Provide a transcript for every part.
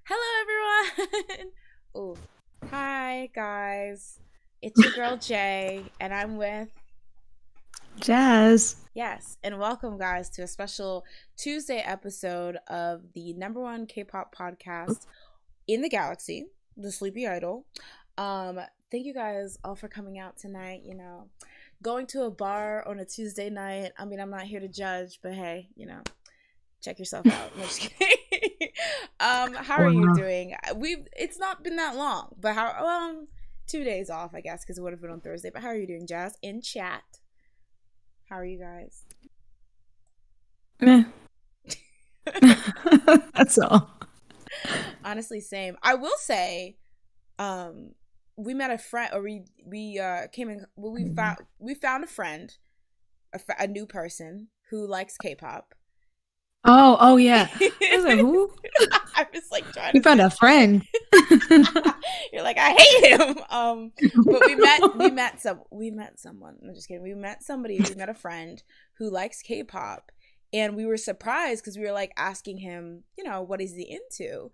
Hello, everyone. Oh, hi, guys. It's your girl Jay, and I'm with Jazz. yes, and welcome, guys, to a special Tuesday episode of the number one K-pop podcast in the galaxy, the Sleepy Idol. Um, Thank you guys all for coming out tonight. Going to a bar on a Tuesday night. I mean, I'm not here to judge, but hey, check yourself out. No, just kidding. How are you Wow. doing? It's not been that long, but 2 days off, I guess, because it would have been on Thursday. But how are you doing, Jazz? In chat, how are you guys? Meh. That's all. Honestly, same. I will say, um, we met a friend, or we came in. Well, we found a friend, a new person who likes K-pop. Oh, yeah. I was like, who? I was like trying You to found say a friend. you're like, I hate him. But we met someone. I'm just kidding. We met a friend who likes K-pop, and we were surprised because we were like asking him, what is he into?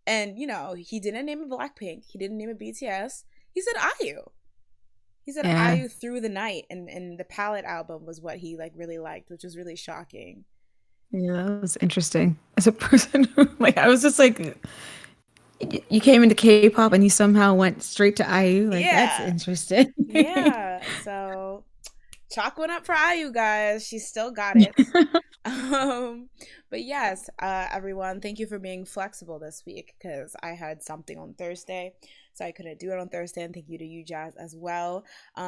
And he didn't name a Blackpink. He didn't name a BTS. He said IU. He said Yeah. IU through the night, and the Palette album was what he like really liked, which was really shocking. Yeah, that was interesting. As a person who, like, I was just like, you came into K-pop and you somehow went straight to IU. Like, that's Yeah, interesting. yeah. So chalk one up for IU, guys. She still got it. Um, but yes, everyone, thank you for being flexible this week because I had something on Thursday, so I couldn't do it on Thursday. And thank you to you, Jazz, as well.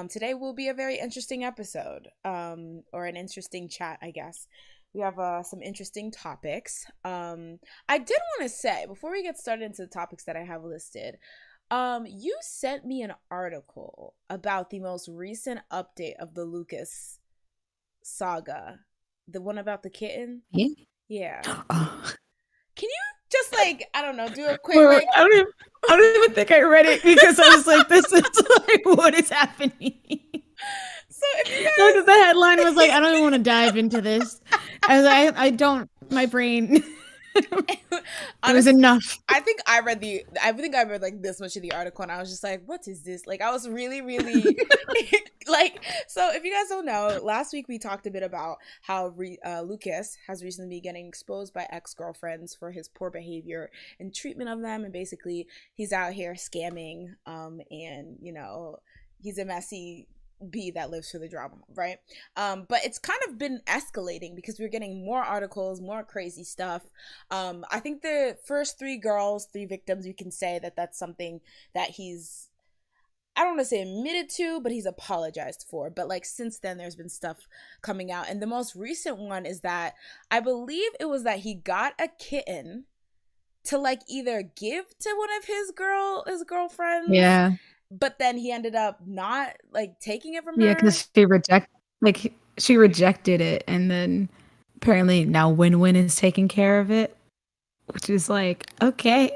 Today will be a very interesting episode, or an interesting chat, I guess. We have some interesting topics. I did want to say before we get started into the topics that I have listed, you sent me an article about the most recent update of the Lucas saga, the one about the kitten. Yeah. Yeah. Oh. Can you just like, I don't know, do a quick Wait, wait, like I don't even think I read it because I was like, this is like, what is happening? so if you No, because the headline was like, guys I don't even want to dive into this. I was like, I don't, my brain, it was honestly, enough. I think I read like this much of the article and I was just like, what is this? Like I was really, really like, so if you guys don't know, last week we talked a bit about how Lucas has recently been getting exposed by ex-girlfriends for his poor behavior and treatment of them, and basically he's out here scamming, and he's a messy bee that lives for the drama, right? But it's kind of been escalating because we're getting more articles, more crazy stuff. I think the first three victims, you can say that that's something that he's, I don't want to say admitted to, but he's apologized for. But like since then, there's been stuff coming out, and the most recent one is that I believe it was that he got a kitten to like either give to one of his girlfriends, Yeah. but then he ended up not like taking it from Yeah, her. because she rejected it, and then apparently now Win-Win is taking care of it, which is like, okay.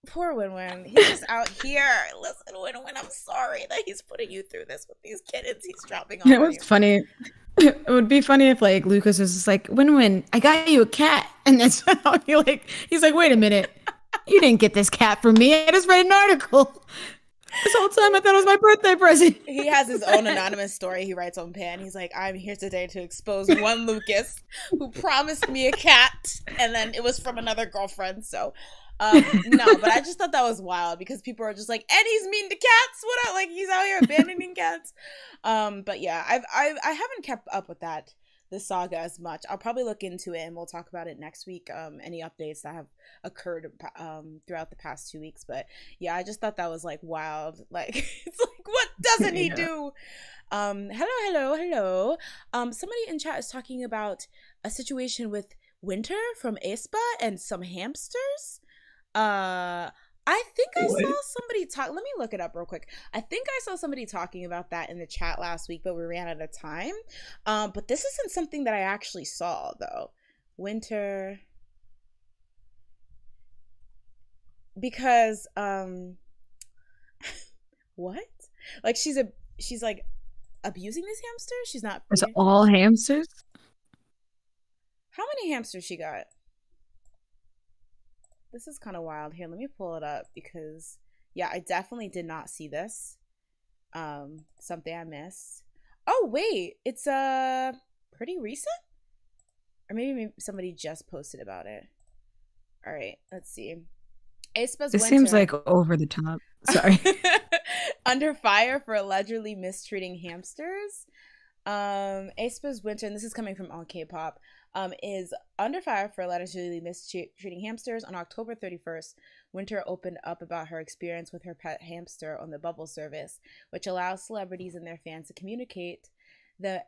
Poor Win-Win. He's just out here. Listen, Win-Win, I'm sorry that he's putting you through this with these kittens he's dropping off It on was you. funny. It would be funny if like Lucas was just like, Win-Win, I got you a cat. And that's how he's like, wait a minute. You didn't get this cat from me. I just read an article. This whole time I thought it was my birthday present. He has his own anonymous story he writes on Pan. He's like, I'm here today to expose one Lucas who promised me a cat, and then it was from another girlfriend. So, no, but I just thought that was wild because people are just like, and he's mean to cats. What up? Like he's out here abandoning cats. But yeah, I haven't kept up with the saga as much. I'll probably look into it and we'll talk about it next week. Any updates that have occurred throughout the past 2 weeks. But yeah, I just thought that was like wild. Like it's like, what doesn't he Yeah. do? Hello. Somebody in chat is talking about a situation with Winter from aespa and some hamsters. I think I What? saw somebody talk. Let me look it up real quick. I think I saw somebody talking about that in the chat last week, but we ran out of time. But this isn't something that I actually saw though. Winter, because what? Like she's like abusing this hamster. She's not It's feeding. all hamsters? How many hamsters she got? this is kind of wild. Here, let me pull it up because yeah, I definitely did not see this. Something I missed. Oh wait, it's pretty recent, or maybe somebody just posted about it. All right, let's see. aespa's This winter seems like over the top. Sorry. under fire for allegedly mistreating hamsters. aespa's winter, and this is coming from all Kpop, is under fire for allegedly mistreating hamsters. On October 31st, Winter opened up about her experience with her pet hamster on the Bubble service, which allows celebrities and their fans to communicate. The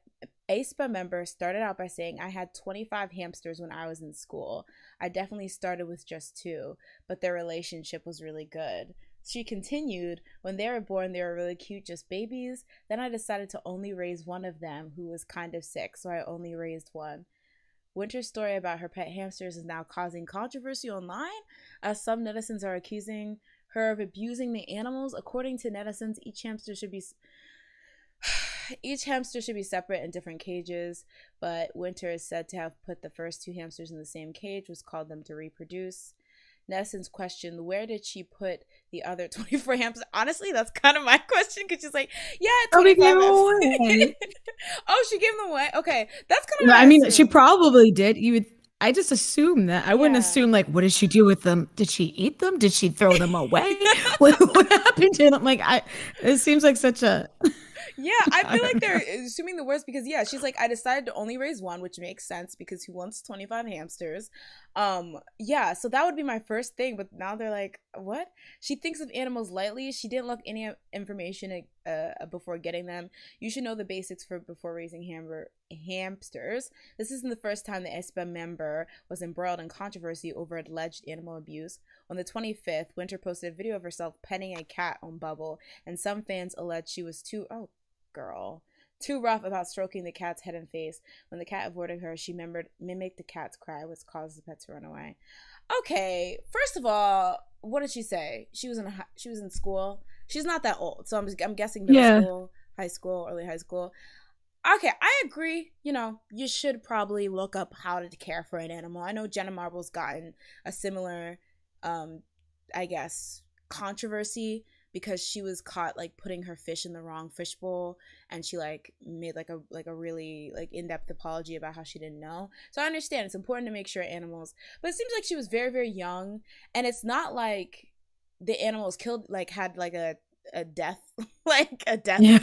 aespa member started out by saying, "I had 25 hamsters when I was in school. I definitely started with just 2, but their relationship was really good." She continued, "When they were born, they were really cute, just babies. Then I decided to only raise one of them who was kind of sick, so I only raised one." Winter's story about her pet hamsters is now causing controversy online, as some netizens are accusing her of abusing the animals. According to netizens, each hamster should be separate in different cages, but Winter is said to have put the first 2 hamsters in the same cage, which caused them to reproduce. Netizens questioned, where did she put the other 24 hamsters? Honestly, that's kind of my question, because she's like, yeah, 25 hamsters. Oh, she gave them away? Okay, that's kind of I mean, she probably did. I just assume that. I wouldn't assume, like, what did she do with them? Did she eat them? Did she throw them away? what happened to them? Like, it seems like such a... Yeah, I feel like they're assuming the worst because, yeah, she's like, I decided to only raise one, which makes sense because who wants 25 hamsters? Yeah, so that would be my first thing, but now they're like, what? She thinks of animals lightly. She didn't look any information before getting them. You should know the basics before raising hamsters. This isn't the first time the aespa member was embroiled in controversy over alleged animal abuse. On the 25th, Winter posted a video of herself petting a cat on Bubble, and some fans alleged she was too rough about stroking the cat's head and face. When the cat avoided her, she mimicked the cat's cry, which caused the pet to run away. Okay, first of all, what did she say? She was in school. She's not that old, so I'm guessing middle school, high school, early high school. Okay, I agree. You should probably look up how to care for an animal. I know Jenna Marbles gotten a similar, I guess, controversy because she was caught like putting her fish in the wrong fish bowl, and she like made like a really like in-depth apology about how she didn't know. So I understand it's important to make sure animals, but it seems like she was very, very young, and it's not like the animals killed like had like a death Yeah.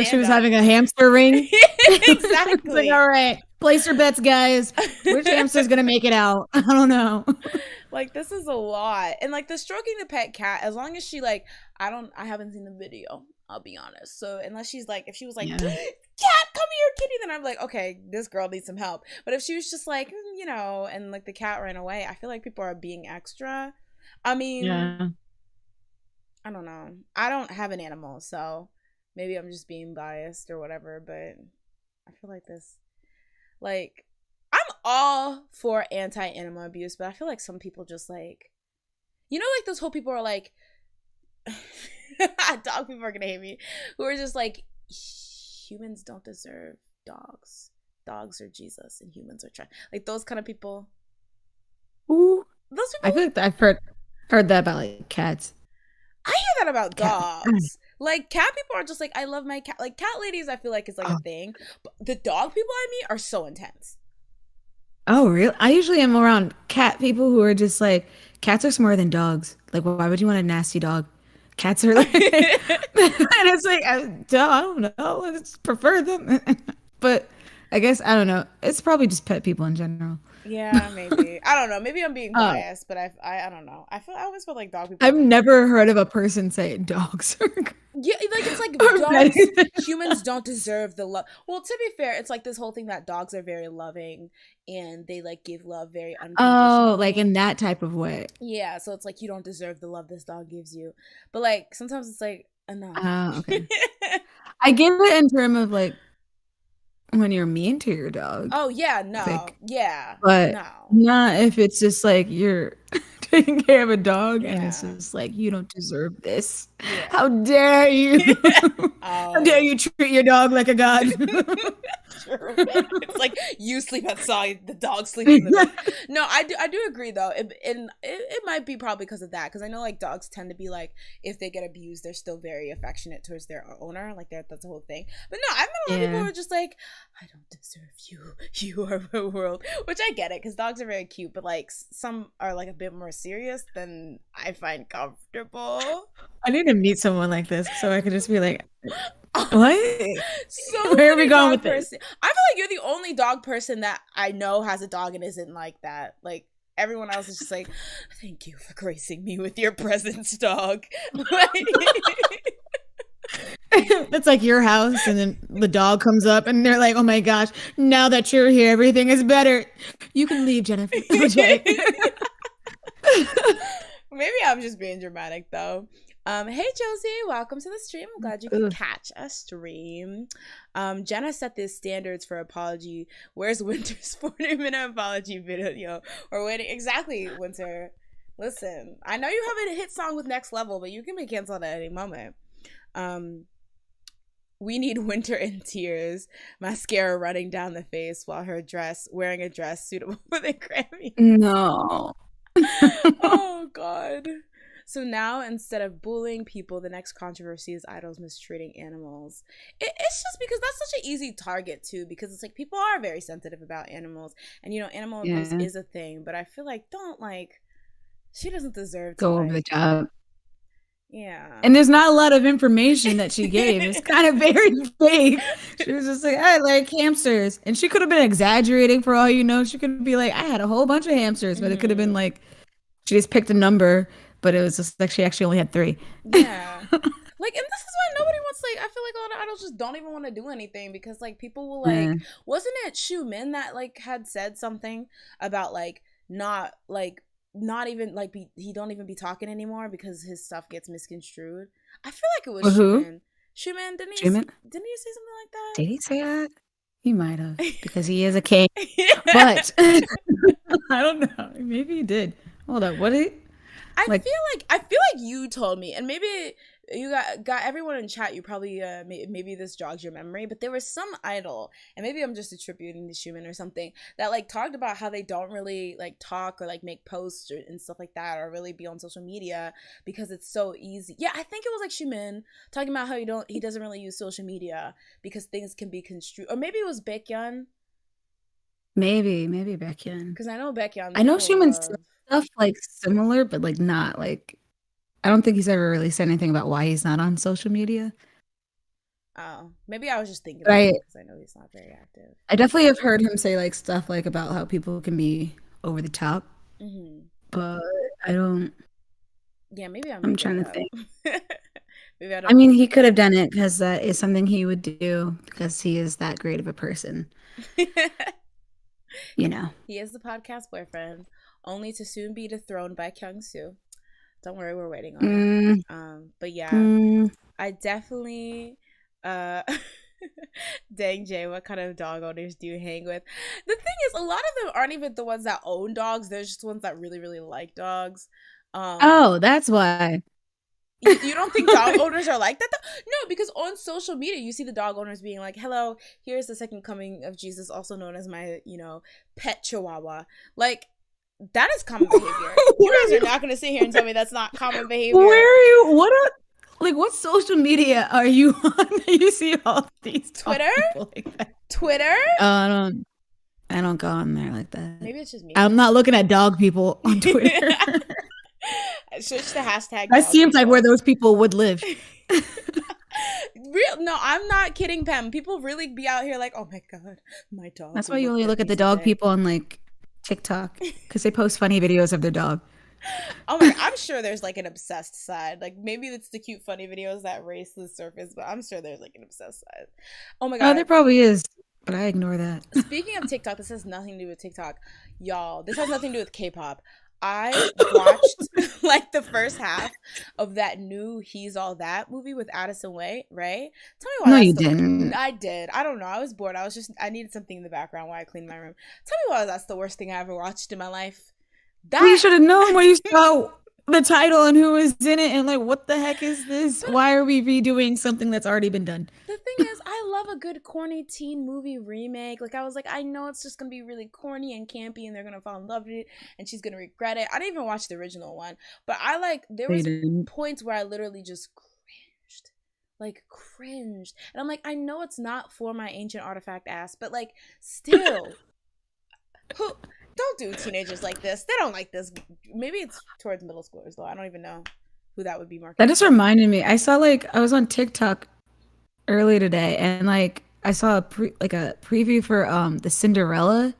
She was having a hamster ring. Exactly. It's like, all right, place your bets, guys. Which hamster's gonna make it out? I don't know. Like, this is a lot. And like the stroking the pet cat, as long as she like, I haven't seen the video, I'll be honest. So unless she's like, if she was like, cat, come here, kitty, then I'm like, okay, this girl needs some help. But if she was just like, and like the cat ran away, I feel like people are being extra. I mean, yeah. I don't know. I don't have an animal, so maybe I'm just being biased or whatever, but I feel like this, like, I'm all for anti-animal abuse, but I feel like some people just like, like those whole people are like, dog people are gonna hate me, who are just like, humans don't deserve dogs. Dogs are Jesus and humans are trash. Like those kind of people. Ooh. Those people. I feel like I've heard that about like cats. I hear that about dogs. Like cat people are just like, I love my cat. Like cat ladies, I feel like it's like a thing. But the dog people I meet are so intense. Oh, really? I usually am around cat people who are just like, cats are smarter than dogs. Like, why would you want a nasty dog? Cats are like, and it's like, I don't know. I just prefer them. But I guess, I don't know. It's probably just pet people in general. Yeah, maybe. I don't know. Maybe I'm being biased, but I don't know. I always feel like dog people. I've never heard of a person say dogs are yeah, like it's like dogs, humans don't deserve the love. Well, to be fair, it's like this whole thing that dogs are very loving and they like give love very unconditionally. Oh, like in that type of way. Yeah, so it's like you don't deserve the love this dog gives you. But like sometimes it's like enough. Oh, okay. I give it in terms of like when you're mean to your dog. Oh yeah, no. Like, yeah. But no. Not if it's just like you're taking care of a dog and it's just like, you don't deserve this. Yeah. How dare you? How dare you treat your dog like a god? true. It's like you sleep outside, the dog sleeps in the bed. No, I do agree though. It might be probably because of that. Because I know like dogs tend to be like, if they get abused, they're still very affectionate towards their owner. Like that's the whole thing. But no, I've met a lot of people who are just like, I don't deserve you. You are my world. Which I get it, because dogs are very cute, but like some are like a bit more serious than I find comfortable. I need to meet someone like this so I could just be like, what? So where are we going with this? I feel like you're the only dog person that I know has a dog and isn't like that. Like everyone else is just like, thank you for gracing me with your presence, dog. That's like your house, and then the dog comes up and they're like, oh my gosh, now that you're here, everything is better. You can leave, Jennifer. Maybe I'm just being dramatic though. Hey Josie, welcome to the stream. I'm glad you could catch a stream. Jenna set the standards for apology. Where's Winter's 40-minute apology video? We're waiting. Exactly, Winter. Listen, I know you have a hit song with Next Level, but you can be canceled at any moment. We need Winter in tears, mascara running down the face while wearing a dress suitable for the Grammy. No. Oh God. So now, instead of bullying people, the next controversy is idols mistreating animals. It's just because that's such an easy target too, because it's like people are very sensitive about animals, and animal abuse is a thing. But I feel like she doesn't deserve to go over the top. Yeah. And there's not a lot of information that she gave. It's kind of very vague. She was just like, I like hamsters. And she could have been exaggerating for all you know. She could be like, I had a whole bunch of hamsters. But it could have been like, she just picked a number, but it was just like she actually only had 3. Yeah. Like, and this is why nobody wants, like, I feel like a lot of idols just don't even want to do anything, because, like, people will, like, wasn't it Xiumin that, like, had said something about, like, not even like he don't even be talking anymore because his stuff gets misconstrued. I feel like it was Xiumin. Xiumin, didn't he say something like that? Did he say that? He might have, because he is a king. But I don't know. Maybe he did. Hold up. What did he? I feel like you told me, and maybe you got everyone in chat. You probably maybe this jogs your memory, but there was some idol, and maybe I'm just attributing to Xiumin or something, that like talked about how they don't really like talk or like make posts and stuff like that, or really be on social media because it's so easy. Yeah, I think it was like Xiumin talking about how he doesn't really use social media because things can be construed, or maybe it was Baekhyun. Maybe Baekhyun. Because I know Baekhyun. I know Xiumin's stuff like similar, but like not like. I don't think he's ever really said anything about why he's not on social media. Oh, maybe I was just thinking about it because I know he's not very active. I definitely have heard him say like stuff like about how people can be over the top, but I don't. Yeah, maybe I'm trying to think. Maybe I mean, he could have done it because that is something he would do because he is that great of a person. He is the podcast boyfriend, only to soon be dethroned by Kyungsoo. Don't worry, we're waiting on it. But yeah, I definitely dang Jay, what kind of dog owners do you hang with? The thing is, a lot of them aren't even the ones that own dogs. They're just the ones that really, really like dogs. Oh, that's why. You don't think dog owners are like that though? No, because on social media you see the dog owners being like, hello, here's the second coming of Jesus, also known as my, pet chihuahua. Like, that is common behavior. You guys are not going to sit here and tell me that's not common behavior. Where are you? What social media are you on that you see all these Twitter? Like that? Twitter? I don't go on there like that. Maybe it's just me. I'm not looking at dog people on Twitter. Switch the hashtag. That seems like where those people would live. No, I'm not kidding, Pam. People really be out here like, oh my god, my dog. That's why you only look at the dog people on like TikTok, because they post funny videos of their dog. Oh my, I'm sure there's like an obsessed side. Like maybe it's the cute funny videos that race to the surface, but I'm sure there's like an obsessed side. Oh my god. Oh, there probably is, but I ignore that. Speaking of TikTok, this has nothing to do with TikTok. Y'all, this has nothing to do with K-pop. I watched like the first half of that new He's All That movie with Addison Rae, right? Tell me why. No, you didn't. I did. I don't know. I was bored. I needed something in the background while I cleaned my room. Tell me why that's the worst thing I ever watched in my life. You should have known when you saw the title and who is in it and like what the heck is this? But Why are we redoing something that's already been done? the thing is, I love a good corny teen movie remake. Like, I was like, I know it's just gonna be really corny and campy, and they're gonna fall in love with it, and she's gonna regret it. I didn't even watch the original one, but I like there They was didn't. points where I literally just cringed, like cringed, and I'm like, I know it's not for my ancient artifact ass, but like, still, who don't do teenagers like this? They don't like this. Maybe it's towards middle schoolers though. I don't even know who that would be That marketed just towards. reminded me. I saw like I was on TikTok earlier today and like I saw a preview for the Cinderella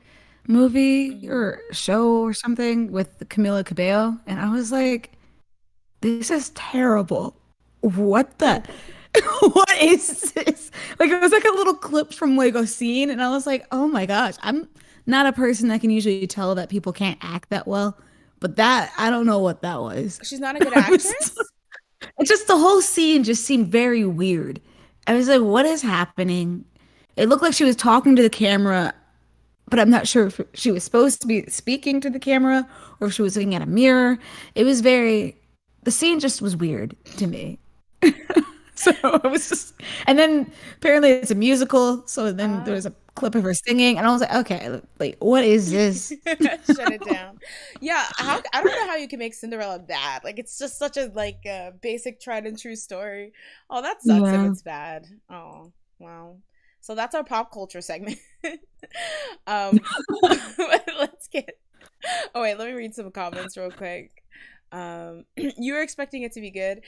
movie Mm-hmm. or show or something with Camila Cabello and I was like this is terrible. What the what is this? Like it was like a little clip from like a scene and I was like, "Oh my gosh, I'm not a person that can usually tell that people can't act that well." But that I don't know what that was. She's not a good I was actress. it just the whole scene just seemed very weird. I was like, what is happening? It looked like she was talking to the camera, but I'm not sure if she was supposed to be speaking to the camera or if she was looking at a mirror. It was very, the scene just was weird to me. So it was just, and then apparently it's a musical. So then there Ah. was a clip of her singing, and I was like, okay, like, what is this? Shut it down. Yeah, how I don't know how you can make Cinderella bad. Like it's just such a like basic tried and true story. Oh, that sucks if Yeah. it's bad. Oh, wow. So that's our pop culture segment. um let's get Oh wait, let me read some comments real quick. You were expecting it to be good.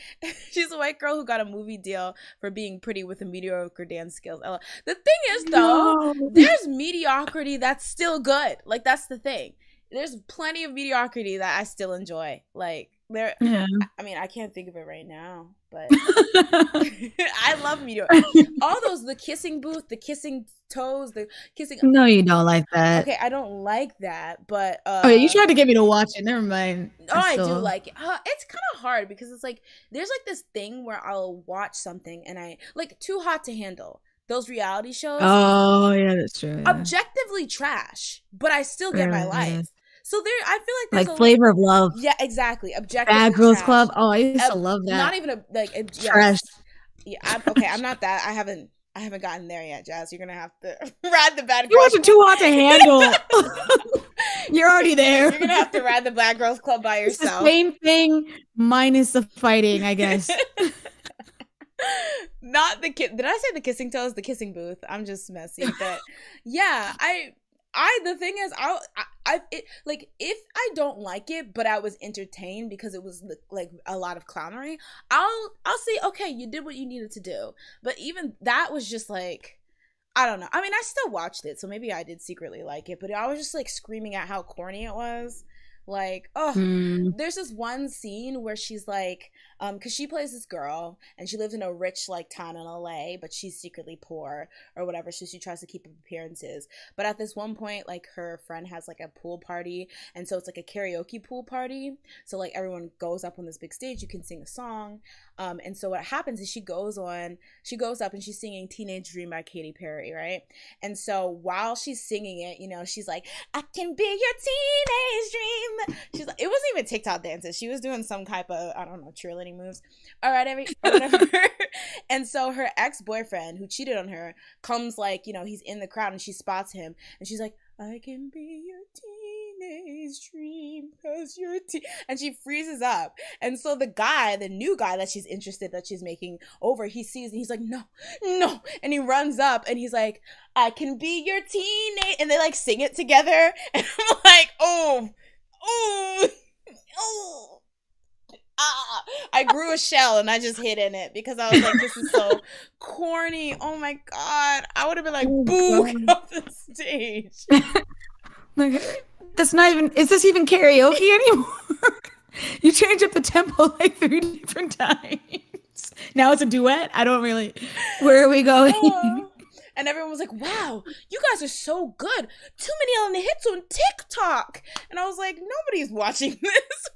She's a white girl who got a movie deal for being pretty with a mediocre dance skills. The thing is, though, No. there's mediocrity that's still good. Like that's the thing. There's plenty of mediocrity that I still enjoy. Like there, Yeah. I mean, I can't think of it right now, but I love mediocre. All those, the kissing booth, the kissing toes, the kissing. No, you don't like that. Okay, I don't like that, but Oh yeah, you tried to get me to watch it. Never mind. oh, I I do still. like it. It's kind of hard because it's like there's like this thing where I'll watch something and I like Too Hot to Handle. Those reality shows, Oh yeah, that's true. Yeah. objectively trash, but I still get my Yeah, yeah. life. So there, I feel like Like there's a Flavor of Love, yeah, exactly, Bad objectively Girls trash. Club. Oh, I used to love Not that. even a like Trash. yes, yeah. Okay. I'm not that. I haven't gotten there yet, Jazz. You're gonna have to ride the Bad You Girls watching Too Hot to Handle? You're already there. You're gonna have to ride the Bad Girls Club by It's the yourself. same thing minus the fighting, I guess. Not the kid. Did I say the kissing toes? The kissing booth. I'm just messy. But yeah, the thing is, like if I don't like it, but I was entertained because it was like a lot of clownery. I'll say okay, you did what you needed to do. But even that was just like. I don't know. I mean, I still watched it, so maybe I did secretly like it, but I was just like screaming at how corny it was. Like, oh, Mm. there's this one scene where she's like, because she plays this girl and she lives in a rich like town in LA, but she's secretly poor or whatever, so she tries to keep up appearances. But at this one point, like her friend has like a pool party, and so it's like a karaoke pool party. So like everyone goes up on this big stage, you can sing a song. And so what happens is she goes up and she's singing Teenage Dream by Katy Perry, right? And so while she's singing it, you know, she's like, I can be your teenage dream. She's like, it wasn't even TikTok dances. She was doing some type of, I don't know, cheerleading moves. All right, or whatever. And so her ex-boyfriend who cheated on her comes like, you know, he's in the crowd and she spots him and she's like, I can be your teenage dream because you're and she freezes up. And so the new guy that she's making over, he sees and he's like, no, no. And he runs up and he's like, I can be your teenage. And they like sing it together. And I'm like, oh, oh, oh. Ah, I grew a shell and I just hid in it because I was like, this is so corny. Oh my God. I would have been like, Oh, boo, God. get off the stage. Like, that's not even, is this even karaoke anymore? You change up the tempo like 3 different times. Now it's a duet. I don't really, where are we going? Oh. And everyone was like, wow, you guys are so good. Too many on the hits on TikTok. And I was like, nobody's watching this.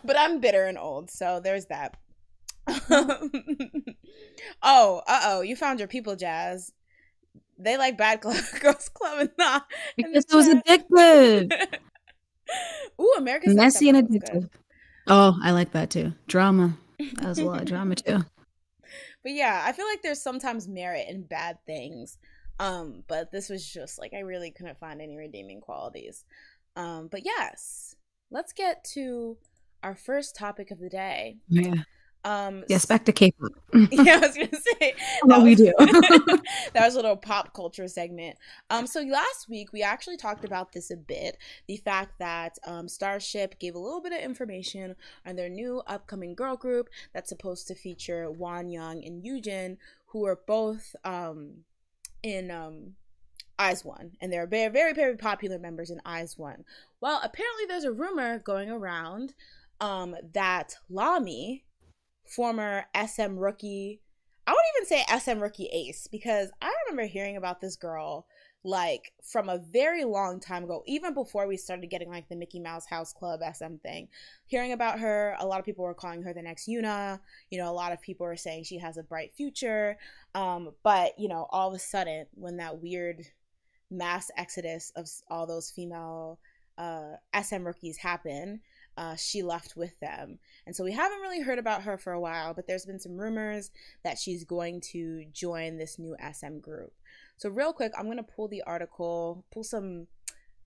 But I'm bitter and old, so there's that. Oh, you found your people, Jazz. They like Bad Girls Club and not in the Because it was chat. addictive. Ooh, America's Next Top Messy and Model was good. addictive. Oh, I like that too. Drama. That was a lot of drama too. But yeah, I feel like there's sometimes merit in bad things. But this was just like I really couldn't find any redeeming qualities. But yes, let's get to our first topic of the day. Yeah. Um, Yes, s- back to K-pop. yeah, I was gonna say What that we was do. that was a little pop culture segment. So last week we actually talked about this a bit. The fact that Starship gave a little bit of information on their new upcoming girl group that's supposed to feature Wan Young and Yujin, who are both in Eyes One, and they're very, very, very popular members in Eyes One. Well, apparently there's a rumor going around that Lamy, former SM rookie, I would even say SM rookie ace, because I remember hearing about this girl like from a very long time ago, even before we started getting like the Mickey Mouse House Club SM thing. Hearing about her, a lot of people were calling her the next Yuna. You know, a lot of people were saying she has a bright future. But you know, all of a sudden, when that weird mass exodus of all those female SM rookies happen, she left with them. And so we haven't really heard about her for a while, but there's been some rumors that she's going to join this new SM group. So real quick, I'm going to pull some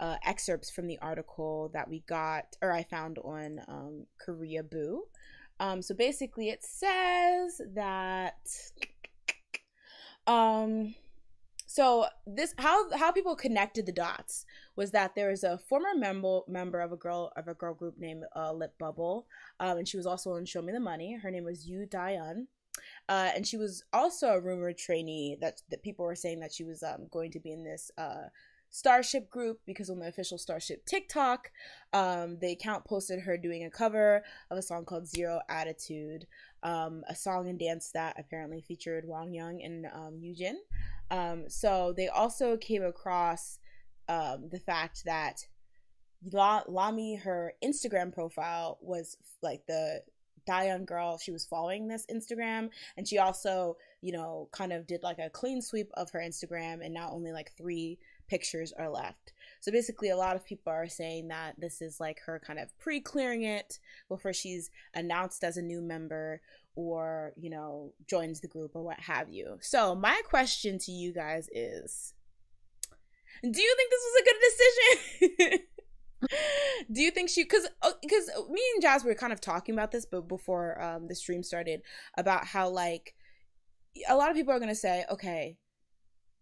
excerpts from the article that we got, or I found on Korea Boo. So basically it says that so this how people connected the dots was that there was a former member of a girl group named Lip Bubble, and she was also in Show Me the Money. Her name was Yu Daeun, and she was also a rumored trainee that people were saying that she was going to be in this Starship group, because on the official Starship TikTok, the account posted her doing a cover of a song called Zero Attitude, a song and dance that apparently featured Wang Young and Yujin. So they also came across the fact that Lamy, her Instagram profile was like the Daeun girl. She was following this Instagram, and she also, you know, kind of did like a clean sweep of her Instagram, and now only like 3 pictures are left. So basically a lot of people are saying that this is like her kind of pre-clearing it before she's announced as a new member, or, you know, joins the group or what have you. So my question to you guys is, do you think this was a good decision? Do you think she, because me and Jazz were kind of talking about this, but before the stream started, about how like a lot of people are going to say, okay,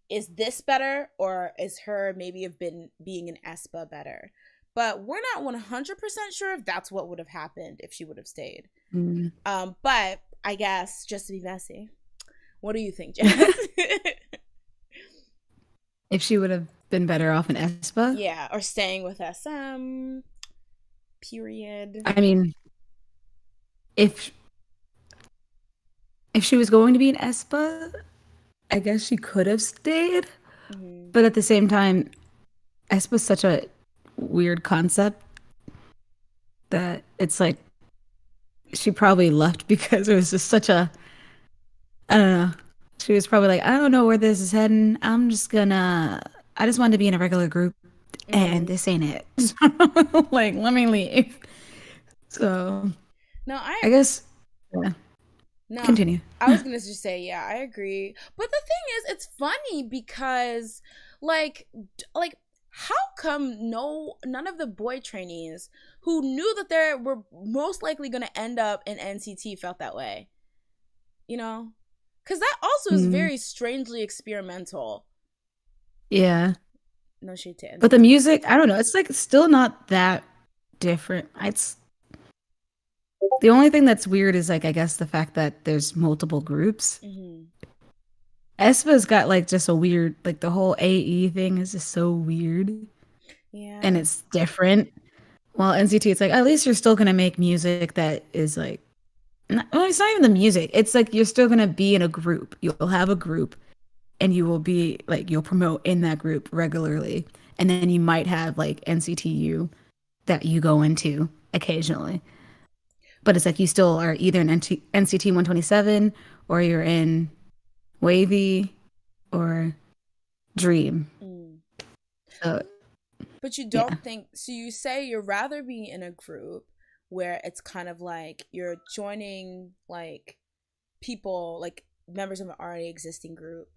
is this better, or is her maybe have been being an aespa better? But we're not 100% sure if that's what would have happened if she would have stayed. Mm. But I guess just to be messy, what do you think, Jess? If she would have been better off in aespa? Yeah, or staying with SM, period. I mean, if she was going to be an aespa, I guess she could have stayed. Mm-hmm. But at the same time, aespa is such a weird concept that it's like she probably left because it was just such a, I don't know. She was probably like, I don't know where this is heading. I just wanted to be in a regular group, and this ain't it. So, like, let me leave. So, No, I guess, yeah. No, Continue. I was gonna just say, yeah, I agree. But the thing is, it's funny because, like, how come none of the boy trainees who knew that they were most likely gonna end up in NCT felt that way? You know, because that also is very strangely experimental. Yeah. No shade to NCT. But the music, I don't know. It's like still not that different. It's the only thing that's weird is like I guess the fact that there's multiple groups. Mm-hmm. aespa's got like just a weird, like the whole AE thing is just so weird. Yeah. And it's different. While NCT, it's like at least you're still gonna make music that is like, well, it's not even the music. It's like you're still gonna be in a group. You'll have a group, and you will be like you'll promote in that group regularly, and then you might have like NCTU that you go into occasionally. But it's like you still are either in NCT 127 or you're in Wavy or Dream. Mm. So But you Yeah. don't think, so you say you'd rather be in a group where it's kind of like you're joining like people, like members of an already existing group.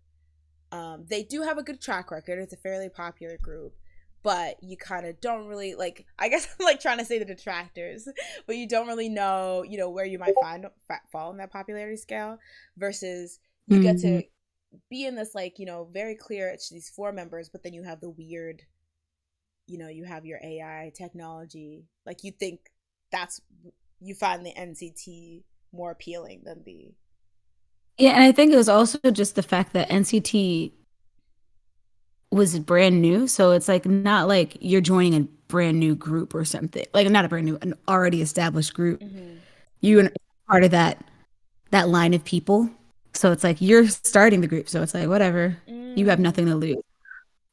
They do have a good track record. It's a fairly popular group, but you kind of don't really like. I guess I'm like trying to say the detractors, but you don't really know, where you might fall in that popularity scale. Versus you get Mm-hmm. to be in this like very clear. It's these four members, but then you have the weird. You have your AI technology. Like you think you find the NCT more appealing than the. Yeah, and I think it was also just the fact that NCT was brand new, so it's like not like you're joining a brand new group or something. Like not a brand new, an already established group. Mm-hmm. You are part of that line of people. So it's like you're starting the group, so it's like whatever. You have Mm. nothing to lose.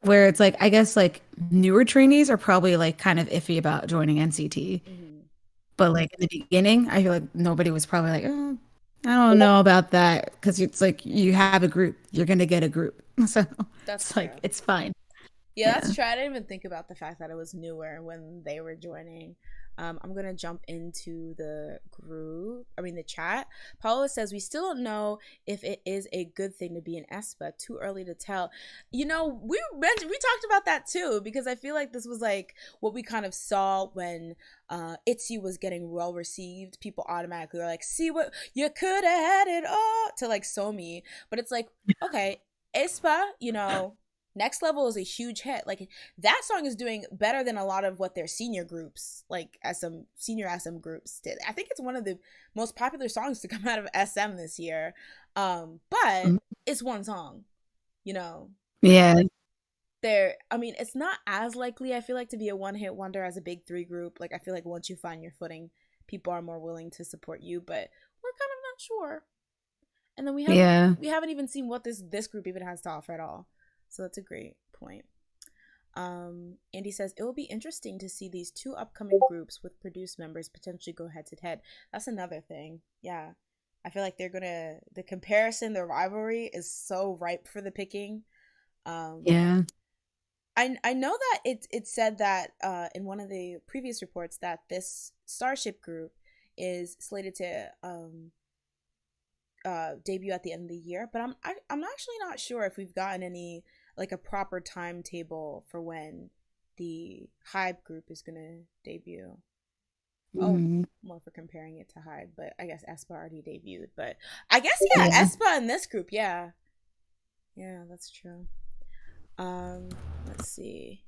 Where it's like I guess like newer trainees are probably like kind of iffy about joining NCT. Mm-hmm. But like in the beginning, I feel like nobody was probably like, oh, I don't know about that because it's like you have a group, you're gonna get a group, so That's it's like true. it's fine. Yeah, that's Yeah, true. I didn't even think about the fact that it was newer when they were joining. I'm gonna jump into the group. I mean the chat. Paula says we still don't know if it is a good thing to be an ESPA. Too early to tell. We talked about that too because I feel like this was like what we kind of saw when ITZY was getting well received. People automatically were like, "See what you could have had it all," to like Somi. But it's like, okay, ESPA. Next Level is a huge hit. Like that song is doing better than a lot of what their senior groups, like senior SM groups did. I think it's one of the most popular songs to come out of SM this year. But it's one song, you know. yeah, I mean, it's not as likely, I feel like, to be a one-hit wonder as a big three group. Like I feel like once you find your footing, people are more willing to support you, but we're kind of not sure. And then yeah. we haven't even seen what this group even has to offer at all. So that's a great point. Andy says it will be interesting to see these two upcoming groups with produced members potentially go head to head. That's another thing. Yeah. I feel like the comparison, the rivalry is so ripe for the picking. Um Yeah. I know that it said that in one of the previous reports that this Starship group is slated to debut at the end of the year, but I'm actually not sure if we've gotten any like a proper timetable for when the Hybe group is gonna debut. Oh, Mm, more for comparing it to Hybe, but I guess aespa already debuted. But I guess yeah, yeah. aespa in this group, yeah, that's true. Let's see.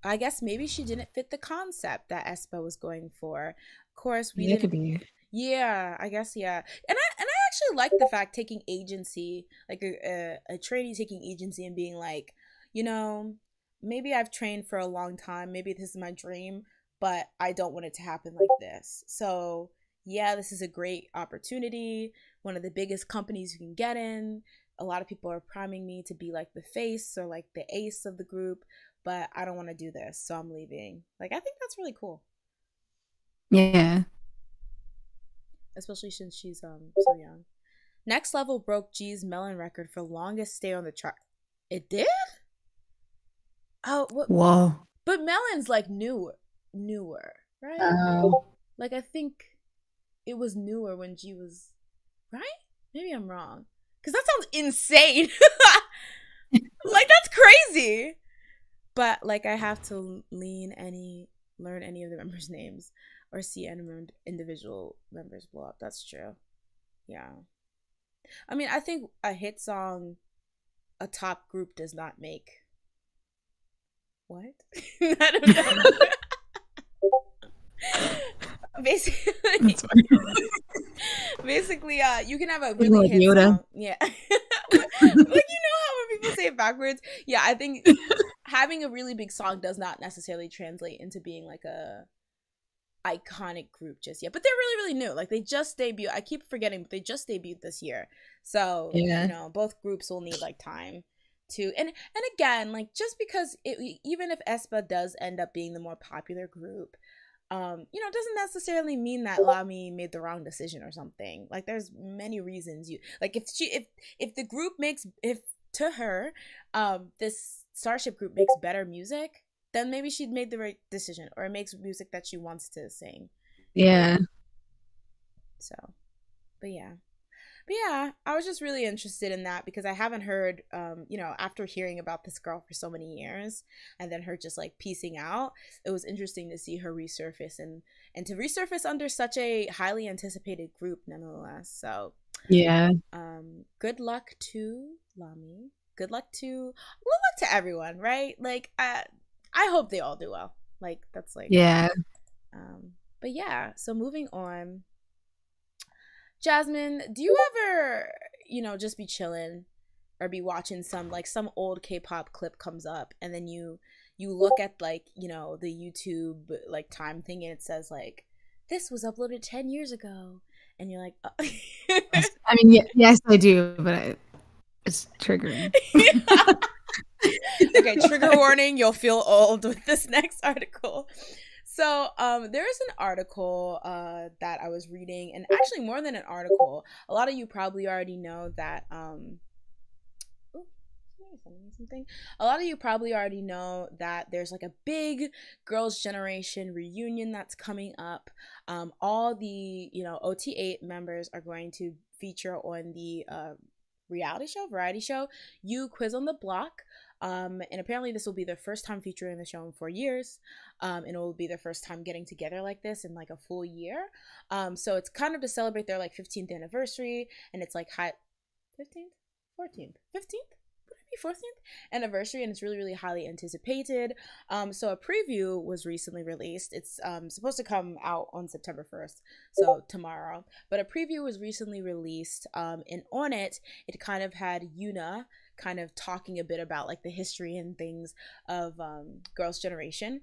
I guess maybe she didn't fit the concept that aespa was going for. Of course, we Yeah, it could didn't. be. Yeah, I guess yeah. And I actually like the fact taking agency, like a trainee taking agency and being like, you know, maybe I've trained for a long time, maybe this is my dream, but I don't want it to happen like this. So, yeah, this is a great opportunity, one of the biggest companies you can get in. A lot of people are priming me to be like the face or like the ace of the group, but I don't want to do this, so I'm leaving. Like I think that's really cool, Yeah. especially since she's so young. Next Level broke G's Melon record for longest stay on the chart. It did? Oh, what? Whoa. But Melon's like newer, right? Oh. Like I think it was newer when G was, right? Maybe I'm wrong. Cuz that sounds insane. Like that's crazy. But like I have to learn any of the members' names or see any individual members blow up. That's true. Yeah. I mean, I think a hit song a top group does not make. What? I don't know. Basically, basically, you can have a really Like hit Yoda. song. Yeah. Like you know how when people say it backwards? Yeah, I think having a really big song does not necessarily translate into being like a iconic group just yet. But they're really, really new. Like they just debuted. I keep forgetting, but they just debuted this year. So, Yeah. both groups will need like time to and again, like just because even if aespa does end up being the more popular group, doesn't necessarily mean that Lamy made the wrong decision or something. Like there's many reasons you like if the group makes if to her this Starship Group makes better music, then maybe she'd made the right decision, or it makes music that she wants to sing. Yeah. So, but yeah. But yeah, I was just really interested in that because I haven't heard, after hearing about this girl for so many years and then her just like piecing out, it was interesting to see her resurface and to resurface under such a highly anticipated group nonetheless. So, Yeah. good luck to Lami. Good luck to everyone, right? Like, I hope they all do well. Like, that's like, Yeah. But yeah, so moving on. Jasmine, do you ever, just be chilling or be watching some old K-pop clip comes up and then you look at like, the YouTube like time thing and it says like, this was uploaded 10 years ago. And you're like, oh. I mean, yes, I do, but it's triggering. Okay, trigger warning, you'll feel old with this next article. So there's an article that I was reading, and actually more than an article, a lot of you probably already know that a lot of you probably already know that there's like a big Girls' Generation reunion that's coming up. All the OT8 members are going to feature on the variety show You Quiz on the Block. And apparently this will be their first time featuring the show in 4 years. And it will be their first time getting together like this in like a full year. So it's kind of to celebrate their like 15th anniversary, and it's like 15th, 14th, 15th. 14th anniversary, and it's really, really highly anticipated. So a preview was recently released. It's supposed to come out on September 1st, so tomorrow. But a preview was recently released, and on it kind of had Yuna kind of talking a bit about like the history and things of Girls' Generation.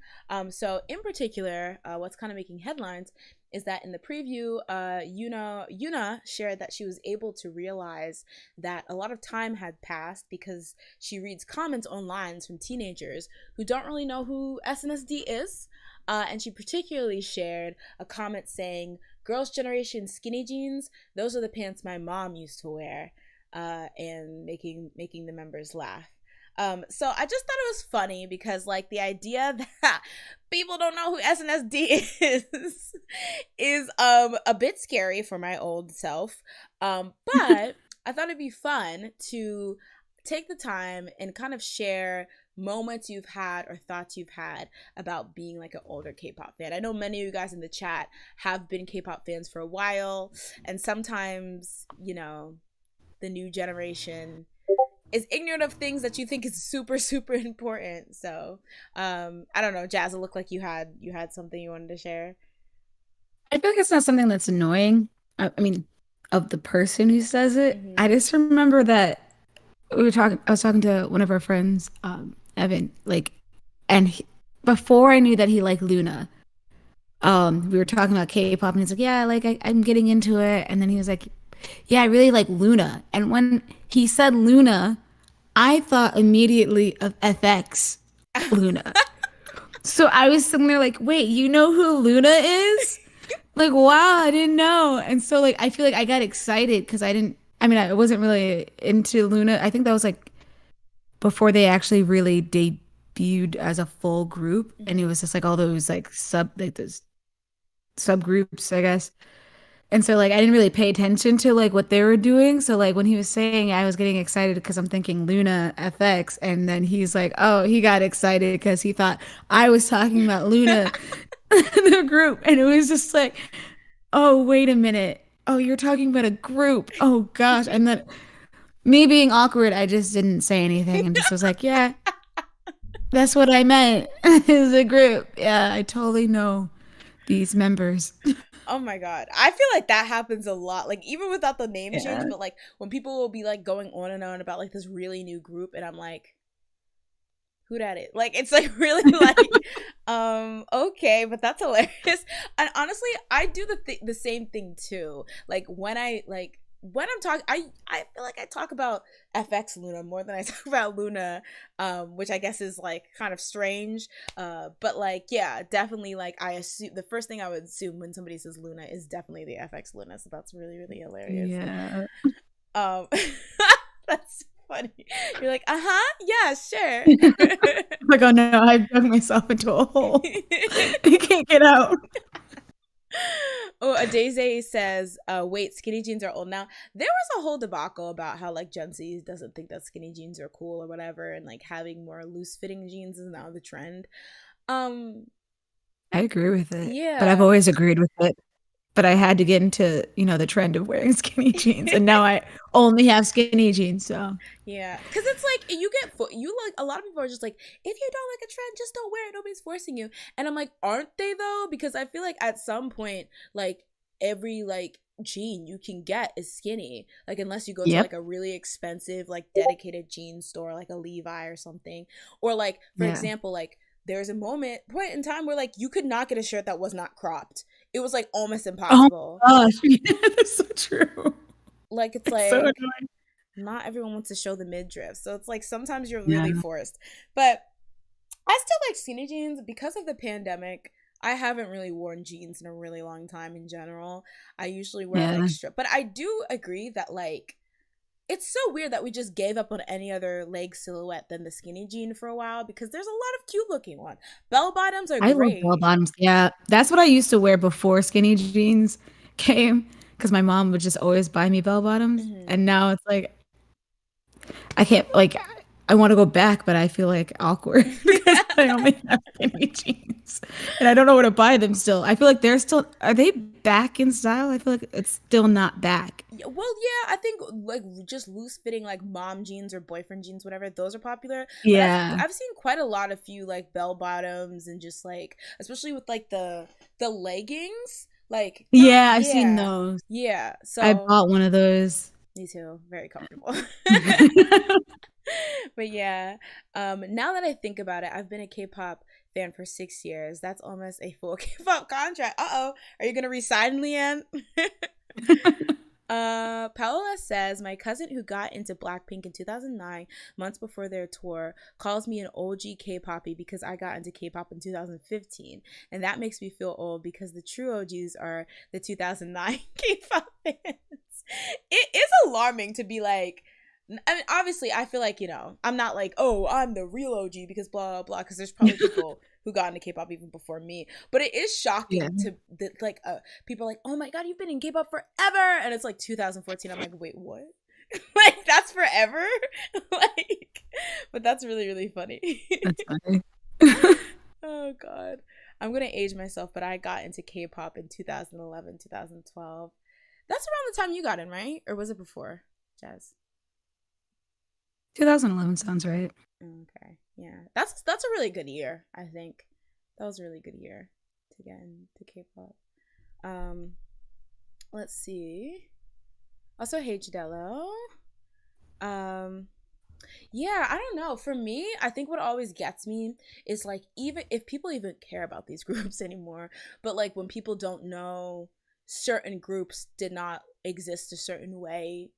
So in particular, what's kind of making headlines is that in the preview, Yuna shared that she was able to realize that a lot of time had passed because she reads comments online from teenagers who don't really know who SNSD is. And she particularly shared a comment saying, "Girls' Generation skinny jeans, those are the pants my mom used to wear," and making the members laugh. So I just thought it was funny because like the idea that people don't know who SNSD is a bit scary for my old self. But I thought it'd be fun to take the time and kind of share moments you've had or thoughts you've had about being like an older K-pop fan. I know many of you guys in the chat have been K-pop fans for a while, and sometimes, the new generation is ignorant of things that you think is super, super important. So I don't know, Jazz, it looked like you had something you wanted to share. I feel like it's not something that's annoying. I mean, of the person who says it. Mm-hmm. I just remember that I was talking to one of our friends, Evan, like, and before I knew that he liked Luna, we were talking about K-pop, and he's like, yeah, like I'm getting into it. And then he was like, yeah, I really like Luna. And when he said Luna, I thought immediately of FX Luna. So I was sitting there like, wait, you know who Luna is? Like, wow, I didn't know. And so like, I feel like I got excited because I wasn't really into Luna. I think that was like before they actually really debuted as a full group. And it was just like all those those subgroups, I guess. And so like I didn't really pay attention to like what they were doing. So like when he was saying, I was getting excited because I'm thinking Luna FX, and then he's like, oh, he got excited because he thought I was talking about Luna the group. And it was just like, oh, wait a minute. Oh, you're talking about a group. Oh gosh. And then me being awkward, I just didn't say anything and just was like, yeah, that's what I meant. Is a group. Yeah, I totally know these members. Oh my god, I feel like that happens a lot, like even without the name change, but like when people will be like going on and on about like this really new group, and I'm like, who that is? Like it's like really like okay, but that's hilarious. And honestly, I do the same thing too. Like when I'm talking, I feel like I talk about FX Luna more than I talk about Luna, which I guess is like kind of strange. But like, yeah, definitely like I assume the first thing I would assume when somebody says Luna is definitely the FX Luna. So that's really, really hilarious. Yeah. That's funny. You're like, yeah, sure. Like, oh no, I've dug myself into a hole. I can't get out. Oh, Adeze says, wait, skinny jeans are old now. There was a whole debacle about how like Gen Z doesn't think that skinny jeans are cool or whatever, and like having more loose fitting jeans is now the trend. Um, I agree with it, but I've yeah. always agreed with it. But I had to get into, the trend of wearing skinny jeans, and now I only have skinny jeans. So Yeah, because it's like you get you like a lot of people are just like, if you don't like a trend, just don't wear it. Nobody's forcing you. And I'm like, aren't they though? Because I feel like at some point, like every like jean you can get is skinny. Like unless you go to yep, like a really expensive like dedicated jean store, like a Levi or something, or like for yeah. example, like there's a point in time where like you could not get a shirt that was not cropped. It was like almost Oh impossible. my gosh, yeah, that's so true. Like it's It's so like annoying. not everyone wants to show the midriff. So it's like sometimes you're Yeah, really forced. But I still like skinny jeans because of the pandemic. I haven't really worn jeans in a really long time in general. I usually wear like yeah. strip. But I do agree that like it's so weird that we just gave up on any other leg silhouette than the skinny jean for a while because there's a lot of cute looking ones. Bell bottoms are I love bell great. bottoms. Yeah, that's what I used to wear before skinny jeans came, because my mom would just always buy me bell bottoms, Hmm. and now it's like I can't like I want to go back, but I feel like awkward because I only have skinny jeans, and I don't know where to buy them still. I feel like they're still are they back in style? I feel like it's still not back. Yeah, well, yeah, I think like just loose fitting like mom jeans or boyfriend jeans, whatever, those are popular. But Yeah. I've seen quite a lot of few like bell bottoms and just like especially with like the leggings, like not Yeah, I've seen yeah, those. yeah. I So bought one of those. me too, very comfortable. But yeah, now that I think about it, I've been a K-pop fan for 6 years. That's almost a full K-pop contract. Uh-oh, are you gonna resign, Leanne? Paola says, my cousin who got into Blackpink in 2009, months before their tour, calls me an OG K-poppy because I got into K-pop in 2015. And that makes me feel old because the true OGs are the 2009 K-pop fans. It is alarming to be like, I mean, obviously, I feel like, I'm not like, oh, I'm the real OG because blah, blah, blah, because there's probably people who got into K-pop even before me. But it is Yeah. shocking to that, like, people are like, oh my God, you've been in K-pop forever. And it's like 2014. I'm like, wait, what? Like, that's forever? Like, but that's really, really funny. That's funny. Oh, God. I'm going to age myself, but I got into K-pop in 2011, 2012. That's around the time you got in, right? Or was it before, Jazz? 2011 sounds right. Okay. Yeah. That's a really good year, I think. That was a really good year to get into K-pop. Um let's see. Also, hey Jadello. Yeah, I don't know. For me, I think what always gets me is like even if people even care about these groups anymore, but like when people don't know certain groups did not exist a certain way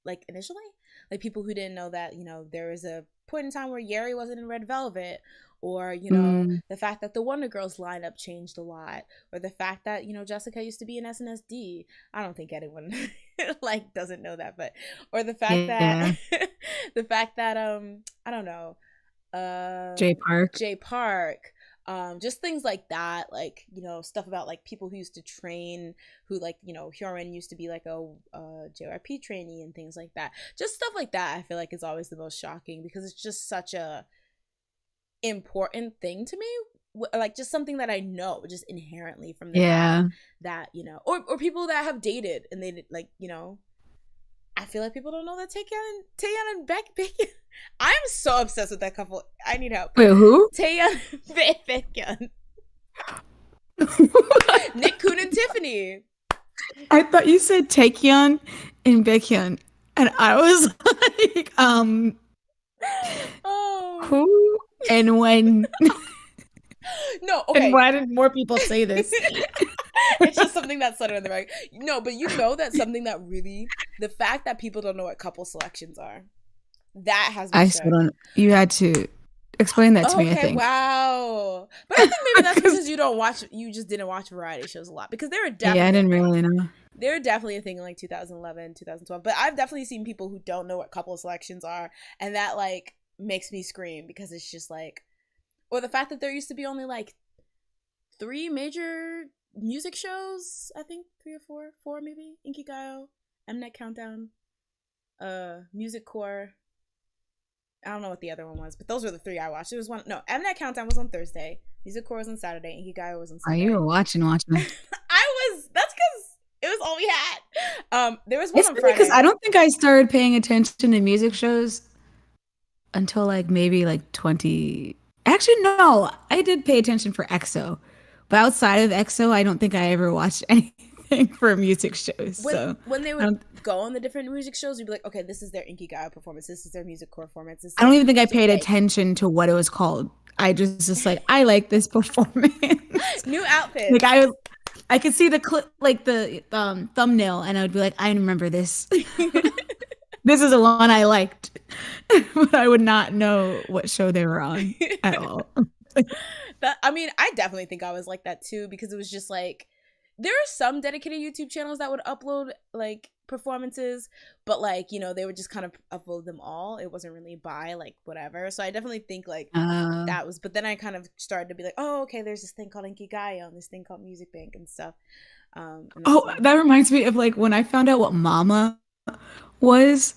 like initially, like people who didn't know that there was a point in time where Yeri wasn't in Red Velvet, or Mm, the fact that the Wonder Girls lineup changed a lot, or the fact that Jessica used to be in SNSD. I don't think anyone like doesn't know that, but or the fact that yeah. the fact that I don't know, J Park. Jay Park, just things like that, like stuff about like people who used to train, who like Hyorin used to be like a JYP trainee and things like that. Just stuff like that I feel like is always the most shocking because it's just such a important thing to me, like just something that I know just inherently from the fact Yeah. that or people that have dated and they like I feel like people don't know that Taeyeon and Baekhyun. I'm so obsessed with that couple. I need help. Wait, who? Taeyeon, Baekhyun, Nick Kun and Tiffany. I thought you said Taekhyun and Baekhyun, and I was like, Oh who and when? no, And okay. why didn't more people say this? It's just something that's said on the right. No, but that's something that really, the fact that people don't know what couple selections are, that has me I shook. still don't. You had to explain that to me, I Okay, think. wow. But I think maybe that's because you just didn't watch variety shows a lot, because there are Yeah, I didn't definitely really know. They're definitely a thing in like 2011, 2012. But I've definitely seen people who don't know what couple selections are, and that like makes me scream because it's just like, or the fact that there used to be only like 3 major music shows, I think 3 or 4 maybe. Inkigayo, Mnet Countdown, Music Core. I don't know what the other one was, but those were the 3 I watched. There was one, no, Mnet Countdown was on Thursday, Music Core was on Saturday, Inkigayo was on Are Sunday. you watching? That's because it was all we had. There was one It's on funny because Friday. I don't think I started paying attention to music shows until like maybe like 20. Actually, no, I did pay attention for EXO, but outside of EXO, I don't think I ever watched anything for music shows. So When they I would don't, go on the different music shows, you'd be like, okay, this is their Inkigayo performance, this is their music core performance, this is I don't even think I music paid bank. attention to what it was called. I just like I like this performance. New outfits. Like I could see the clip, like the thumbnail, and I would be like, I remember this. This is the one I liked, but I would not know what show they were on at all. I mean, I definitely think I was like that too, because it was just like, there are some dedicated YouTube channels that would upload like performances, but like, you know, they would just kind of upload them all. It wasn't really by like whatever. So I definitely think like that was, but then I kind of started to be like, oh, okay, there's this thing called Inkigayo and this thing called Music Bank and stuff. That reminds me of like when I found out what Mama was.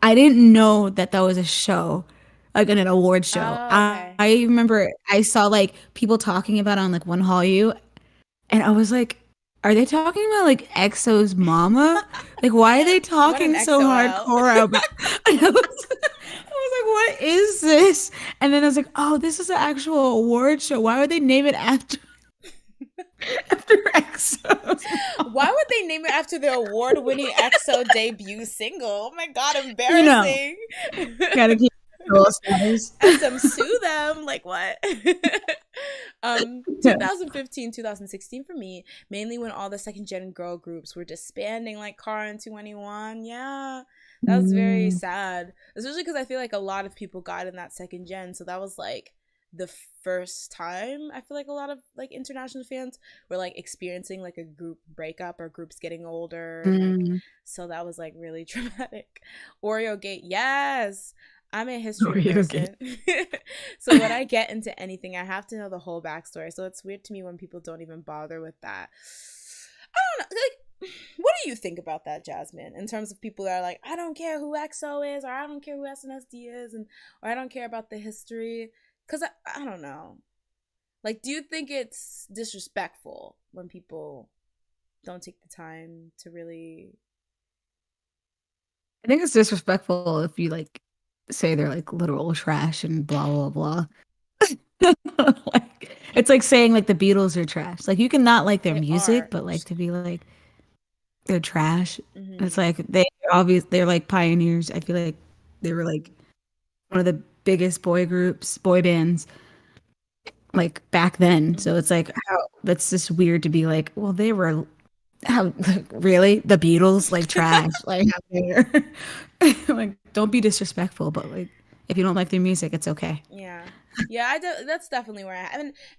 I didn't know that that was a show, like an award show. Okay. I remember I saw like people talking about it on like One Hallyu, and I was like, are they talking about like EXO's Mama? Like, why are they talking so hardcore about? I was like, what is this? And then I was like, oh, this is an actual award show. Why would they name it after EXO's Mama? Why would they name it after the award-winning EXO debut single? Oh my god, embarrassing. Gotta keep SM sue them. Like what? 2015, 2016 for me, mainly when all the second gen girl groups were disbanding, like Kara and 2NE1. Yeah, that was very sad, especially because I feel like a lot of people got in that second gen, so that was like the first time I feel like a lot of like international fans were like experiencing like a group breakup or groups getting older. Like, so that was like really traumatic. Oreo Gate, yes. I'm a history person. So when I get into anything, I have to know the whole backstory. So it's weird to me when people don't even bother with that. I don't know. Like, what do you think about that, Jasmine? In terms of people that are like, I don't care who EXO is, or I don't care who SNSD is, or I don't care about the history. Because I don't know. Like, do you think it's disrespectful when people don't take the time to really... I think it's disrespectful if you like say they're like literal trash and blah blah blah. Like it's like saying like the Beatles are trash. Like you can not like their music, but like to be like they're trash. It's like they're like pioneers. I feel like they were like one of the biggest boy bands like back then. So it's like that's just weird to be like, well, they were how really the Beatles like trash like how they're like don't be disrespectful, but like if you don't like their music, it's okay. Yeah, that's definitely where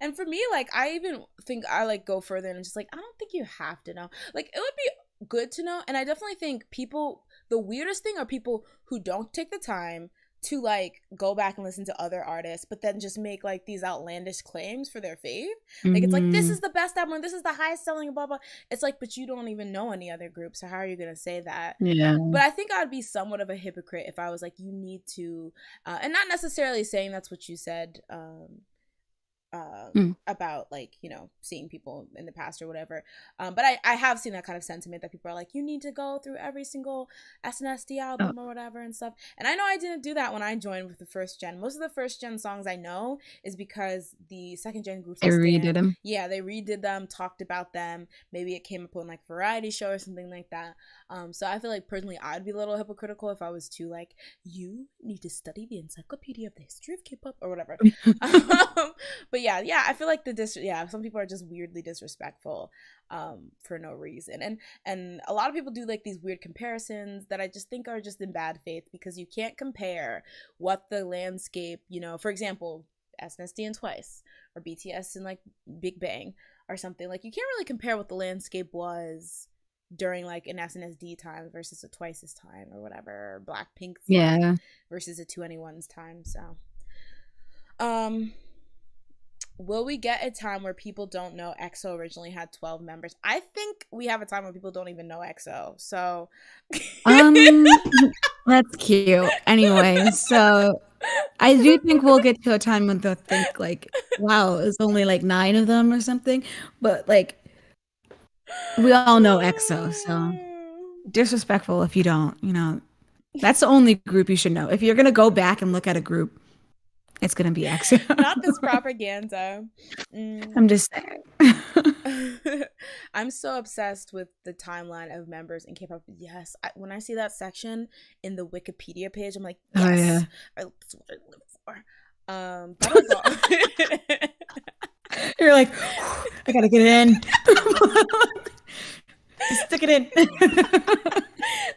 and for me, like I even think I like go further and just like I don't think you have to know. Like it would be good to know, and I definitely think people, the weirdest thing are people who don't take the time to like go back and listen to other artists, but then just make like these outlandish claims for their fave. Like it's like, this is the best album, this is the highest selling, blah blah. It's like, but you don't even know any other group, so how are you gonna say that? Yeah. But I think I'd be somewhat of a hypocrite if I was like, you need to, and not necessarily saying that's what you said, about like, you know, seeing people in the past or whatever, but I have seen that kind of sentiment that people are like, you need to go through every single SNSD album or whatever and stuff. And I know I didn't do that when I joined with the first gen. Most of the first gen songs I know is because the second gen groups they redid them. Yeah, they redid them, talked about them, maybe it came up on like variety show or something like that. So I feel like personally I'd be a little hypocritical if I was too like, you need to study the encyclopedia of the history of K-pop or whatever. But yeah, I feel like some people are just weirdly disrespectful for no reason, and a lot of people do like these weird comparisons that I just think are just in bad faith, because you can't compare what the landscape, you know, for example, SNSD and Twice or BTS and like Big Bang or something. Like you can't really compare what the landscape was during like an SNSD time versus a Twice's time or whatever, or Blackpink's Yeah. time versus a 2NE1's time. So, will we get a time where people don't know EXO originally had 12 members? I think we have a time where people don't even know EXO. So, That's cute. Anyway, so I do think we'll get to a time when they'll think like, wow, it's only like 9 of them or something. But like, we all know EXO, so disrespectful if you don't, you know. That's the only group you should know. If you're gonna go back and look at a group, it's gonna be EXO. Not this propaganda. I'm just saying. I'm so obsessed with the timeline of members in K-pop. Yes, when I see that section in the Wikipedia page, I'm like, yes, Oh yeah. That's what I live for. That was all. You're like, I gotta get it in. Just stick it in.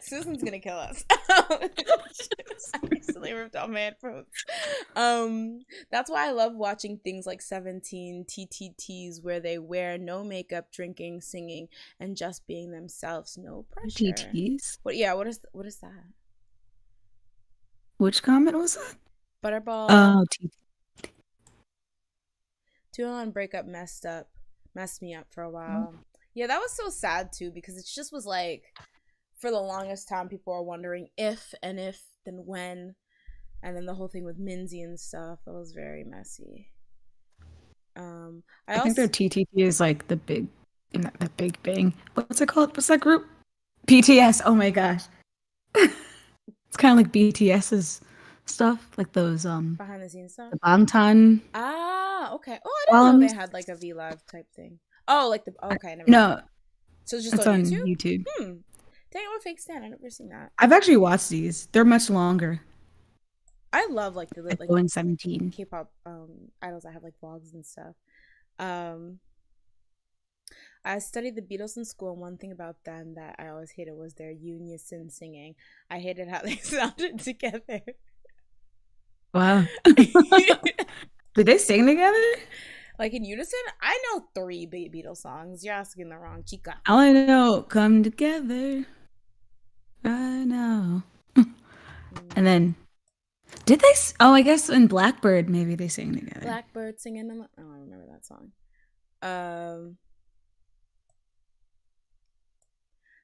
Susan's gonna kill us. I recently ripped off my headphones. That's why I love watching things like 17 TTTs, where they wear no makeup, drinking, singing, and just being themselves. No pressure. TTs? What is that? Which comment was that? Butterball. Oh, TT. 2NE1 breakup messed me up for a while. Yeah, that was so sad too, because it just was like, for the longest time, people are wondering if, then when, and then the whole thing with Minzy and stuff. It was very messy. I think their TTT is like the big bang. What's it called? What's that group? BTS. Oh my gosh. It's kind of like BTS's stuff, like those behind the scenes stuff. The Bangtan. Ah, okay. Oh, I didn't know they had like a V Live type thing. Oh, like the okay. Never no. Mind. So it's just on YouTube. Dang, I'm a fake stan. I've never seen that. I've actually watched these. They're much longer. I love like the like going 17 K-pop idols that have like vlogs and stuff. I studied the Beatles in school, and one thing about them that I always hated was their unison singing. I hated how they sounded together. Wow. Did they sing together? Like in unison? I know 3 Beatles songs. You're asking the wrong chica. All I know, come together. I know. And then, did they? I guess in Blackbird, maybe they sang together. Blackbird singing. Oh, I remember that song.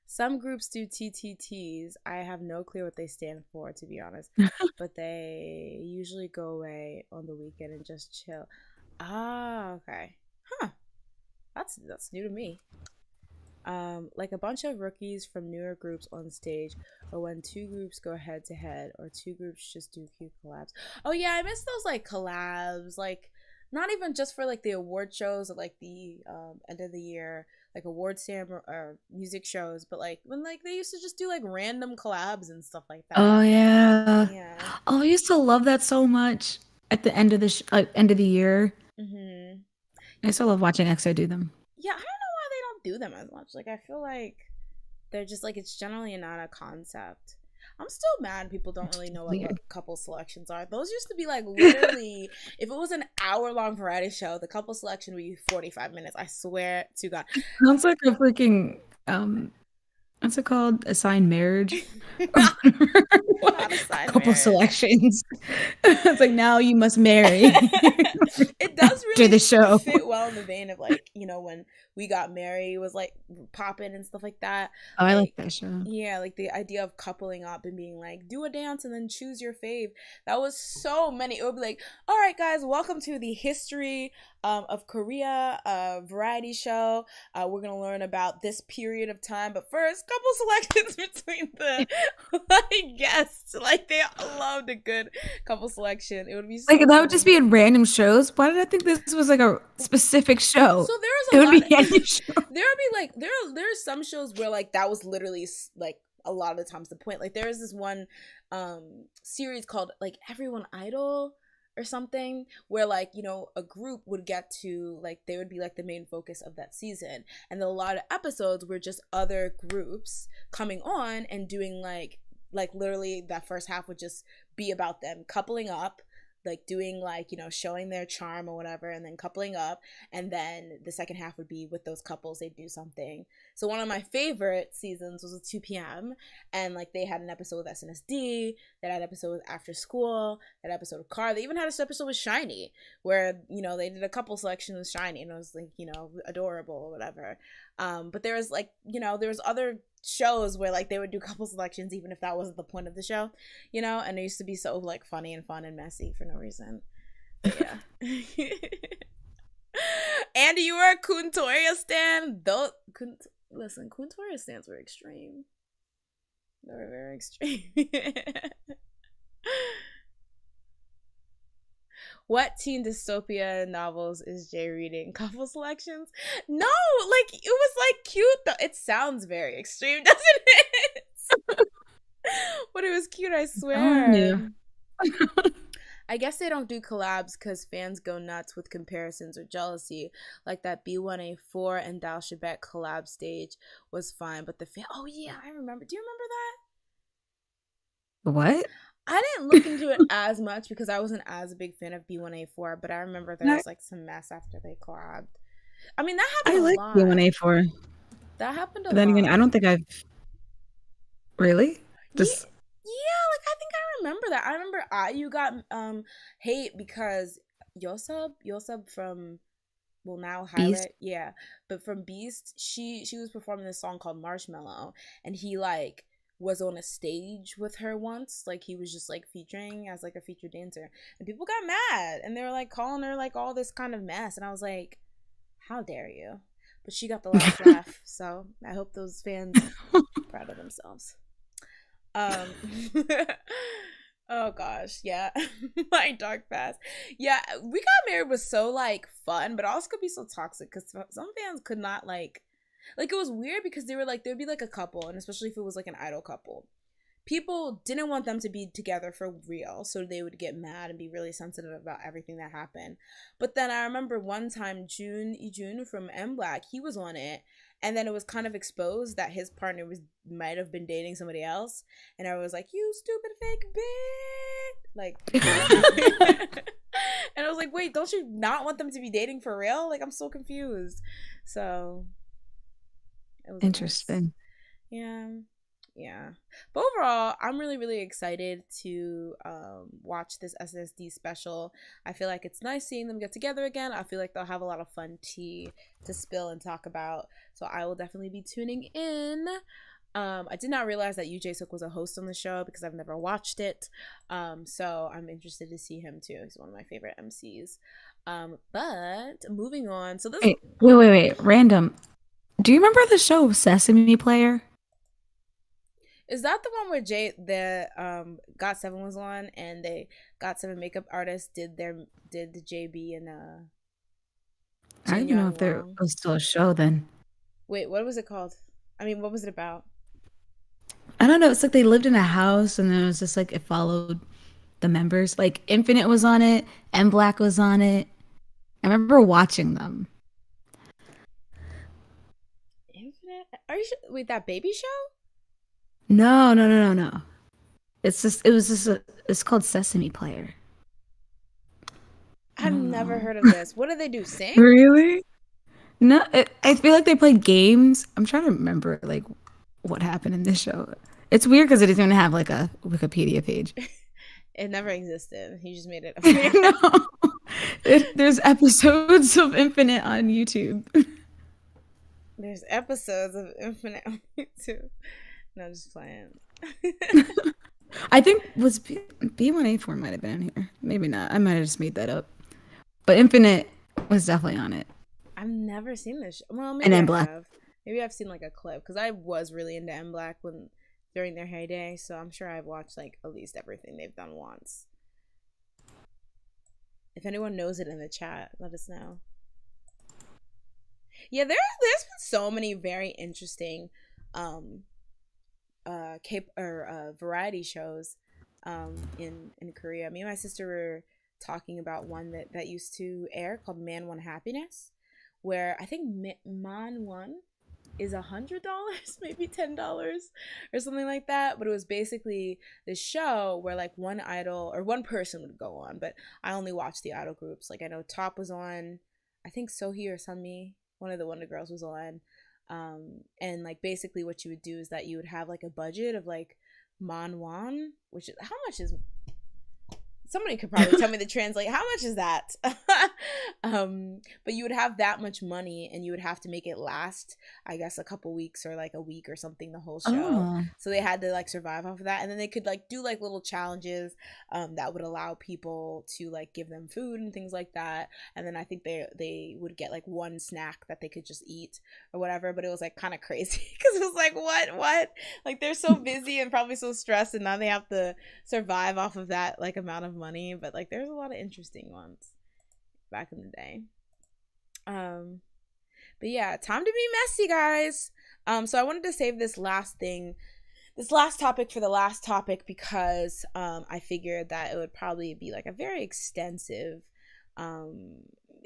Some groups do TTTs. I have no clue what they stand for, to be honest. But they usually go away on the weekend and just chill. Ah, okay. Huh. That's new to me. Like a bunch of rookies from newer groups on stage, or when 2 groups go head to head, or 2 groups just do cute collabs. Oh yeah, I miss those like collabs, like not even just for like the award shows or like the end of the year like award ceremony or music shows, but like when like they used to just do like random collabs and stuff like that. Oh yeah. Yeah. Oh, I used to love that so much at the end of the end of the year. Mm-hmm. I still love watching EXO do them. Yeah, I don't know why they don't do them as much. Like I feel like they're just like, it's generally not a concept. I'm still mad people don't really know what couple selections are. Those used to be like literally, if it was an hour-long variety show, the couple selection would be 45 minutes. I swear to God. Sounds like a freaking what's it called? Assigned marriage. Couple selections. It's like, now you must marry. It does really the show fit well in the vein of like, you know, when We Got Married was like popping and stuff like that. Oh, I like that show. Yeah, like the idea of coupling up and being like, do a dance and then choose your fave. That was so many. It would be like, all right, guys, welcome to the history of Korea variety show. We're gonna learn about this period of time, but first, couple selections between the like guests. Like they loved a good couple selection. It would be so like that would just be in random shows. Why did I think this was like a specific show? So there was any show. There would be like there's some shows where like that was literally like a lot of the times the point. Like there was this one series called like Everyone Idol or something, where like, you know, a group would get to like, they would be like the main focus of that season, and then a lot of episodes were just other groups coming on and doing like literally that first half would just be about them coupling up, like doing like, you know, showing their charm or whatever, and then coupling up, and then the second half would be with those couples, they'd do something. So one of my favorite seasons was with 2PM, and like they had an episode with SNSD, they had an episode with After School, that episode of Car, they even had an episode with Shiny, where, you know, they did a couple selections with Shiny, and it was like, you know, adorable or whatever. But there was like, you know, there was other shows where like they would do couple selections even if that wasn't the point of the show, you know, and it used to be so like funny and fun and messy for no reason. But yeah. Andy, you were a Kuntoria stan. Though listen, Kuntoria stans were extreme. They were very extreme. What teen dystopia novels is Jay reading? Couple selections? No, like it was like cute though. It sounds very extreme, doesn't it? But it was cute, I swear. I guess they don't do collabs because fans go nuts with comparisons or jealousy. Like that B1A4 and Dalshabet collab stage was fine, but the fan. Oh yeah, I remember. Do you remember that? What? I didn't look into it as much because I wasn't as a big fan of B1A4, but I remember there was like some mess after they collabed. I mean, that happened a lot. B1A4. That happened a But then lot. again, I don't think I've really just. Yeah, like I think I remember that. I remember IU got hate because Yosub from, well, now Highlight, yeah, but from Beast, she was performing this song called Marshmallow, and he like was on a stage with her once, like he was just like featuring as like a featured dancer, and people got mad and they were like calling her like all this kind of mess, and I was like, how dare you? But she got the last laugh, so I hope those fans are proud of themselves. Oh gosh, yeah. My dark past. Yeah, We Got Married was so like fun, but also could be so toxic because some fans could not like it was weird because they were like, there'd be like a couple, and especially if it was like an idol couple, people didn't want them to be together for real, so they would get mad and be really sensitive about everything that happened. But then I remember one time Jun from M Black, he was on it, and then it was kind of exposed that his partner might have been dating somebody else, and I was like, you stupid fake bitch, like and I was like, wait, don't you not want them to be dating for real? Like, I'm so confused. So it was interesting. Yeah, but overall I'm really, really excited to watch this SNSD special. I feel like it's nice seeing them get together again. I feel like they'll have a lot of fun tea to spill and talk about, so I will definitely be tuning in. I did not realize that Yoo Jae-suk was a host on the show because I've never watched it, so I'm interested to see him too. He's one of my favorite MCs. But moving on, so this wait, random. Do you remember the show Sesame Player? Is that the one where GOT7 was on, and they GOT7 makeup artists did the JB and I don't even know if there was still a show then. Wait, what was it called? I mean, what was it about? I don't know. It's like they lived in a house, and then it was just like it followed the members. Like Infinite was on it, M Black was on it. I remember watching them. Infinite? Are you sure? Wait, that baby show? No. It's called Sesame Player. I've never heard of this. What do they do? Sing? Really? No, I feel like they played games. I'm trying to remember like what happened in this show. It's weird because it doesn't even have like a Wikipedia page. It never existed. He just made it up. No. There's episodes of Infinite on YouTube. There's episodes of Infinite on YouTube. No, just playing. I think was B1A4 might have been in here. Maybe not. I might have just made that up. But Infinite was definitely on it. I've never seen this show. Well, maybe I have. Maybe I've seen like a clip because I was really into M Black during their heyday, so I'm sure I've watched like at least everything they've done once. If anyone knows it in the chat, let us know. Yeah, there's been so many very interesting variety shows in Korea. Me and my sister were talking about one that used to air called Man One Happiness, where I think Man One is $100, maybe $10 or something like that. But it was basically this show where like one idol or one person would go on, but I only watched the idol groups. Like I know Top was on, I think Sohee or Sunmi, one of the Wonder Girls was on. And like basically what you would do is that you would have like a budget of like manwon, which is how much is, somebody could probably tell me the translate, how much is that? But you would have that much money and you would have to make it last, I guess, a couple weeks or like a week or something, the whole show. Oh. So they had to like survive off of that, and then they could like do like little challenges that would allow people to like give them food and things like that. And then I think they would get like one snack that they could just eat or whatever. But it was like kind of crazy because it was like what like they're so busy and probably so stressed, and now they have to survive off of that like amount of money. But like there's a lot of interesting ones back in the day. But yeah, time to be messy, guys. So I wanted to save this last topic for the last topic because I figured that it would probably be like a very extensive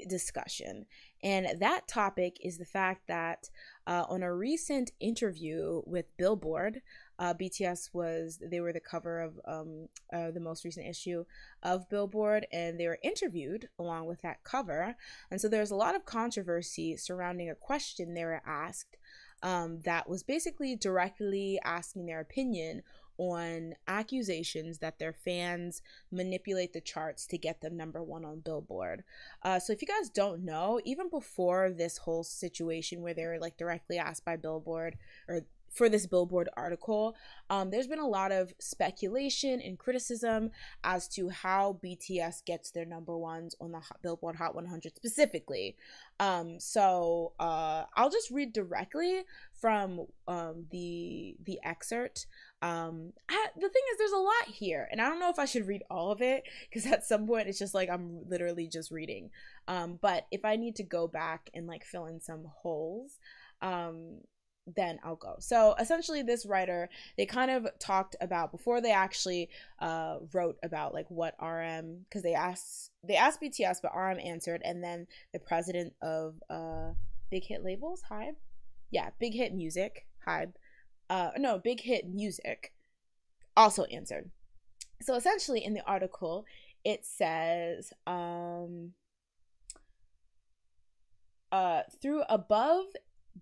discussion. And that topic is the fact that on a recent interview with Billboard, BTS they were the cover of the most recent issue of Billboard, and they were interviewed along with that cover. And so there's a lot of controversy surrounding a question they were asked that was basically directly asking their opinion on accusations that their fans manipulate the charts to get them number one on Billboard. So if you guys don't know, even before this whole situation where they were like directly asked by Billboard or for this Billboard article, there's been a lot of speculation and criticism as to how BTS gets their number ones on the Billboard Hot 100 specifically. So I'll just read directly from the excerpt. The thing is, there's a lot here, and I don't know if I should read all of it because at some point it's just like I'm literally just reading. But if I need to go back and like fill in some holes, then I'll go. So essentially this writer, they kind of talked about before they actually wrote about like what RM, because they asked BTS, but RM answered, and then the president of Big Hit Labels, Hybe, yeah, Big Hit Music, Hybe, Big Hit Music also answered. So essentially in the article it says through above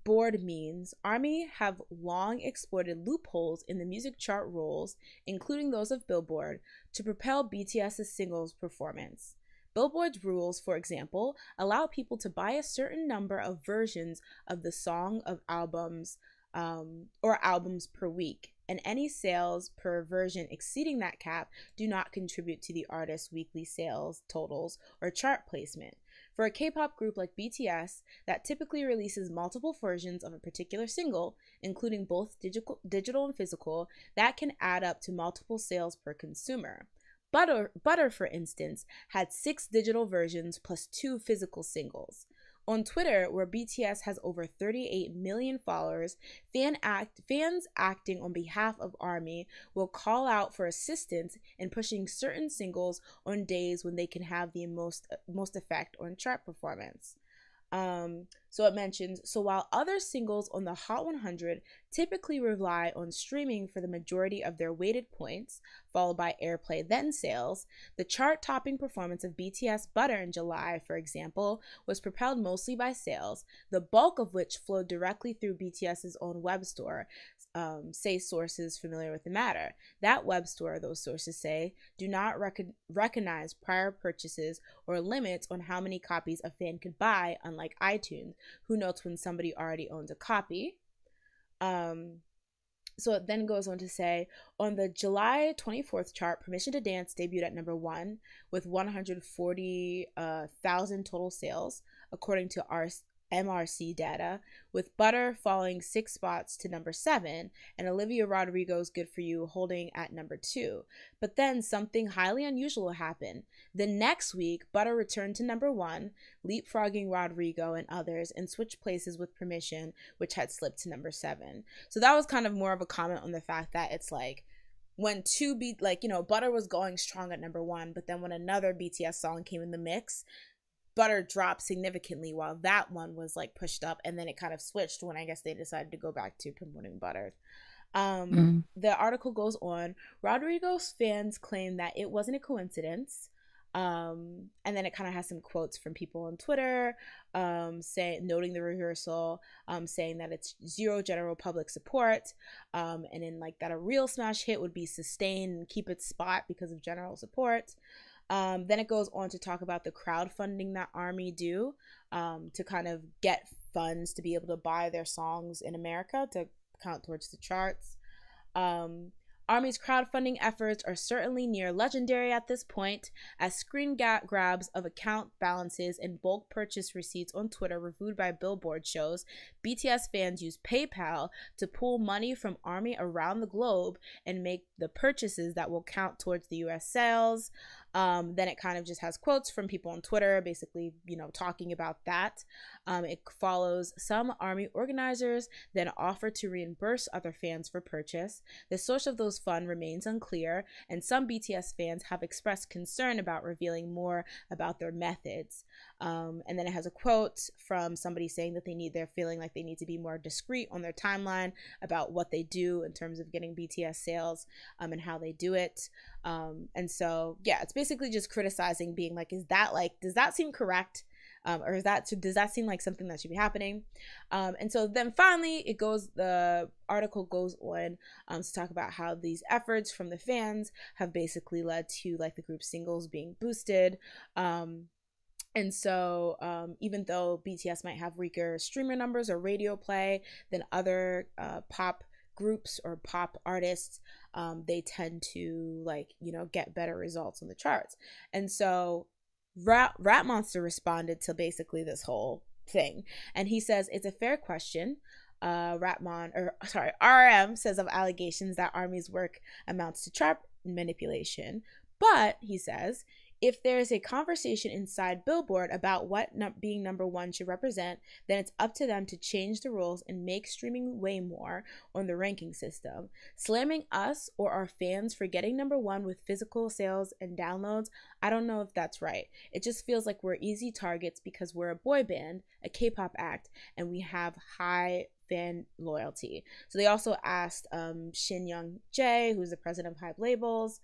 board means, ARMY have long exploited loopholes in the music chart rules, including those of Billboard, to propel BTS's singles performance. Billboard's rules, for example, allow people to buy a certain number of versions of the song of albums or albums per week, and any sales per version exceeding that cap do not contribute to the artist's weekly sales totals or chart placement. For a K-pop group like BTS that typically releases multiple versions of a particular single, including both digital and physical, that can add up to multiple sales per consumer. Butter, for instance, had 6 digital versions plus 2 physical singles. On Twitter, where BTS has over 38 million followers, fans acting on behalf of ARMY will call out for assistance in pushing certain singles on days when they can have the most effect on chart performance. So it mentions, so while other singles on the Hot 100 typically rely on streaming for the majority of their weighted points, followed by airplay then sales, the chart-topping performance of BTS Butter in July, for example, was propelled mostly by sales, the bulk of which flowed directly through BTS's own web store, say sources familiar with the matter. That web store, those sources say, do not recognize prior purchases or limits on how many copies a fan could buy, unlike iTunes, who notes when somebody already owns a copy. So it then goes on to say, on the July 24th chart, Permission to Dance debuted at number 1 with 140,000 total sales, according to MRC data, with Butter falling 6 spots to number 7 and Olivia Rodrigo's Good For You holding at number 2. But then something highly unusual happened. The next week, Butter returned to number 1, leapfrogging Rodrigo and others, and switched places with Permission, which had slipped to number 7. So that was kind of more of a comment on the fact that it's like, when Butter was going strong at number 1, but then when another BTS song came in the mix, butter dropped significantly while that one was like pushed up, and then it kind of switched when I guess they decided to go back to promoting butter. The article goes on. Rodrigo's fans claim that it wasn't a coincidence. And then it kind of has some quotes from people on Twitter, noting the rehearsal, saying that it's zero general public support, and in like that a real smash hit would be sustained and keep its spot because of general support. Then it goes on to talk about the crowdfunding that ARMY do, to kind of get funds to be able to buy their songs in America to count towards the charts. ARMY's crowdfunding efforts are certainly near legendary at this point, as screen grabs of account balances and bulk purchase receipts on Twitter reviewed by Billboard shows BTS fans use PayPal to pull money from ARMY around the globe and make the purchases that will count towards the US sales. Then it kind of just has quotes from people on Twitter, basically, talking about that. It follows some ARMY organizers then offer to reimburse other fans for purchase. The source of those funds remains unclear, and some BTS fans have expressed concern about revealing more about their methods. And then it has a quote from somebody saying that they're feeling like they need to be more discreet on their timeline about what they do in terms of getting BTS sales, and how they do it. And so, yeah, it's basically just criticizing, being like, does that seem correct? Or does that seem like something that should be happening? And so then finally the article goes on to talk about how these efforts from the fans have basically led to like the group's singles being boosted. And so even though BTS might have weaker streamer numbers or radio play than other pop groups or pop artists, they tend to get better results on the charts. And so Rat Monster responded to basically this whole thing, and he says it's a fair question. RM says of allegations that ARMY's work amounts to chart manipulation, but he says if there's a conversation inside Billboard about what being number one should represent, then it's up to them to change the rules and make streaming weigh more on the ranking system. Slamming us or our fans for getting number one with physical sales and downloads, I don't know if that's right. It just feels like we're easy targets because we're a boy band, a K-pop act, and we have high fan loyalty. So they also asked Shin Young Jae, who's the president of Hype Labels,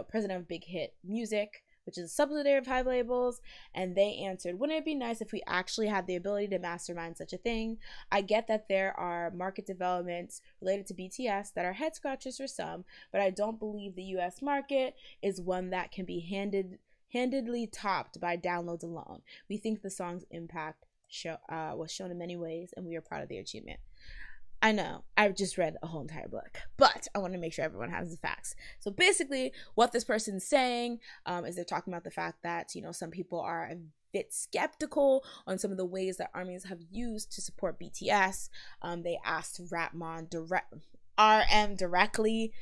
president of Big Hit Music, which is a subsidiary of Hype Labels, and they answered, wouldn't it be nice if we actually had the ability to mastermind such a thing? I get that there are market developments related to BTS that are head scratchers for some, but I don't believe the US market is one that can be handedly topped by downloads alone. We think the song's impact was shown in many ways, and we are proud of the achievement. I know, I've just read a whole entire book, but I want to make sure everyone has the facts. So basically, what this person's saying is they're talking about the fact that, some people are a bit skeptical on some of the ways that ARMYs have used to support BTS. They asked RM directly.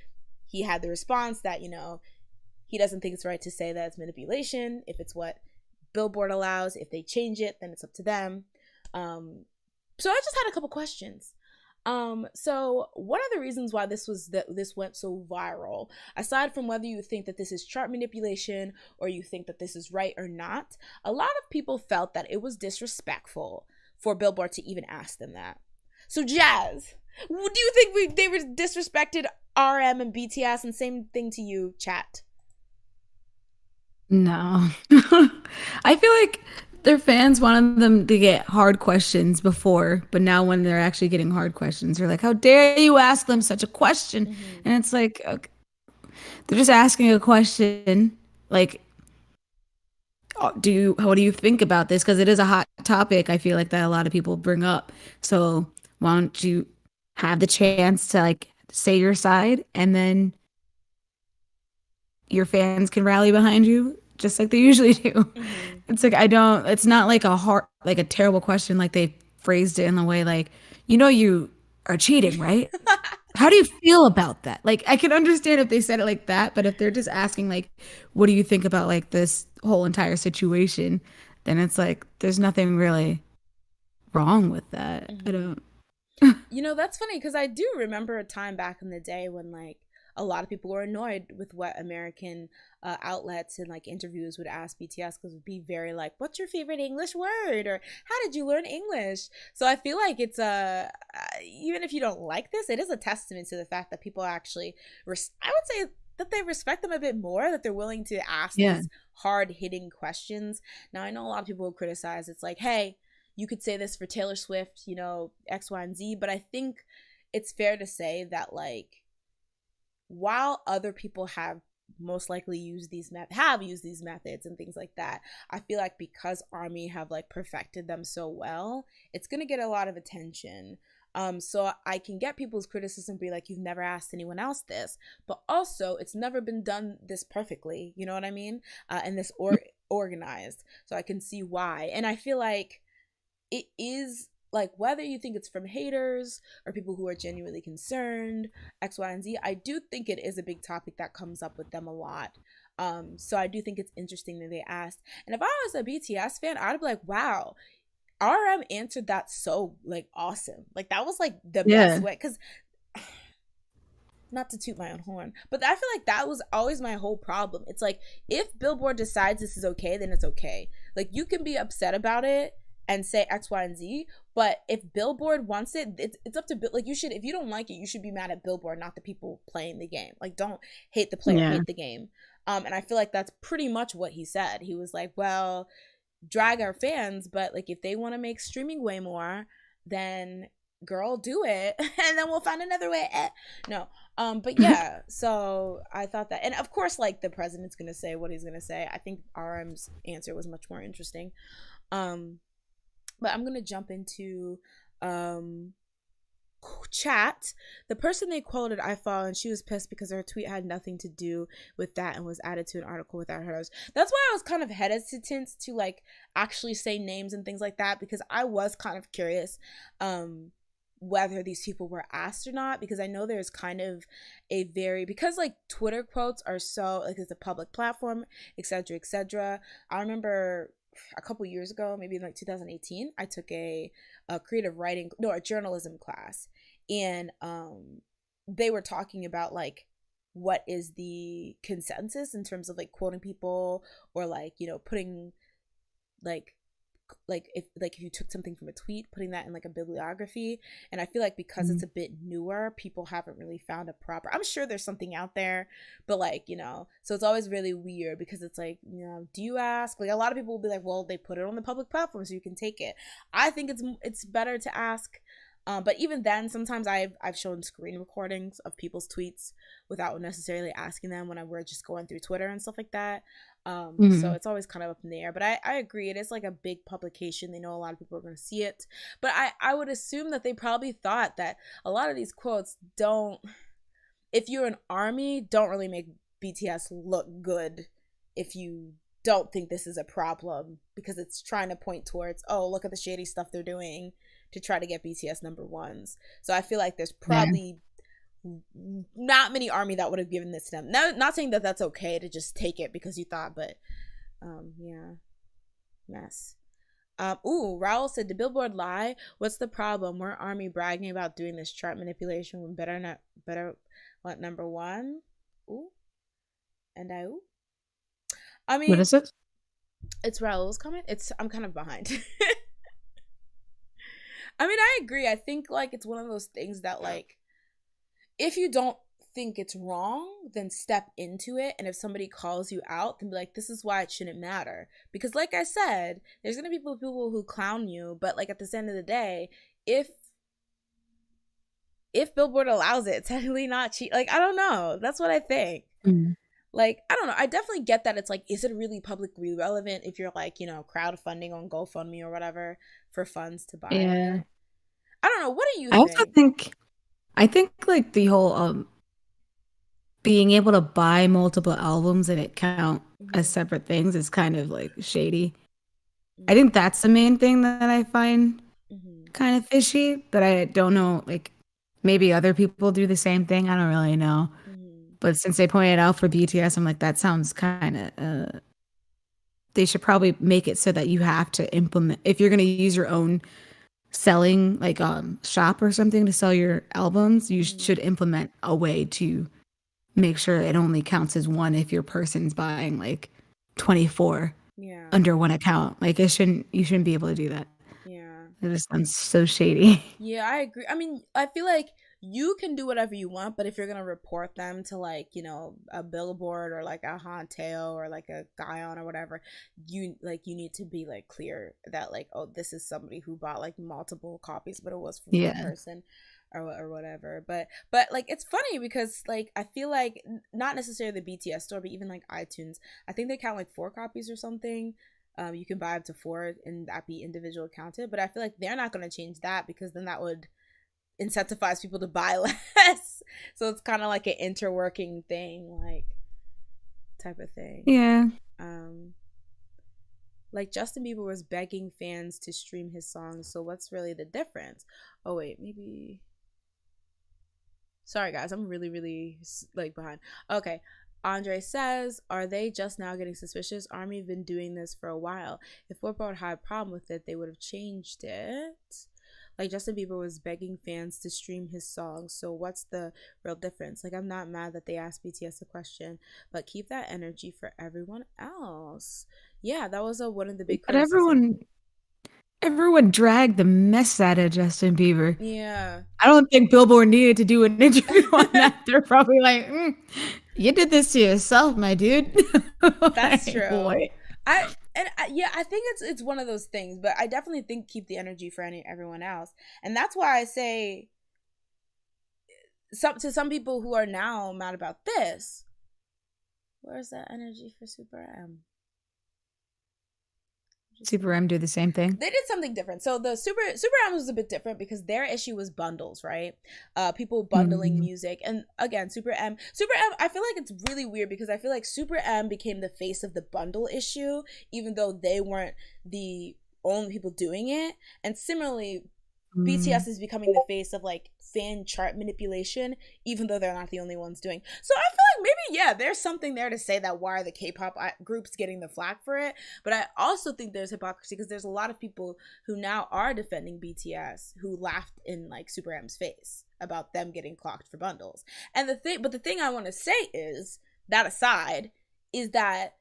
He had the response that, he doesn't think it's right to say that it's manipulation. If it's what Billboard allows, if they change it, then it's up to them. So I just had a couple questions. So what are the reasons why this went so viral? Aside from whether you think that this is chart manipulation or you think that this is right or not, a lot of people felt that it was disrespectful for Billboard to even ask them that. So Jazz, do you think they were disrespected RM and BTS? And same thing to you, chat. No. I feel like their fans wanted them to get hard questions before, but now when they're actually getting hard questions, they're like, how dare you ask them such a question? Mm-hmm. And it's like, okay, they're just asking a question. Like, what do you think about this? Because it is a hot topic. I feel like that a lot of people bring up. So why don't you have the chance to say your side, and then your fans can rally behind you just like they usually do. Mm-hmm. It's like, it's not like a terrible question. Like they phrased it in the way you are cheating, right? How do you feel about that? Like, I can understand if they said it like that, but if they're just asking what do you think about this whole entire situation, then it's like, there's nothing really wrong with that. Mm-hmm. I don't. That's funny because I do remember a time back in the day when a lot of people were annoyed with what American outlets and like interviews would ask BTS, because it would be very like, what's your favorite English word, or how did you learn English? So I feel like it's even if you don't like this, it is a testament to the fact that people actually I would say that they respect them a bit more, that they're willing to ask Yeah. these hard hitting questions. Now I know a lot of people will criticize, it's like, hey, you could say this for Taylor Swift, you know, X, Y, and Z, but I think it's fair to say that like, while other people have most likely used these methods and things like that, I feel like because Army have like perfected them so well, it's gonna get a lot of attention. So I can get people's criticism, be like, you've never asked anyone else this, but also it's never been done this perfectly, you know what I mean, and this organized. So I can see why, and I feel like it is like, whether you think it's from haters or people who are genuinely concerned, X, Y, and Z, I do think it is a big topic that comes up with them a lot. So I do think it's interesting that they asked. And if I was a BTS fan, I'd be like, wow, RM answered that so like awesome. Like that was like the best way. Because not to toot my own horn, but I feel like that was always my whole problem. It's like, if Billboard decides this is okay, then it's okay. Like, you can be upset about it and say X, Y, and Z, but if Billboard wants it, it's up to like, you should, if you don't like it, you should be mad at Billboard, not the people playing the game. Like, don't hate the player, hate the game. And I feel like that's pretty much what he said. He was like, well, drag our fans, but like, if they want to make streaming way more, then girl, do it, and then we'll find another way. No, but yeah. So I thought that, and of course, like, the president's gonna say what he's gonna say. I think RM's answer was much more interesting. But I'm gonna jump into chat. The person they quoted, I follow, and she was pissed because her tweet had nothing to do with that and was added to an article without hers. That's why I was kind of hesitant to like actually say names and things like that, because I was kind of curious whether these people were asked or not, because I know there's kind of a very, because like Twitter quotes are so like, it's a public platform, etc., etc. I remember a couple years ago, maybe in like 2018, I took a creative writing, no, a journalism class, and they were talking about like, what is the consensus in terms of like quoting people, or like, you know, putting if you took something from a tweet, putting that in like a bibliography. And I feel like because it's a bit newer, people haven't really found a proper, I'm sure there's something out there, but like, you know, so it's always really weird, because it's like, you know, do you ask? Like, a lot of people will be like, well, they put it on the public platform so you can take it. I think it's better to ask. But even then, sometimes I've shown screen recordings of people's tweets without necessarily asking them, when we're just going through Twitter and stuff like that. So it's always kind of up in the air. But I agree, it is like a big publication. They know a lot of people are going to see it. But I would assume that they probably thought that a lot of these quotes don't, if you're an army, don't really make BTS look good if you don't think this is a problem, because it's trying to point towards, oh, look at the shady stuff they're doing to try to get BTS number ones. So I feel like there's probably not many army that would have given this to them. Not saying that that's okay to just take it because you thought, but yeah, mess. Raul said, did Billboard lie? What's the problem? We're army bragging about doing this chart manipulation when better what, number one? I mean, what is it? It's Raul's comment. I'm kind of behind. I mean, I agree. I think like it's one of those things that like, if you don't think it's wrong, then step into it. And if somebody calls you out, then be like, this is why it shouldn't matter. Because like I said, there's going to be people who clown you. But like at the end of the day, if Billboard allows it, it's technically not cheap. Like, I don't know. That's what I think. Like, I don't know. I definitely get that. It's like, is it really publicly relevant if you're like, you know, crowdfunding on GoFundMe or whatever for funds to buy it? I don't know. What do you think? I think like the whole being able to buy multiple albums and it count as separate things is kind of like shady. I think that's the main thing that I find kind of fishy, but I don't know, like maybe other people do the same thing. I don't really know. But since they pointed out for BTS, I'm like, that sounds kind of, they should probably make it so that you have to implement, if you're going to use your own selling shop or something to sell your albums, you should implement a way to make sure it only counts as one if your person's buying like 24 Yeah. under one account. Like you shouldn't be able to do that. Yeah. It just sounds so shady. Yeah, I agree. I mean, I feel like you can do whatever you want, but if you're gonna report them to like, a billboard or like a Hanteo or like a Guion or whatever, you need to be like clear that like, oh, this is somebody who bought like multiple copies, but it was from one Yeah. person or whatever. But like it's funny because like I feel like not necessarily the BTS store, but even like iTunes, I think they count like 4 copies or something. You can buy up to 4 and that be individual counted, but I feel like they're not going to change that because then that would incentivize people to buy less. So it's kind of like an interworking thing, like type of thing. Yeah. Like Justin Bieber was begging fans to stream his songs, so what's really the difference? Oh wait, maybe. Sorry guys, I'm really really like behind. Okay. Andre says, are they just now getting suspicious? Army been doing this for a while. If Warport had a problem with it, they would have changed it. Like Justin Bieber was begging fans to stream his songs, so what's the real difference? Like I'm not mad that they asked BTS a question, but keep that energy for everyone else. Yeah, that was one of the big criticisms. But everyone dragged the mess out of Justin Bieber. Yeah. I don't think Billboard needed to do an interview on that. They're probably like, you did this to yourself, my dude. That's like, true. boy. I think it's one of those things, but I definitely think keep the energy for everyone else, and that's why I say to some people who are now mad about this, where's that energy for Super M? Super M do the same thing. They did something different. So the Super M was a bit different because their issue was bundles, right? People bundling music, and again, Super M. I feel like it's really weird because I feel like Super M became the face of the bundle issue, even though they weren't the only people doing it. And similarly, BTS is becoming the face of like fan chart manipulation, even though they're not the only ones doing. So I feel like maybe there's something there to say that why are the K-pop groups getting the flack for it. But I also think there's hypocrisy because there's a lot of people who now are defending BTS who laughed in like Super M's face about them getting clocked for bundles. And the thing I want to say is that aside is that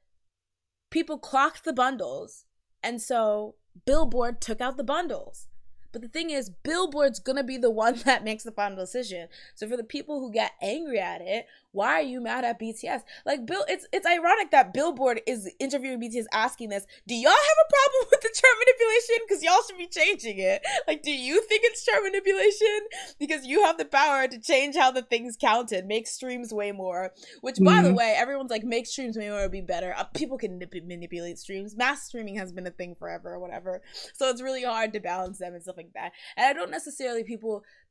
people clocked the bundles, and so Billboard took out the bundles. But the thing is, Billboard's gonna be the one that makes the final decision. So for the people who get angry at it, why are you mad at BTS? Like it's ironic that Billboard is interviewing BTS asking this. Do y'all have a problem with the chart manipulation? Because y'all should be changing it. Like, do you think it's chart manipulation? Because you have the power to change how the thing's counted, make streams way more. Which, by the way, everyone's like, make streams way more would be better. People can manipulate streams. Mass streaming has been a thing forever or whatever. So it's really hard to balance them and stuff like that. And I don't necessarily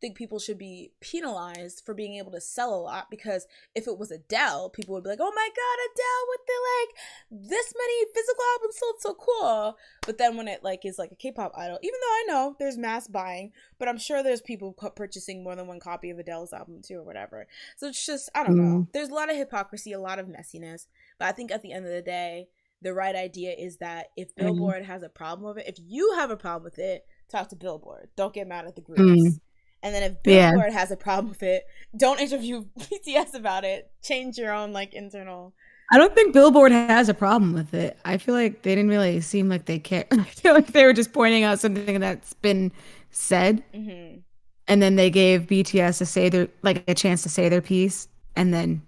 think people should be penalized for being able to sell a lot, because if it was Adele, people would be like, oh my god, Adele with the like this many physical albums sold, so cool. But then when it like is like a K-pop idol, even though I know there's mass buying, but I'm sure there's people purchasing more than one copy of Adele's album too or whatever. So it's just, I don't know, there's a lot of hypocrisy, a lot of messiness, but I think at the end of the day, the right idea is that if Billboard has a problem with it, if you have a problem with it, talk to Billboard. Don't get mad at the groups. And then if Billboard has a problem with it, don't interview BTS about it. Change your own like internal. I don't think Billboard has a problem with it. I feel like they didn't really seem like they care. I feel like they were just pointing out something that's been said, and then they gave BTS a chance to say their piece, and then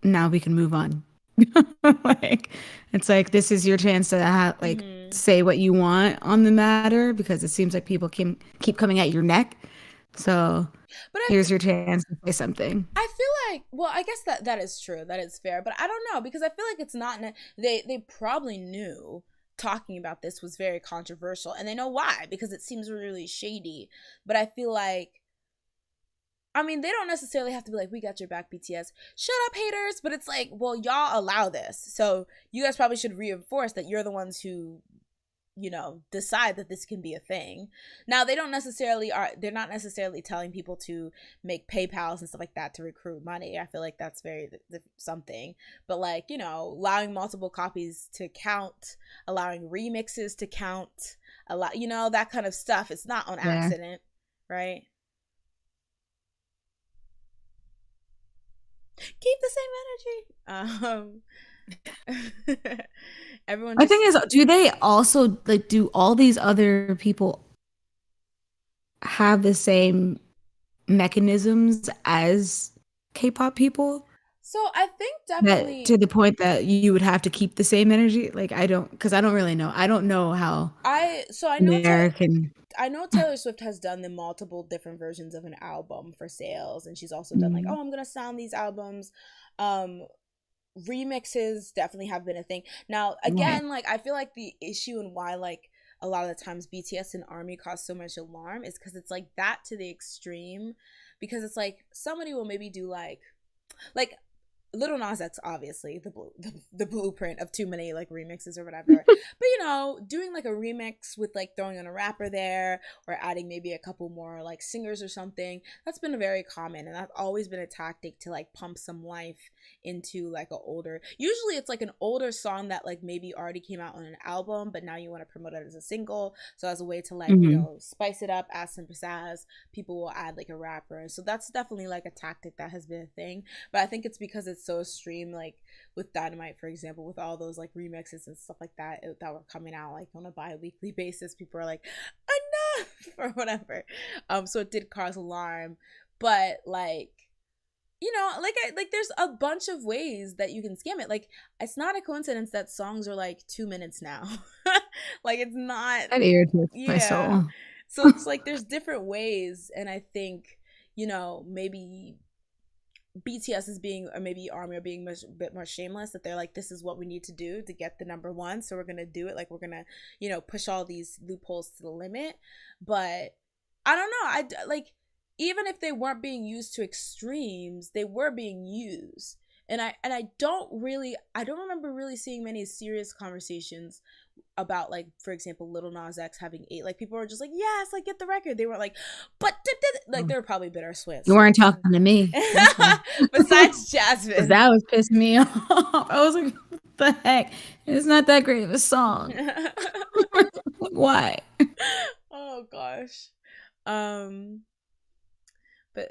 now we can move on. Like it's like, this is your chance to say what you want on the matter, because it seems like people keep coming at your neck. So here's your chance to say something. I feel like, well, I guess that is true. That is fair. But I don't know, because I feel like it's not, they probably knew talking about this was very controversial, and they know why, because it seems really shady. But I feel like, I mean, they don't necessarily have to be like, we got your back, BTS. Shut up, haters. But it's like, well, y'all allow this. So you guys probably should reinforce that you're the ones who, decide that this can be a thing. Now, they're not necessarily telling people to make PayPals and stuff like that to recruit money. I feel like that's very something. But like, allowing multiple copies to count, allowing remixes to count, that kind of stuff. It's not on accident, right? Keep the same energy. Everyone My thing just is, do they also like do all these other people have the same mechanisms as K-pop people? so I think That definitely to the point that you would have to keep the same energy? Like I don't, because I don't really know. I don't know how I know American. I know Taylor Swift has done the multiple different versions of an album for sales, and she's also done like, Mm, oh, I'm gonna sound these albums. Um, Remixes definitely have been a thing. Now, right. again, like I feel like the issue and why like a lot of the times BTS and ARMY cause so much alarm is because it's like that to the extreme. Because it's like somebody will maybe do like Little Nas X, obviously the blueprint of too many like remixes or whatever. But doing like a remix with like throwing in a rapper there or adding maybe a couple more like singers or something, that's been very common, and that's always been a tactic to like pump some life into like a older. Usually, it's like an older song that like maybe already came out on an album, but now you want to promote it as a single. So as a way to like Hmm. spice it up, add some pizzazz, people will add like a rapper. So that's definitely like a tactic that has been a thing, but I think it's because it's so extreme, like with Dynamite, for example, with all those like remixes and stuff like that that were coming out like on a bi-weekly basis. People are like, enough or whatever. So it did cause alarm, but like like there's a bunch of ways that you can scam it. Like it's not a coincidence that songs are like 2 minutes now. Like it's not. That irritates my Yeah. soul. So it's like there's different ways, and I think maybe BTS is being, or maybe ARMY are being a bit more shameless, that they're like, this is what we need to do to get the number one, so we're gonna do it. Like we're gonna, push all these loopholes to the limit. But I don't know. I like, even if they weren't being used to extremes, they were being used. And I don't remember really seeing many serious conversations about, like, for example, Little Nas X having eight. Like people were just like, yes, like get the record. They weren't like, but like they were probably bitter You Swiss. weren't talking to me. That's why. Besides Because Jasmine. that was pissing me off. I was like, what the heck? It's not that great of a song. Why? Oh gosh. Um but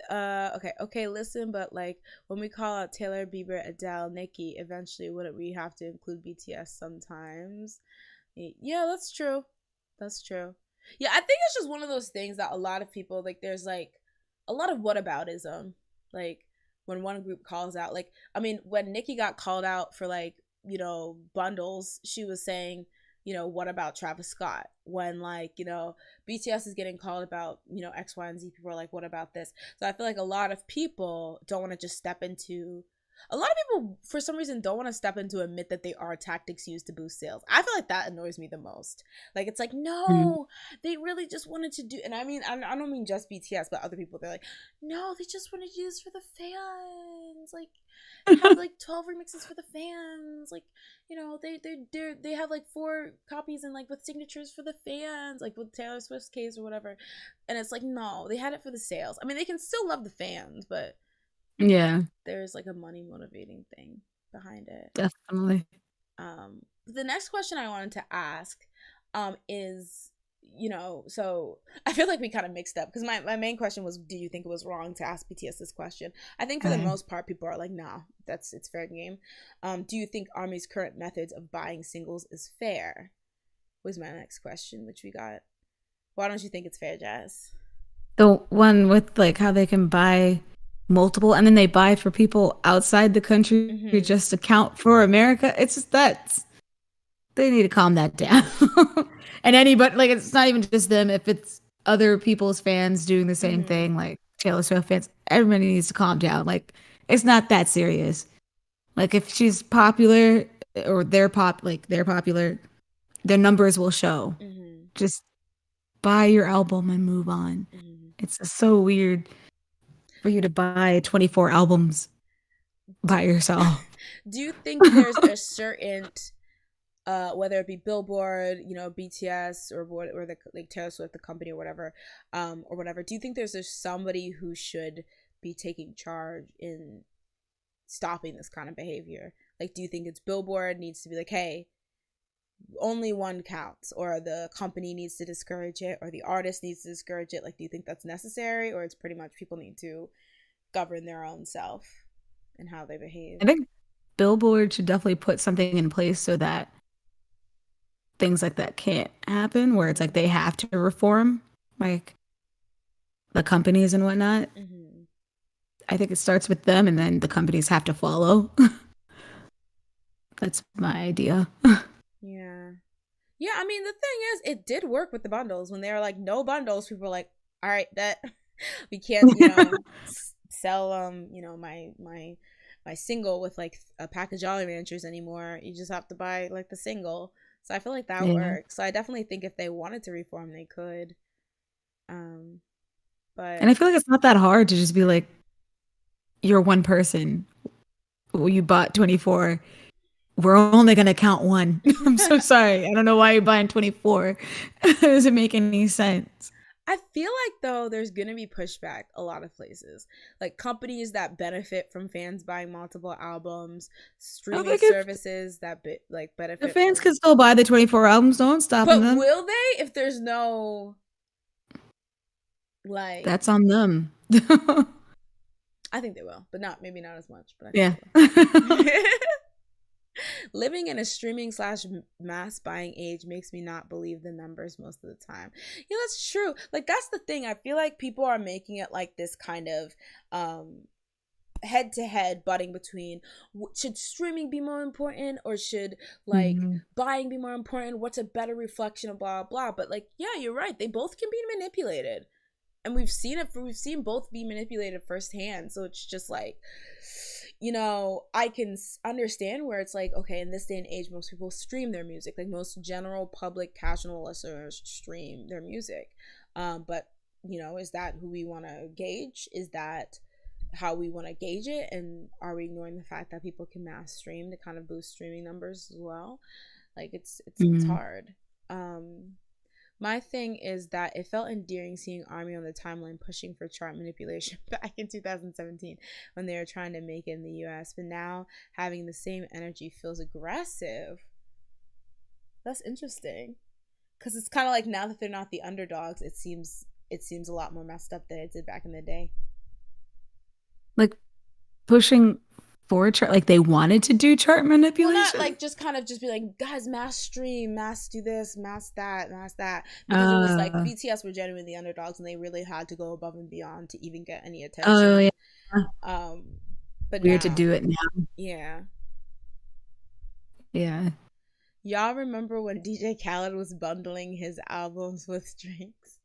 okay, listen, but like when we call out Taylor, Bieber, Adele, Nicki, eventually wouldn't we have to include BTS sometimes? Yeah, that's true. That's true. Yeah, I think it's just one of those things that a lot of people, like, there's like a lot of whataboutism. Like when one group calls out, like, I mean, when Nicki got called out for like, bundles, she was saying, what about Travis Scott? When like, BTS is getting called about, X, Y, and Z, people are like, what about this? So I feel like a lot of people don't want to just step into, a lot of people for some reason don't want to step into admit that they are tactics used to boost sales. I feel like that annoys me the most. Like it's like, Mm. no, they really just wanted to do, and I mean, I don't mean just BTS, but other people, they're like, no, they just wanted to do this for the fans. Like have like 12 remixes for the fans. Like, they have like 4 copies and like with signatures for the fans, like with Taylor Swift's case or whatever. And it's like, no, they had it for the sales. I mean, they can still love the fans, but Yeah, there's like a money motivating thing behind it. definitely. The next question I wanted to ask is, so I feel like we kind of mixed up, because my main question was, do you think it was wrong to ask BTS this question? I think for the Okay. most part people are like, nah, it's fair game. Do you think ARMY's current methods of buying singles is fair, was my next question, which we got. Why don't you think it's fair, Jazz? The one with like how they can buy multiple and then they buy for people outside the country Mm-hmm. just to count for America. It's just that they need to calm that down. And anybody, like, it's not even just them. If it's other people's fans doing the same Mm-hmm. thing, like Taylor Swift fans, everybody needs to calm down. Like, it's not that serious. Like, if she's popular or they're popular, their numbers will show. Mm-hmm. Just buy your album and move on. Mm-hmm. It's just so weird for you to buy 24 albums do, by yourself. do you think there's a certain whether it be Billboard, BTS, or what, or the like Taylor Swift, the company, or whatever, do you think there's just somebody who should be taking charge in stopping this kind of behavior? Like, do you think it's Billboard needs to be like, hey, only one counts, or the company needs to discourage it, or the artist needs to discourage it? Like, do you think that's necessary, or it's pretty much people need to govern their own self? and how they behave. I think Billboard should definitely put something in place so that things like that can't happen, where it's like they have to reform, like the companies and whatnot. Mm-hmm. I think it starts with them and then the companies have to follow. That's my idea. Yeah. Yeah, I mean, the thing is, it did work with the bundles. When they were like, no bundles, people were like, all right, that we can't, sell, my single with like a pack of Jolly Ranchers anymore. You just have to buy like the single. So I feel like that Yeah. works. So I definitely think if they wanted to reform, they could. Um, And but I feel like it's not that hard to just be like, you're one person. Well, you bought 24. We're only going to count one. I'm so sorry. I don't know why you're buying 24. It doesn't make any sense. I feel like though there's gonna be pushback a lot of places, like companies that benefit from fans buying multiple albums, I streaming think if services that the benefit fans from. can still buy the 24 albums, no one's stopping But them. will they if there's no like? That's on them. I think they will, but maybe not as much. But I Yeah. think they will. Living in a streaming / mass buying age makes me not believe the numbers most of the time. Yeah, that's true. Like that's the thing. I feel like people are making it like this kind of head to head butting between should streaming be more important or should like Mhm. buying be more important? What's a better reflection of blah blah? But like, yeah, you're right. They both can be manipulated. And we've seen both be manipulated firsthand. So it's just like, I can understand where it's like, okay, in this day and age, most people stream their music. Like most general public casual listeners stream their music. But is that who we want to gauge? Is that how we want to gauge it? And are we ignoring the fact that people can mass stream to kind of boost streaming numbers as well? Like it's Mhm. hard. My thing is that it felt endearing seeing Army on the timeline pushing for chart manipulation back in 2017 when they were trying to make it in the US, but now having the same energy feels aggressive. That's interesting. Because it's kind of like now that they're not the underdogs, it seems a lot more messed up than it did back in the day. Like pushing for chart, like they wanted to do chart Well, manipulation. not like just kind of just be like, guys, mass stream, mass do this, mass that, because it was like BTS were genuinely underdogs and they really had to go above and beyond to even get any attention. Oh yeah. But Weird now, to do it now. yeah. Yeah. Y'all remember when DJ Khaled was bundling his albums with drinks?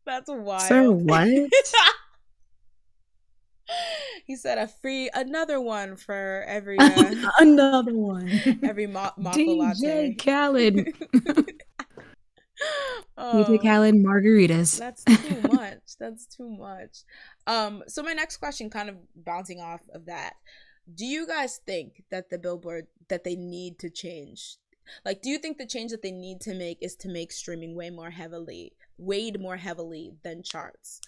That's wild. So what? He said another one for every another one. every maca DJ latte. Khaled. Oh, DJ Khaled margaritas. that's too much. That's too much. So my next question, kind of bouncing off of that, do you guys think that the Billboard that they need to change? Like, do you think the change that they need to make is to make streaming weighed more heavily than charts?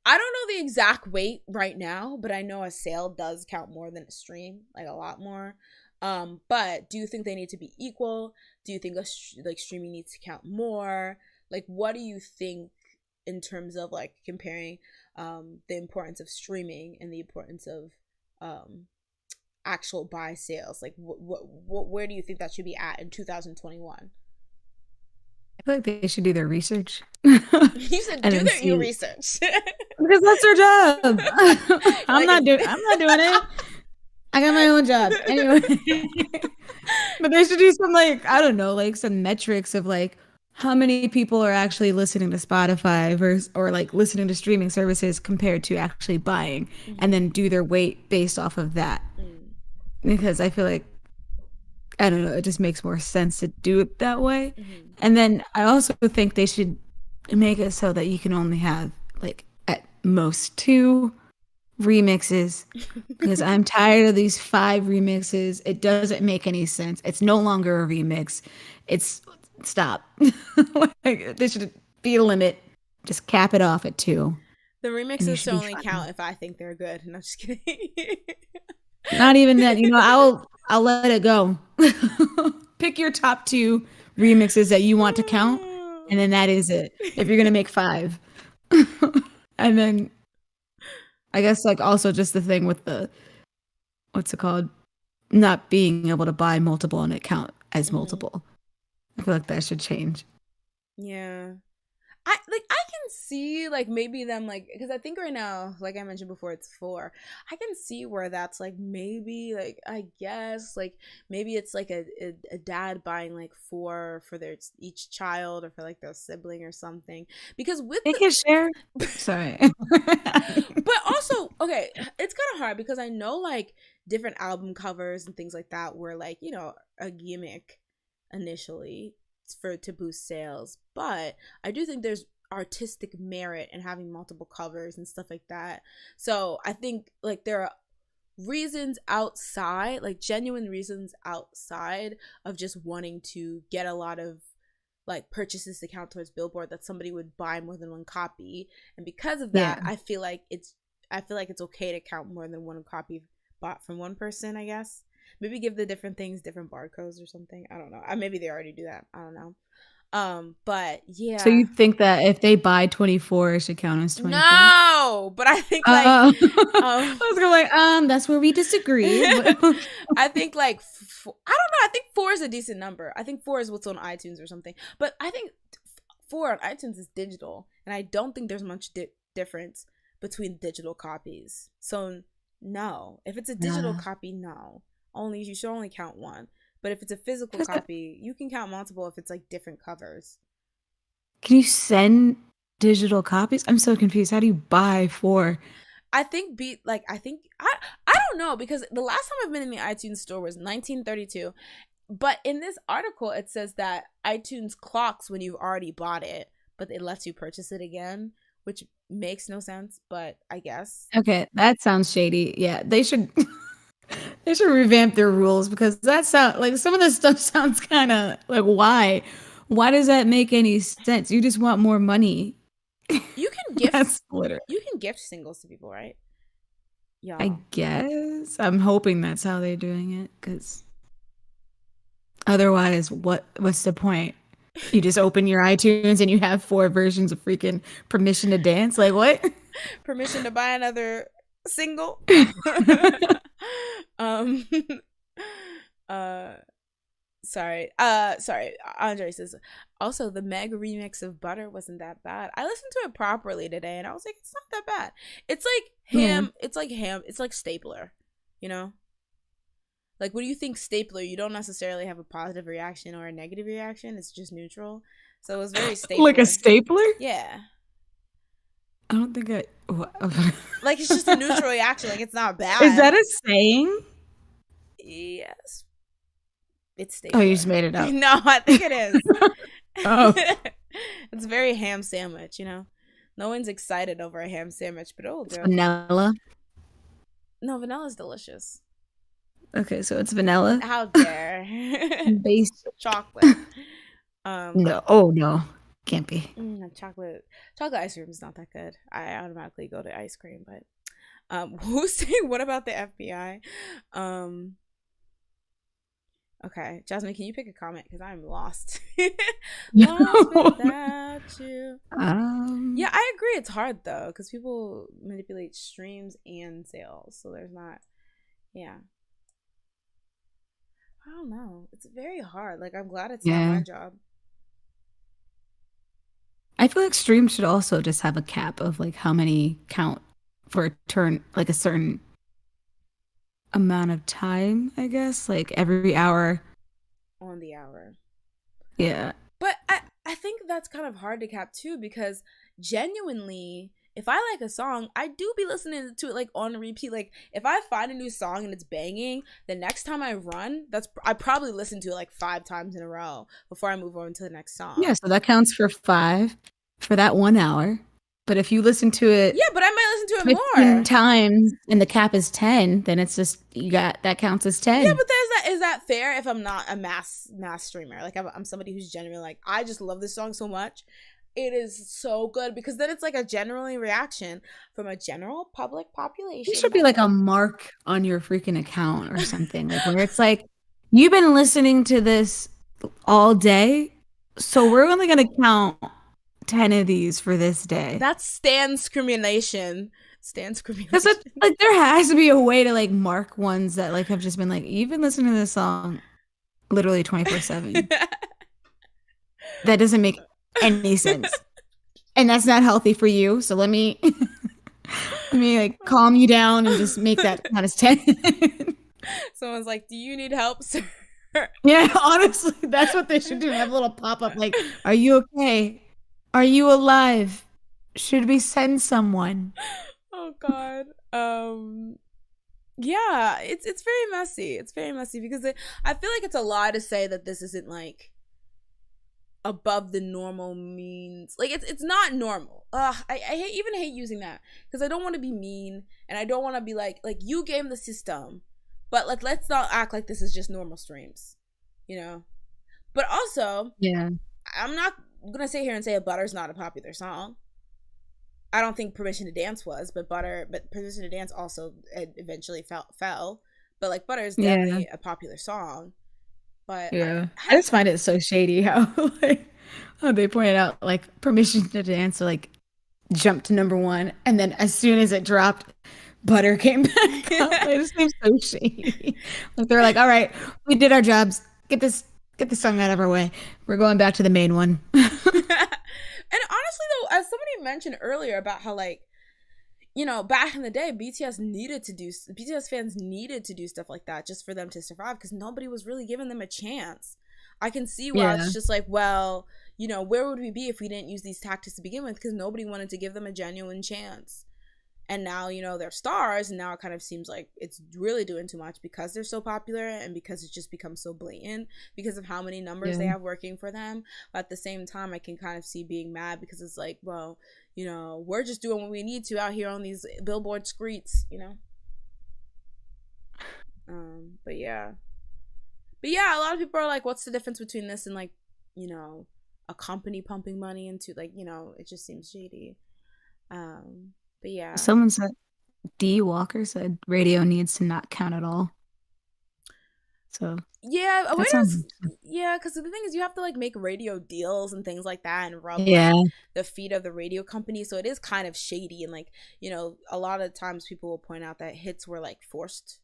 I don't know the exact weight right now, but I know a sale does count more than a stream, like a lot more. But do you think they need to be equal? Do you think like streaming needs to count more? Like, what do you think in terms of like comparing the importance of streaming and the importance of actual buy sales? Like, where do you think that should be at in 2021? I feel like they should do their research. You said do your research. Because that's their job. I'm not doing it. I got my own job. Anyway. But they should do some like, I don't know, like some metrics of like how many people are actually listening to Spotify versus or like listening to streaming services compared to actually buying, and then do their weight based off of that. Because I feel like, I don't know, it just makes more sense to do it that way. And then I also think they should make it so that you can only have like at most 2 remixes, because I'm tired of these 5 remixes. It doesn't make any sense. It's no longer a remix. It's stop. Like, there should be a limit. Just cap it off at 2. The remixes should only count if I think they're good. No, I'm just kidding. Not even that. I'll let it go. Pick your top 2 remixes that you want to count, and then that is it. If you're gonna make 5, and then I guess like also just the thing with the what's it called? Not being able to buy multiple and it count as Hmm. multiple. I feel like that should change. Yeah. I can see like maybe them like because I think right now like I mentioned before it's four. I can see where that's like maybe like I guess like maybe it's like a dad buying like four for their each child or for like their sibling or something because with They can share. Sorry. but also okay it's kind of hard because I know like different album covers and things like that were like a gimmick initially for to boost sales, but I do think there's artistic merit in having multiple covers and stuff like that. So I think like there are reasons outside, like genuine reasons outside of just wanting to get a lot of like purchases to count towards Billboard, that somebody would buy more than one copy. And because of Yeah. that, I feel like it's okay to count more than one copy bought from one person, I guess. Maybe give the different things different barcodes or something. I don't know. Maybe they already do that. I don't know. But So yeah. you think that if they buy 24, it should count as 24? No, but I think like I um was going like, that's where we disagree. But I think like I don't know. I think four is a decent number. I think four is what's on iTunes or something. But I think four on iTunes is digital, and I don't think there's much difference between digital copies. So no, if it's a digital uh, copy, no, only you should only count one. But if it's a physical copy, you can count multiple if it's like different covers. can you send digital copies? I'm so confused. How do you buy four? I think I don't know because the last time I've been in the iTunes store was 1932. But in this article it says that iTunes clocks when you've already bought it, but it lets you purchase it again, which makes no sense, but I guess. Okay, that sounds shady. Yeah, they should they should revamp their rules because that sound like some of this stuff sounds kind of like why? Why does that make any sense? You just want more money. You can gift That's literally. you can gift singles to people, right? I Y'all. guess I'm hoping that's how they're doing it because otherwise, what's the point? You just open your iTunes and you have four versions of freaking Permission to Dance. Like what? Permission to buy another single. um uh sorry. Andre says also the Meg remix of Butter wasn't that bad. I listened to it properly today and I was like, it's not that bad. It's like Yeah. ham, it's like Stapler, you know? Like when you think Stapler, you don't necessarily have a positive reaction or a negative reaction. It's just neutral. So it was very Like a Stapler. stapler? Yeah. I don't think I. What? Like it's just a neutral reaction. Like it's not Is bad. that a saying? Yes. It's Oh, you just Stapler. made it up. No, I think it is. Oh, It's very ham sandwich, you know? No one's excited over a ham sandwich, but it'll it's do. vanilla. No, vanilla's delicious. Okay, so it's vanilla How dare. based. Chocolate. No, oh no, can't be. Chocolate ice cream is not that good. I automatically go to ice cream, but who's saying what about the FBI? Um okay, Jasmine, can you pick a comment because I'm lost. Lost without you. Um, Yeah, I agree. It's hard though because people manipulate streams and sales, so there's not. Yeah, I don't know. It's very hard. Like I'm glad it's not my yeah, job. I feel like streams should also just have a cap of like how many count for a turn, like a certain amount of time. I guess like every hour. On the hour. Yeah, But I think that's kind of hard to cap too because genuinely, if I like a song, I do be listening to it like on repeat. Like if I find a new song and it's banging, the next time I run, I probably listen to it like 5 times in a row before I move on to the next yeah. song. So that counts for 5 for that 1 hour. But if you listen to it Yeah, but I might listen to it 15 more. times and the cap is 10, then it's just you got that counts as Yeah, 10. but is that fair if I'm not a mass streamer? Like I'm somebody who's genuinely like I just love this song so much. It is so good because then it's like a generally reaction from a general public There population should be that like a mark on your freaking account or something, like where it's like, you've been listening to this all day, so we're only gonna count 10 of these for this day. that's stan discrimination. Stan Because discrimination. like there has to be a way to like mark ones that like have just been like you've been listening to this song literally 24/7. That doesn't make any sense. And that's not healthy for you. So let me let me like calm you down and just make that not as 10. Someone's like, "Do you need help, sir?" Yeah, honestly, that's what they should do. Have a little pop-up like, are you okay? Are you alive? Should we send someone? Oh God. Yeah, it's very messy. It's very messy because I feel like it's a lie to say that this isn't like above the normal means. Like it's not normal. Even hate using that because I don't want to be mean and I don't want to be like you game the system, but like let's not act like this is just normal streams, you know. But also, Yeah. I'm not gonna sit here and say Butter's not a popular song. I don't think Permission to Dance was, but Permission to Dance also eventually fell. But like Butter is definitely a popular song. But yeah, I just find it so shady how like how they pointed out like Permission to Dance like jumped to #1, and then as soon as it dropped, Butter came back up. It just seems so shady. Like they're like, all right, we did our jobs. Get this song out of our way. We're going back to the main one. And honestly, though, as somebody mentioned earlier about how, like, you know, back in the day, BTS fans needed to do stuff like that just for them to survive because nobody was really giving them a chance. I can see why it's just like, well, you know, where would we be if we didn't use these tactics to begin with? Because nobody wanted to give them a genuine chance. And now, you know, they're stars, and now it kind of seems like it's really doing too much because they're so popular and because it's just become so blatant because of how many numbers they have working for them. But at the same time, I can kind of see being mad because it's like, well, you know, we're just doing what we need to out here on these Billboard streets, you know? But yeah, a lot of people are like, what's the difference between this and like, you know, a company pumping money into like, you know, it just seems shady. But yeah. Someone said, D. Walker said, radio needs to not count at all. So yeah, yeah, because the thing is, you have to like make radio deals and things like that, and rub the feet of the radio company. So it is kind of shady, and like, you know, a lot of times people will point out that hits were like forced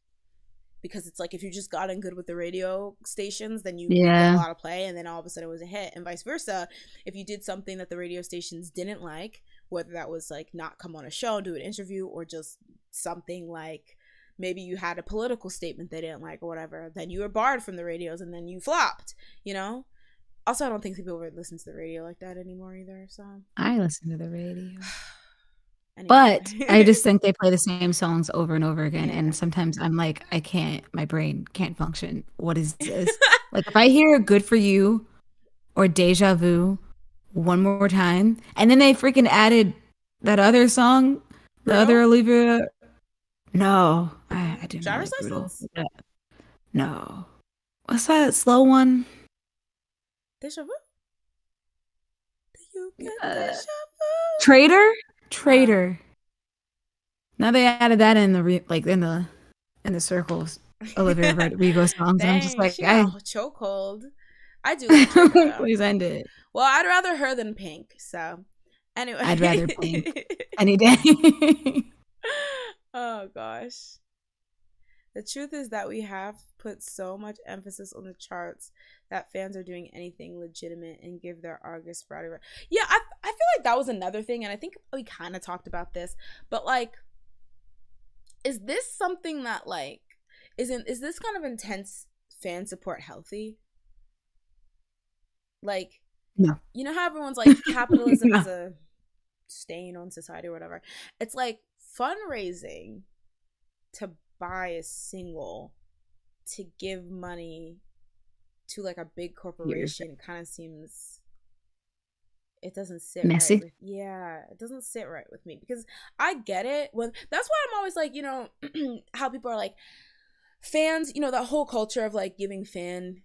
because it's like if you just got in good with the radio stations, then you get a lot of play, and then all of a sudden it was a hit, and vice versa. If you did something that the radio stations didn't like, whether that was like not come on a show and do an interview, or just something like maybe you had a political statement they didn't like or whatever, then you were barred from the radios and then you flopped, you know? Also, I don't think people would listen to the radio like that anymore either, so. I listen to the radio. Anyway. But I just think they play the same songs over and over again, and sometimes I'm like, my brain can't function. What is this? Like if I hear Good For You or Deja Vu one more time, and then they freaking added that other song, the other Olivia. No, I didn't. Driver's License? No. What's that slow one? Deja Vu? Do you get Deja Vu? Traitor. Now they added that in the in the circles. Olivia Rodrigo songs. Dang, and I'm just like, chokehold. I do like Traitor, please end it. Well, I'd rather her than Pink. So, anyway, I'd rather Pink any day. Oh gosh. The truth is that we have put so much emphasis on the charts that fans are doing anything legitimate and give their August Friday. Yeah, I feel like that was another thing, and I think we kind of talked about this, but like, is this something that like is this kind of intense fan support healthy? Like, no. You know how everyone's like capitalism is a stain on society or whatever. It's like fundraising to buy a single to give money to like a big corporation kind of seems, it doesn't sit messy. Right it doesn't sit right with me because I get it. Well, that's why I'm always like, you know, how people are like fans, you know, that whole culture of like giving fan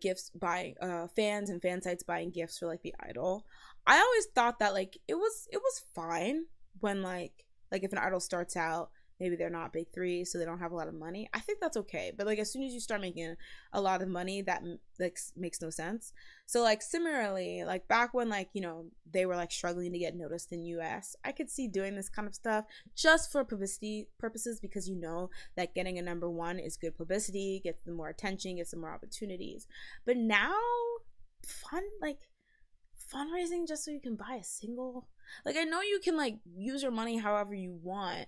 gifts by fans and fan sites buying gifts for like the idol. I always thought that like it was fine when like if an idol starts out, maybe they're not big three, so they don't have a lot of money. I think that's okay. But like as soon as you start making a lot of money, that like makes no sense. So like similarly, like back when like, you know, they were like struggling to get noticed in US, I could see doing this kind of stuff just for publicity purposes, because you know that getting a number one is good publicity, gets them more attention, gets them more opportunities. But now fundraising just so you can buy a single. Like I know you can like use your money however you want,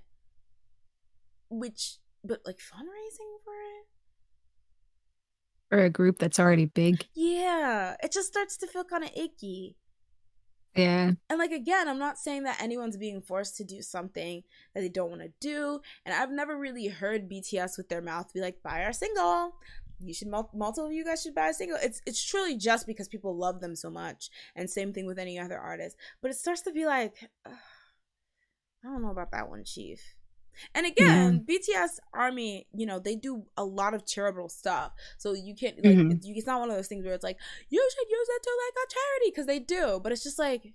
but like fundraising for it For a group that's already big. yeah, it just starts to feel kind of icky. Yeah. And like again, I'm not saying that anyone's being forced to do something that they don't want to do, and I've never really heard BTS with their mouth be like, buy our single, you should multiple of you guys should buy a single. It's truly just because people love them so much, and same thing with any other artist. But it starts to be like, I don't know about that one, chief. And again, BTS Army, you know, they do a lot of charitable stuff. So you can't like it's not one of those things where it's like you should use it to like a charity, because they do. But it's just like,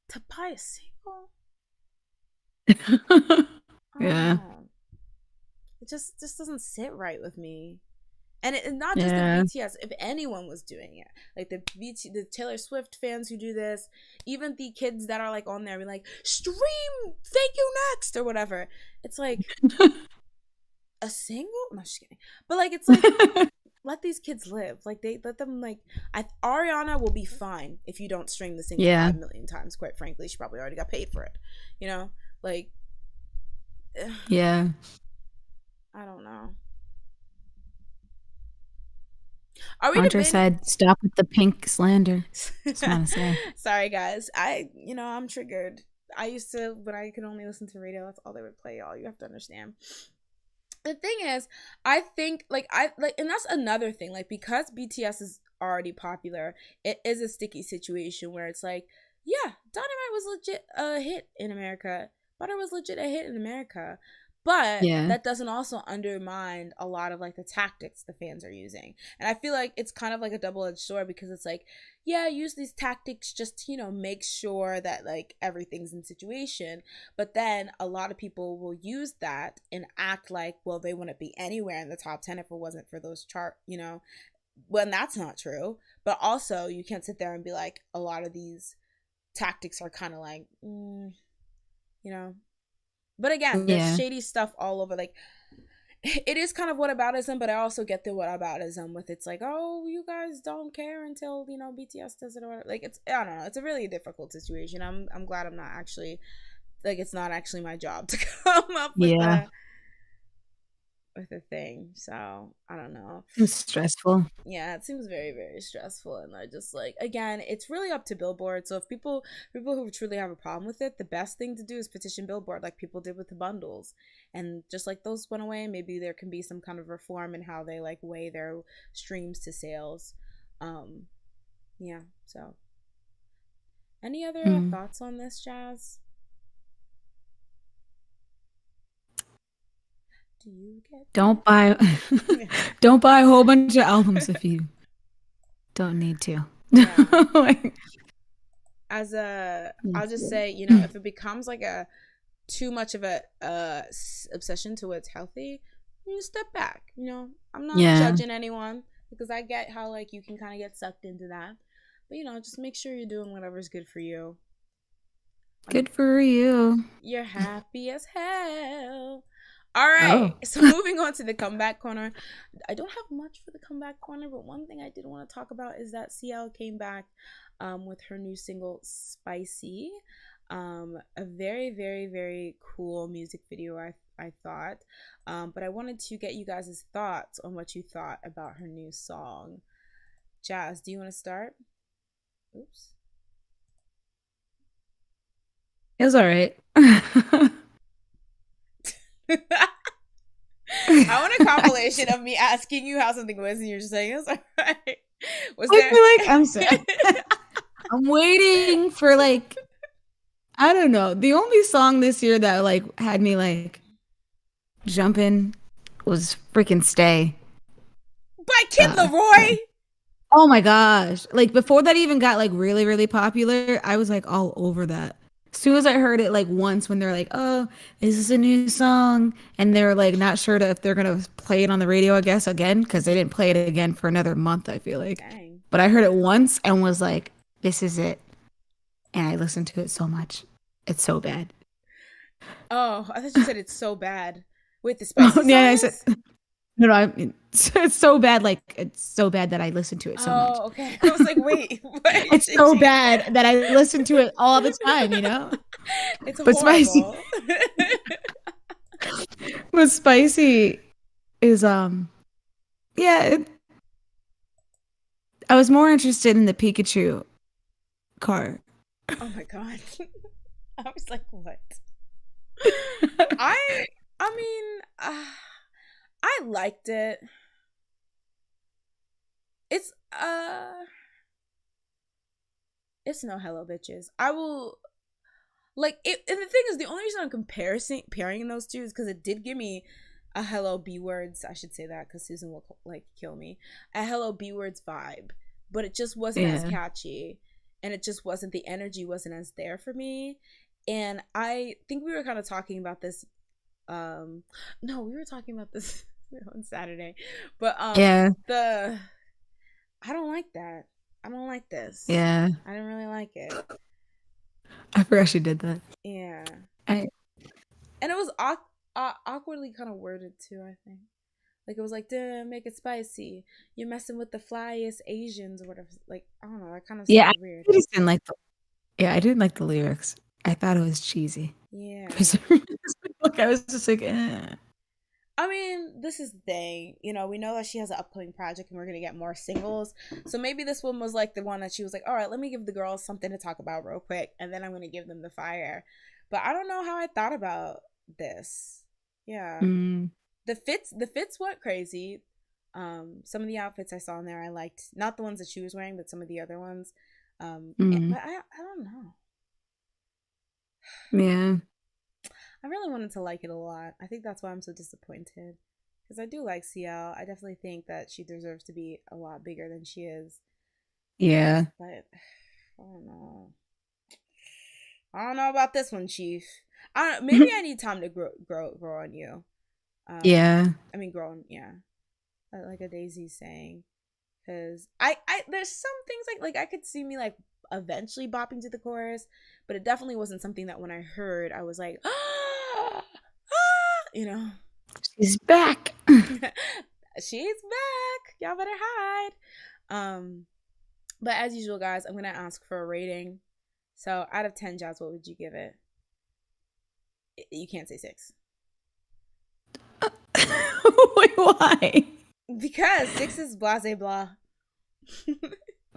to buy a single. Yeah. It just doesn't sit right with me. And not just the BTS, if anyone was doing it, like the Taylor Swift fans who do this, even the kids that are like on there, be like, stream "Thank You Next" or whatever. It's like a single. No, just kidding. But like, it's like let these kids live. Like they let them like. Ariana will be fine if you don't stream the single 5 million times. Quite frankly, she probably already got paid for it. You know, like. Yeah. I don't know. Andre said, "Stop with the pink slander." Just want to say. Sorry, guys. I'm triggered. I used to, when I could only listen to radio, that's all they would play, y'all. You have to understand. The thing is, I think, and that's another thing, like, because BTS is already popular, it is a sticky situation where it's like, yeah, Dynamite was legit a hit in America. Butter was legit a hit in America. But that doesn't also undermine a lot of like the tactics the fans are using. And I feel like it's kind of like a double-edged sword, because it's like, yeah, use these tactics just to, you know, make sure that like everything's in situation. But then a lot of people will use that and act like, well, they wouldn't be anywhere in the top 10 if it wasn't for those chart, you know, when that's not true. But also you can't sit there and be like, a lot of these tactics are kind of like, you know. But again, there's shady stuff all over. Like, it is kind of whataboutism, but I also get the whataboutism with it's like, oh, you guys don't care until, you know, BTS does it or whatever. Like, it's, I don't know. It's a really difficult situation. I'm glad I'm not actually, like, it's not actually my job to come up with a thing. So I don't know, it's stressful. Yeah, it seems very, very stressful. And I just like, again, it's really up to Billboard. So if people who truly have a problem with it, the best thing to do is petition Billboard, like people did with the bundles. And just like those went away, maybe there can be some kind of reform in how they like weigh their streams to sales. Yeah, so any other thoughts on this, Jazz? Don't buy a whole bunch of albums if you don't need to. I'll just say, you know, if it becomes like a too much of a obsession to what's healthy, you step back. You know, I'm not judging anyone, because I get how like you can kind of get sucked into that, but you know, just make sure you're doing whatever's good for you. Good for you. You're happy as hell. All right, so moving on to the comeback corner. I don't have much for the comeback corner, but one thing I did want to talk about is that CL came back with her new single, Spicy. A very, very, very cool music video, I thought. But I wanted to get you guys' thoughts on what you thought about her new song. Jazz, do you want to start? Oops. It was all right. I want a compilation of me asking you how something was and you're just saying it's all right. I'm sorry. I'm waiting for like, I don't know. The only song this year that like had me like jumping was freaking Stay by Kid Laroi. Oh my gosh. Like before that even got like really, really popular, I was like all over that. As soon as I heard it like once when they're like, "Oh, is this a new song?" and they're like not sure if they're gonna play it on the radio, I guess again because they didn't play it again for another month. I feel like, Dang. but I heard it once and was like, "This is it," and I listened to it so much. It's so bad. Oh, I thought you said it's so bad. Wait, the spicy Yeah, song I said is? no, no. I mean, it's so bad. Like it's so bad that I listen to it so much. Oh, okay. I was like, wait, what? It's Did so you? bad that I listen to it all the time. It's But spicy, horrible. but spicy is yeah. I was more interested in the Pikachu car. Oh my god. I was like, what? I I mean, I liked it. It's it's no Hello Bitches. I will like it, and the thing is, the only reason I'm comparing those two is because it did give me a Hello B Words. I should say that because Susan will like kill me. A Hello B Words vibe, but it just wasn't as Yeah. catchy, and it just wasn't, the energy wasn't as there for me. And I think we were kind of talking about this. No, we were talking about this on Saturday, but Yeah. the I don't like that. I don't like this. Yeah. I didn't really like it. I forgot she did that. Yeah. I And it was awkwardly kind of worded too, I think. Like it was like, "Duh, make it spicy. You're messing with the flyest Asians or whatever." Like, I don't know, that kind of yeah, sounded weird. just didn't like I didn't like the lyrics. I thought it was cheesy. Yeah. Like I was just like, eh. I mean, this is the thing. You know, we know that she has an upcoming project and we're going to get more singles. So maybe this one was like the one that she was like, "All right, let me give the girls something to talk about real quick. And then I'm going to give them the fire." But I don't know how I thought about this. Yeah. Mm, The fits went crazy. Some of the outfits I saw in there I liked. Not the ones that she was wearing, but some of the other ones. But I don't know. yeah. I really wanted to like it a lot. I think that's why I'm so disappointed. Because I do like CL. I definitely think that she deserves to be a lot bigger than she is. Yeah. But I don't know. I don't know about this one, Chief. Maybe I need time to grow on you. Yeah. I mean, grow on, yeah. Like a Daisy's saying. Because I there's some things like I could see me like eventually bopping to the chorus, but it definitely wasn't something that when I heard I was like, ah, you know. She's back. She's back. Y'all better hide. But as usual, guys, I'm gonna ask for a rating. So out of 10 jobs, what would you give it? You can't say 6. Wait, why? Because 6 is blase blah.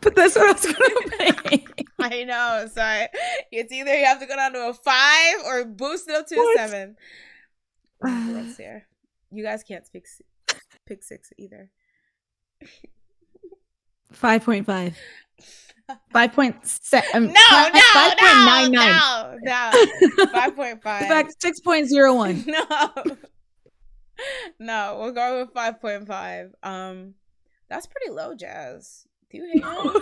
But that's what I was gonna say. I know, sorry. It's either you have to go down to a 5 or boost it up to What? a 7. What's here? You guys can't pick 6 either. 5.5. 5.7. No, 5.99. no. 5.5. Fact 6.01. No, we'll go with 5.5. That's pretty low, Jazz. Do you hate her?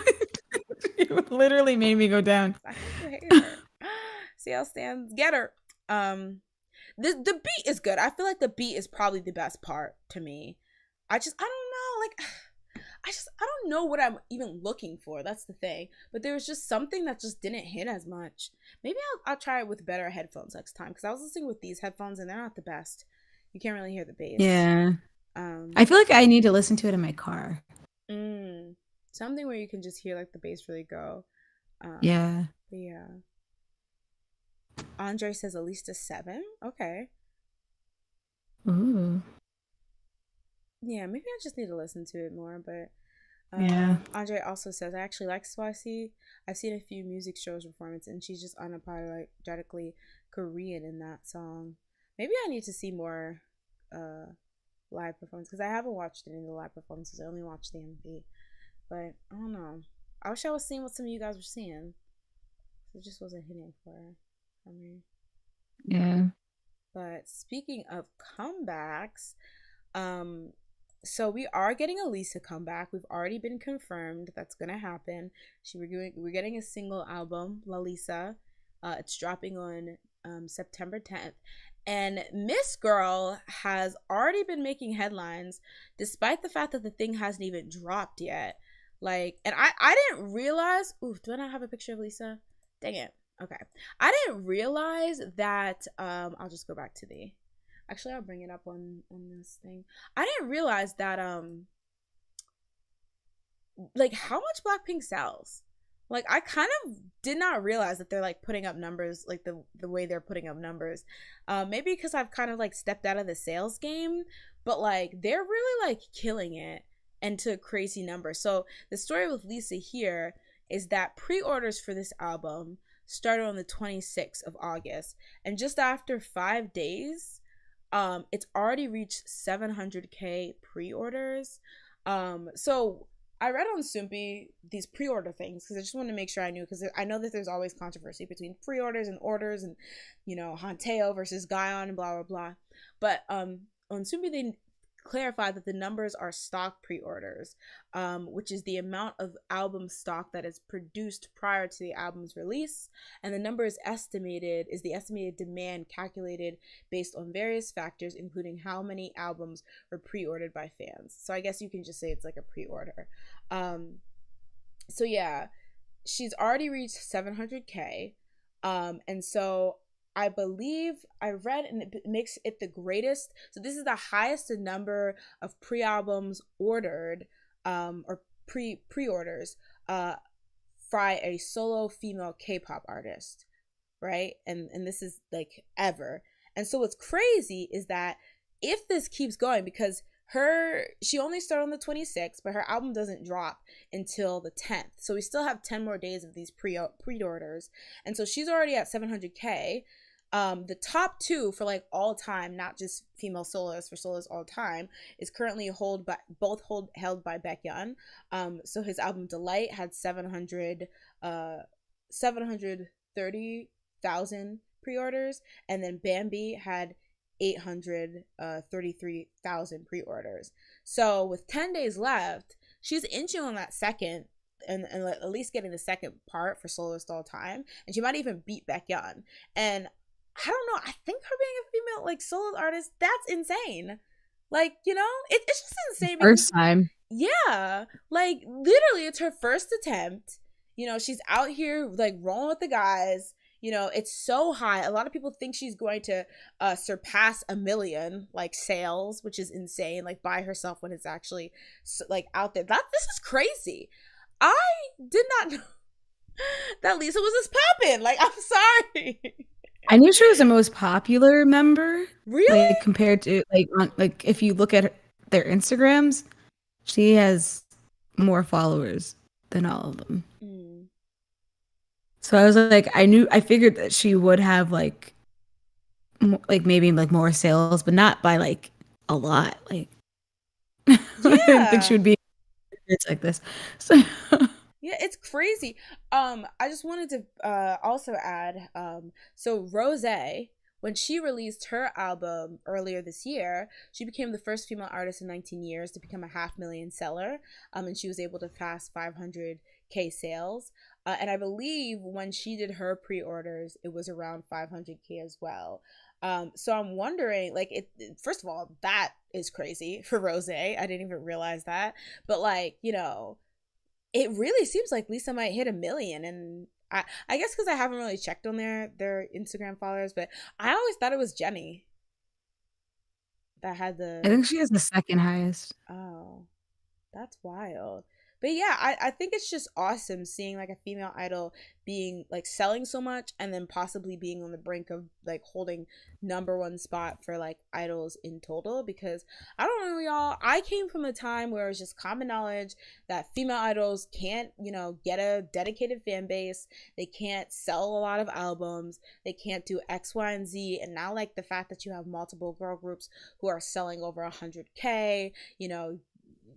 You literally made me go down. I think you hate her. CL stands, get her. The beat is good. I feel like the beat is probably the best part to me. I don't know, like I don't know what I'm even looking for. That's the thing. But there was just something that just didn't hit as much. Maybe I'll try it with better headphones next time, because I was listening with these headphones and they're not the best. You can't really hear the bass. Yeah. I feel like I need to listen to it in my car. Something where you can just hear like the bass really go. Yeah. But yeah. Andre says at least a 7. Okay. Ooh. Yeah, maybe I just need to listen to it more, but yeah. Andre also says, "I actually like Swasi. I've seen a few music shows performance and she's just unapologetically Korean in that song. Maybe I need to see more live performance, because I haven't watched any of the live performances. I only watched the MV. But I don't know. I wish I was seeing what some of you guys were seeing. It just wasn't hitting for me. Yeah. But speaking of comebacks, so we are getting a Lisa comeback. We've already been confirmed that's gonna happen. We're getting a single album, La Lisa. It's dropping on September 10th. And Miss Girl has already been making headlines despite the fact that the thing hasn't even dropped yet. Like, and I didn't realize. Ooh, do I not have a picture of Lisa? Dang it. Okay. I didn't realize that. I'll just go back to the. Actually, I'll bring it up on this thing. I didn't realize that like how much Blackpink sells. Like I kind of did not realize that they're like putting up numbers like the way they're putting up numbers. Maybe because I've kind of like stepped out of the sales game, but like they're really like killing it and to crazy numbers. So the story with Lisa here is that pre-orders for this album started on the 26th of August, and just after 5 days, it's already reached 700K pre-orders. So I read on Soompi these pre-order things because I just wanted to make sure I knew, because I know that there's always controversy between pre-orders and orders, and you know, Hanteo versus Guyon and blah blah blah. But on Soompi they clarified that the numbers are stock pre-orders, which is the amount of album stock that is produced prior to the album's release, and the number is the estimated demand calculated based on various factors, including how many albums were pre-ordered by fans. So I guess you can just say it's like a pre-order. So yeah, she's already reached 700K, and so I believe I read, and it makes it the greatest. So this is the highest number of pre-albums ordered, or pre-orders, by a solo female K-pop artist, right? And this is like ever. And so what's crazy is that if this keeps going, because she only started on the 26th, but her album doesn't drop until the 10th. So we still have 10 more days of these pre-orders. And so she's already at 700K. The top two for like all time, not just female soloists, for soloists all time, is currently held by Baekhyun. So his album Delight had 730,000 pre-orders, and then Bambi had 833,000 pre-orders. So with 10 days left, she's inching on that second, and at least getting the second part for soloist all time, and she might even beat Baekhyun. And I don't know, I think her being a female like solo artist, that's insane. Like, you know, it's just insane. First time. Yeah, like literally it's her first attempt. You know, she's out here like rolling with the guys. You know, it's so high. A lot of people think she's going to surpass 1 million like sales, which is insane, like by herself, when it's actually like out there. This is crazy. I did not know that Lisa was this poppin'. Like, I'm sorry. I knew she was the most popular member. Really? Like compared to like if you look at their Instagrams, she has more followers than all of them. Mm. So I was like, I figured that she would have like maybe like more sales, but not by like a lot. Like, yeah. I didn't think she would be like this. So. Yeah, it's crazy. I just wanted to also add, so Rose, when she released her album earlier this year, she became the first female artist in 19 years to become a 500,000 seller, and she was able to pass 500K sales. And I believe when she did her pre-orders, it was around 500K as well. So I'm wondering, like, first of all, that is crazy for Rose. I didn't even realize that. But like, you know, it really seems like Lisa might hit 1 million, and I guess because I haven't really checked on their Instagram followers, but I always thought it was Jennie that had the. I think she has the second highest. Oh, that's wild. But yeah, I think it's just awesome seeing like a female idol being like selling so much, and then possibly being on the brink of like holding #1 spot for like idols in total. Because I don't know, y'all, I came from a time where it was just common knowledge that female idols can't, you know, get a dedicated fan base, they can't sell a lot of albums, they can't do X, Y, and Z. And now like the fact that you have multiple girl groups who are selling over 100K, you know,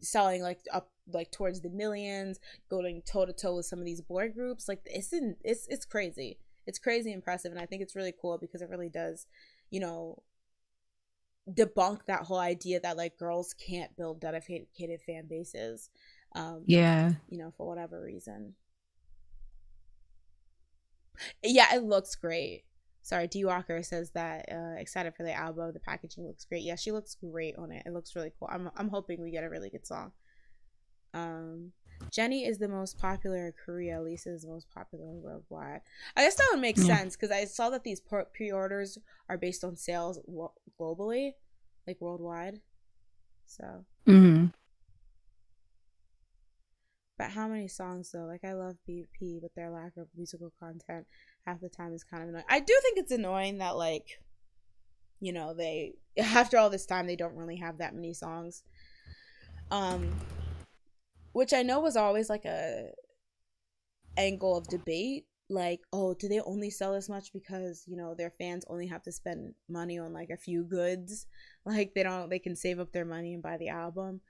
selling like up like towards the millions, going toe to toe with some of these boy groups, like it's crazy. It's crazy impressive, and I think it's really cool because it really does, you know, debunk that whole idea that like girls can't build dedicated fan bases. Yeah, you know, for whatever reason. Yeah, it looks great. Sorry, D Walker says that excited for the album. The packaging looks great. Yeah, she looks great on it. It looks really cool. I'm hoping we get a really good song. Jennie is the most popular in Korea. Lisa is the most popular worldwide. I guess that would make sense because I saw that these pre-orders are based on sales globally, like worldwide. So. But how many songs though? Like I love BP, but their lack of musical content half the time is kind of annoying. I do think it's annoying that like, you know, they after all this time they don't really have that many songs. Which I know was always like a angle of debate. Like, oh, do they only sell this much because, you know, their fans only have to spend money on like a few goods? Like they can save up their money and buy the album.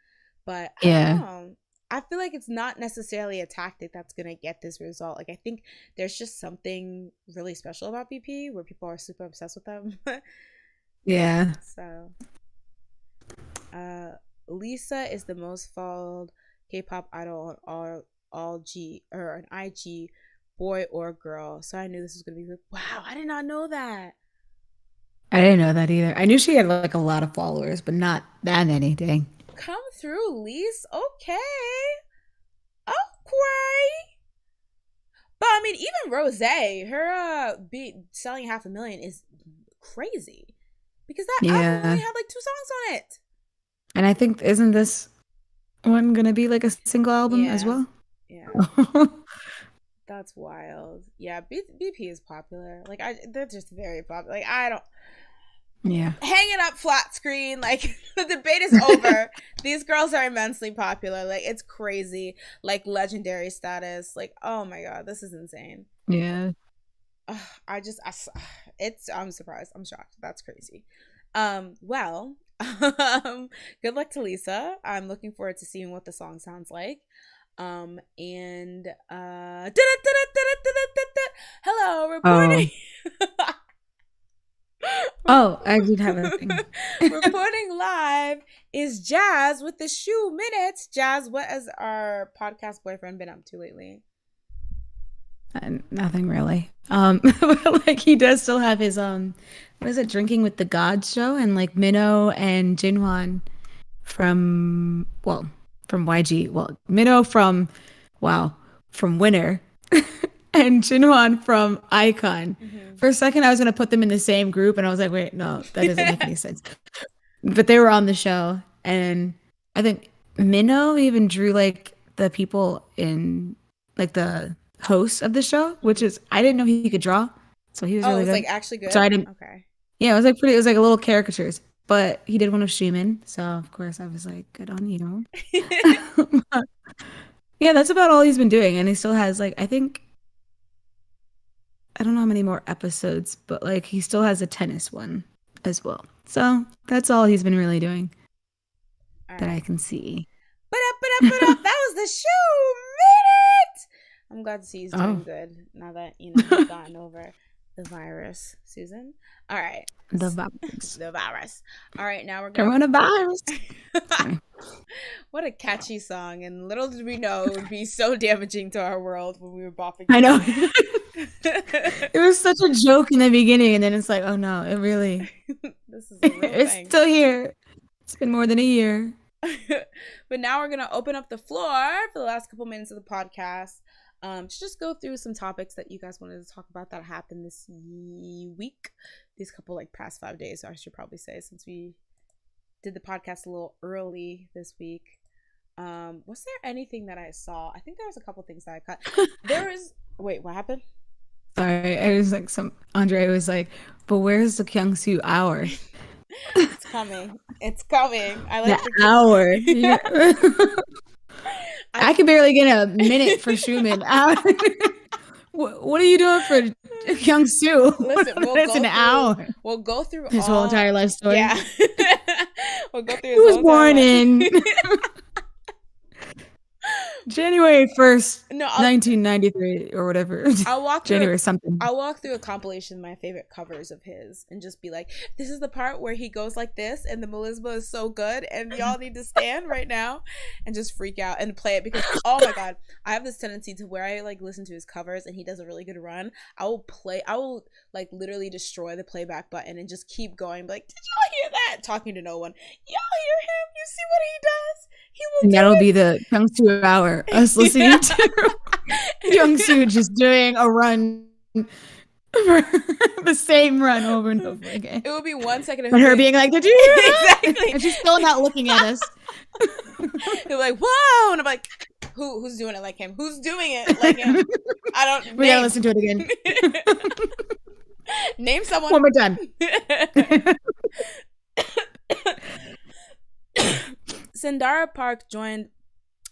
But I don't know. I feel like it's not necessarily a tactic that's going to get this result. Like, I think there's just something really special about BP where people are super obsessed with them. Yeah. So, Lisa is the most followed K-pop idol on an IG, boy or girl. So I knew this was going to be good. Wow, I did not know that. I didn't know that either. I knew she had like a lot of followers, but not that many. Dang. Come through, Lise. Okay. But I mean, even Rose, her selling 500,000 is crazy because that album only had like 2 songs on it. And I think isn't this one gonna be like a single album as well? Yeah. That's wild. Yeah, BP is popular. Like they're just very popular. Like I don't. Yeah. Hang it up flat screen. Like the debate is over. These girls are immensely popular. Like it's crazy. Like legendary status. Like oh my god, this is insane. Yeah. I'm surprised. I'm shocked. That's crazy. Well, good luck to Lisa. I'm looking forward to seeing what the song sounds like. And hello, reporting. Oh, I did have a thing. Reporting live is Jazz with the Shoe Minutes. Jazz, what has our podcast boyfriend been up to lately? Nothing really. Like he does still have his what is it, Drinking with the Gods show, and like Minho and Jinhwan from YG. Well, Minho from Winner. And Jinhwan from Icon. Mm-hmm. For a second, I was going to put them in the same group, and I was like, wait, no, that doesn't make any sense. But they were on the show, and I think Minho even drew, like, the people in, like, the host of the show, which is, I didn't know he could draw, so he was really good. Oh, it was, like, actually good? So I didn't, okay. Yeah, it was, like, a little caricatures, but he did one of Xiaomin, so, of course, I was like, good on you. Yeah, that's about all he's been doing, and he still has, like, I don't know how many more episodes, but like he still has a tennis one as well. So that's all he's been really doing that I can see. That was the Shoe Minute. I'm glad to see he's doing good now that he's gotten over the virus, Susan. All right. The virus. All right, now we're going coronavirus. What a catchy song, and little did we know it would be so damaging to our world when we were bopping. I know. It was such a joke in the beginning, and then it's like, oh no, it really. This is a real it's thing. Still here. It's been more than a year. But now we're gonna open up the floor for the last couple minutes of the podcast. To just go through some topics that you guys wanted to talk about that happened this week, these couple like past 5 days, I should probably say, since we did the podcast a little early this week. Was there anything that I saw? I think there was a couple things that I cut. Wait, what happened? Sorry, I was like Andre was like, but where's the Kyungsoo hour? It's coming. I like the hour. Yeah. I can barely get a minute for Schumann. What are you doing for Kyungsoo? Listen, an hour. We'll go through his whole entire life story. Yeah. We'll go through He was born in. January 1st, No, 1993 or whatever. I'll walk through January something. I'll walk through a compilation of my favorite covers of his and just be like, this is the part where he goes like this and the melisma is so good and y'all need to stand right now and just freak out and play it because oh my god, I have this tendency to where I like listen to his covers and he does a really good run. I will like literally destroy the playback button and just keep going like, did y'all hear that? Talking to no one. Y'all hear him? You see what he does? He will And do that'll it. be the Youngsu hour. Us listening to Youngsu just doing a run. The same run over and over again. It will be 1 second of and her being like, did you hear that? exactly. And she's still not looking at us. They're like, whoa, and I'm like, who's doing it like him? Who's doing it like him? I don't. We gotta listen to it again. Name someone. One more time. Sindara Park joined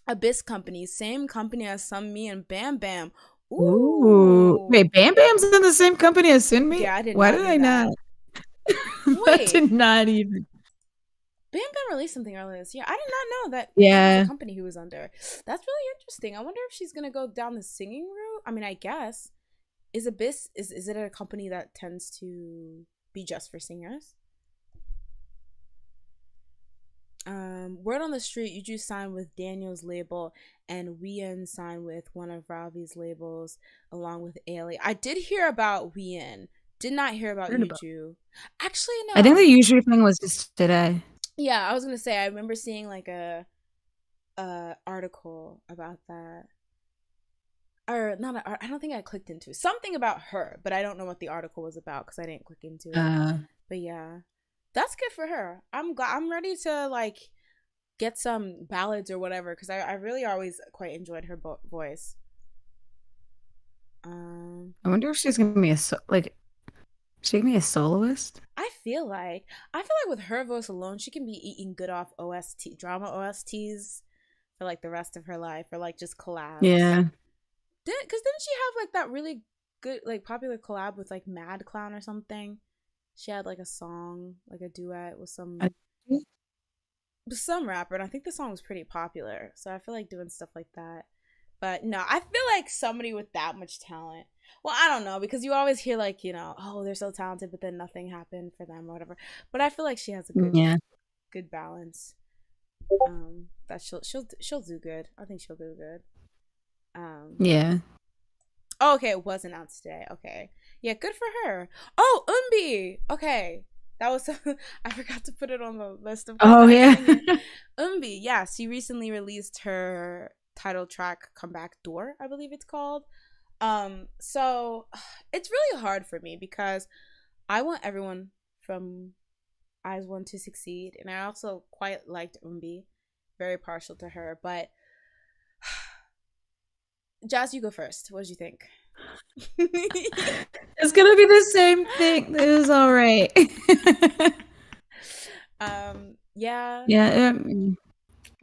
Abyss Company, same company as Sunmi and Bam Bam. Ooh. Wait, Bam Bam's in the same company as Sunmi? Yeah, I did. Why did I not? Wait, I did not even. Bam Bam released something earlier this year. I did not know that. Yeah, the company he was under. That's really interesting. I wonder if she's gonna go down the singing route. I mean, I guess is Abyss is it a company that tends to be just for singers? Word on the street, Yuju signed with Daniel's label and Wien signed with one of Ravi's labels along with Ailey. I did hear about Wien. Did not hear about Yuju. Actually, no. I think the Yuju thing was just today. Yeah, I was gonna say I remember seeing like a article about that. Or not I don't think I clicked into it. Something about her, but I don't know what the article was about because I didn't click into it. But yeah. That's good for her. I'm ready to like get some ballads or whatever because I really always quite enjoyed her voice. I wonder if she's gonna be she can be a soloist. I feel like with her voice alone, she can be eating good off drama OSTs for like the rest of her life or like just collabs. Yeah. Didn't she have like that really good like popular collab with like Mad Clown or something? She had like a song, like a duet with some rapper, and I think the song was pretty popular. So I feel like doing stuff like that. But no, I feel like somebody with that much talent. Well, I don't know because you always hear like oh they're so talented, but then nothing happened for them or whatever. But I feel like she has a good balance. That she'll do good. I think she'll do good. Yeah. Oh, okay, it was announced today. Okay. Yeah, good for her. Oh, Eunbi. Okay. That was I forgot to put it on the list of yeah. Eunbi. Yeah, she recently released her title track Comeback Door, I believe it's called. So it's really hard for me because I want everyone from IZ*ONE to succeed and I also quite liked Eunbi. Very partial to her, but Jazz, you go first. What did you think? It's gonna be the same thing. It was all right. Yeah. Yeah.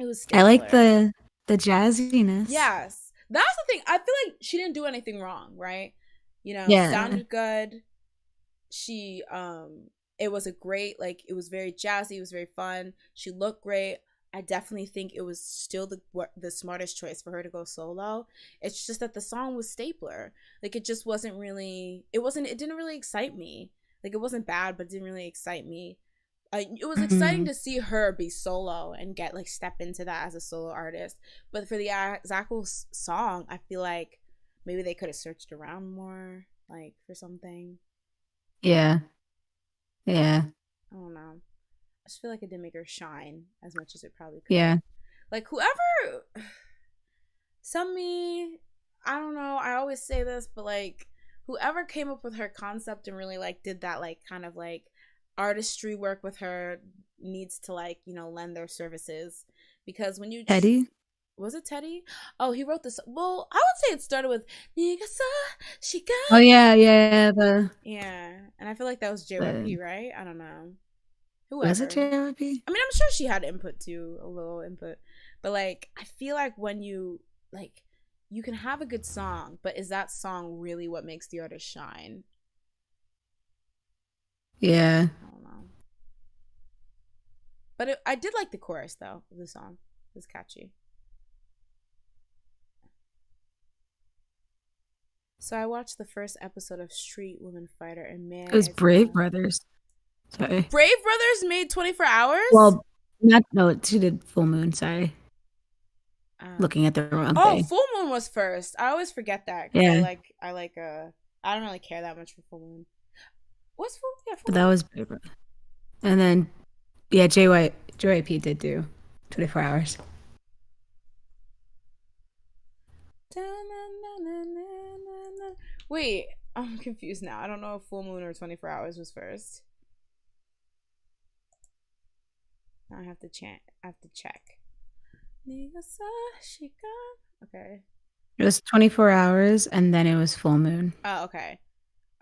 It was. I like the jazziness. Yes, that's the thing. I feel like she didn't do anything wrong, right? Sounded good. She it was a great it was very jazzy. It was very fun. She looked great. I definitely think it was still the smartest choice for her to go solo. It's just that the song was stapler. Like it just wasn't really. It didn't really excite me. Like it wasn't bad, but it didn't really excite me. It was exciting to see her be solo and get step into that as a solo artist. But for the actual song, I feel like maybe they could have searched around more, for something. Yeah. Yeah. I don't know. I just feel like it didn't make her shine as much as it probably could. Yeah. Whoever Sunmi, I don't know, I always say this, but whoever came up with her concept and really did that kind of artistry work with her needs to lend their services because when you Teddy? Was it Teddy? Oh, he wrote this. Well, I would say it started with Oh yeah, yeah, and I feel like that was JYP, right? I don't know. Whoever. Was it JYP? I mean, I'm sure she had input too, a little input, but I feel like when you you can have a good song, but is that song really what makes the artist shine? Yeah. I don't know. But I did like the chorus though of the song. It was catchy. So I watched the first episode of Street Woman Fighter, and man, It was it's Brave Brothers. Sorry. Brave Brothers made 24 Hours. Well, not no, she did Full Moon. Sorry, Um, looking at the wrong oh, thing. Full Moon was first. I always forget that because Yeah, I don't really care that much for Full Moon. What's Full? Yeah, Full but that Moon. was Brave Brothers. And then, yeah, JYP did do 24 Hours. Wait, I'm confused now. I don't know if Full Moon or 24 Hours was first. Now I have to chant. I have to check. Okay. It was 24 Hours, and then it was Full Moon. Oh, okay.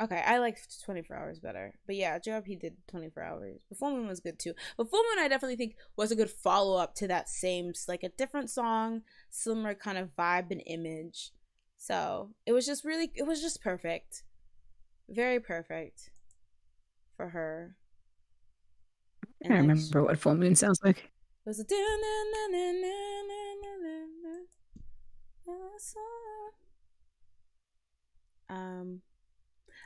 Okay, I like 24 Hours better. But yeah, JYP did 24 Hours. But Full Moon was good too. But Full Moon I definitely think was a good follow-up to that same, like a different song, similar kind of vibe and image. So it was just perfect. Very perfect for her. I can't remember what Full Moon sounds like. It was a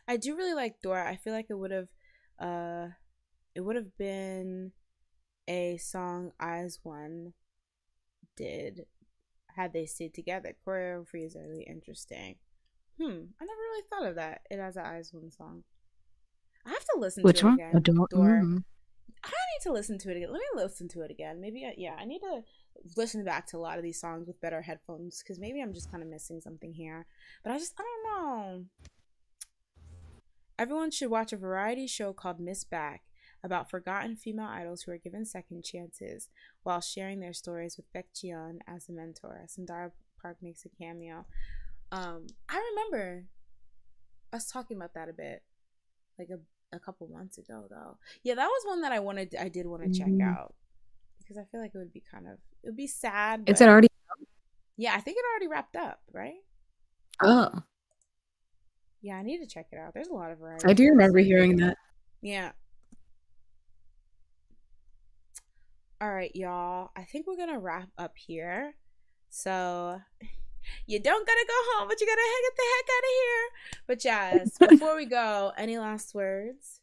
I do really like Dora. I feel like it would have been a song IZ*ONE did had they stayed together. Choreography is really interesting. I never really thought of that. It has an IZ*ONE song. I have to listen Which to it one? again. Dora. I need to listen to it again. Let me listen to it again. Maybe, I need to listen back to a lot of these songs with better headphones because maybe I'm just kind of missing something here. But I don't know. Everyone should watch a variety show called Miss Back about forgotten female idols who are given second chances while sharing their stories with Baek Jiyeon as a mentor. Sundara Park makes a cameo. I remember us talking about that a bit, like a couple months ago, though. Yeah, that was one that I did want to check out because I feel like it would be sad. Is it already? Yeah, I think it already wrapped up, right? Oh. Yeah, I need to check it out. There's a lot of variety. I do remember hearing that. Yeah. All right, y'all. I think we're gonna wrap up here. So you don't gotta go home, but you gotta get the heck out of here. But Jazz, before we go, any last words?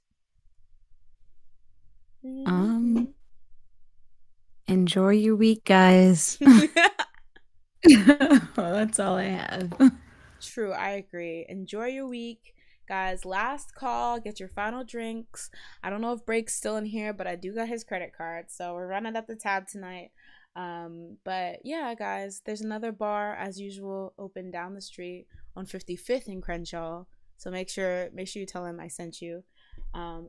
Enjoy your week, guys. Well, that's all I have. True, I agree. Enjoy your week. Guys, last call. Get your final drinks. I don't know if Break's still in here, but I do got his credit card. So we're running up the tab tonight. But yeah, guys, there's another bar as usual open down the street on 55th in Crenshaw. So make sure you tell him I sent you.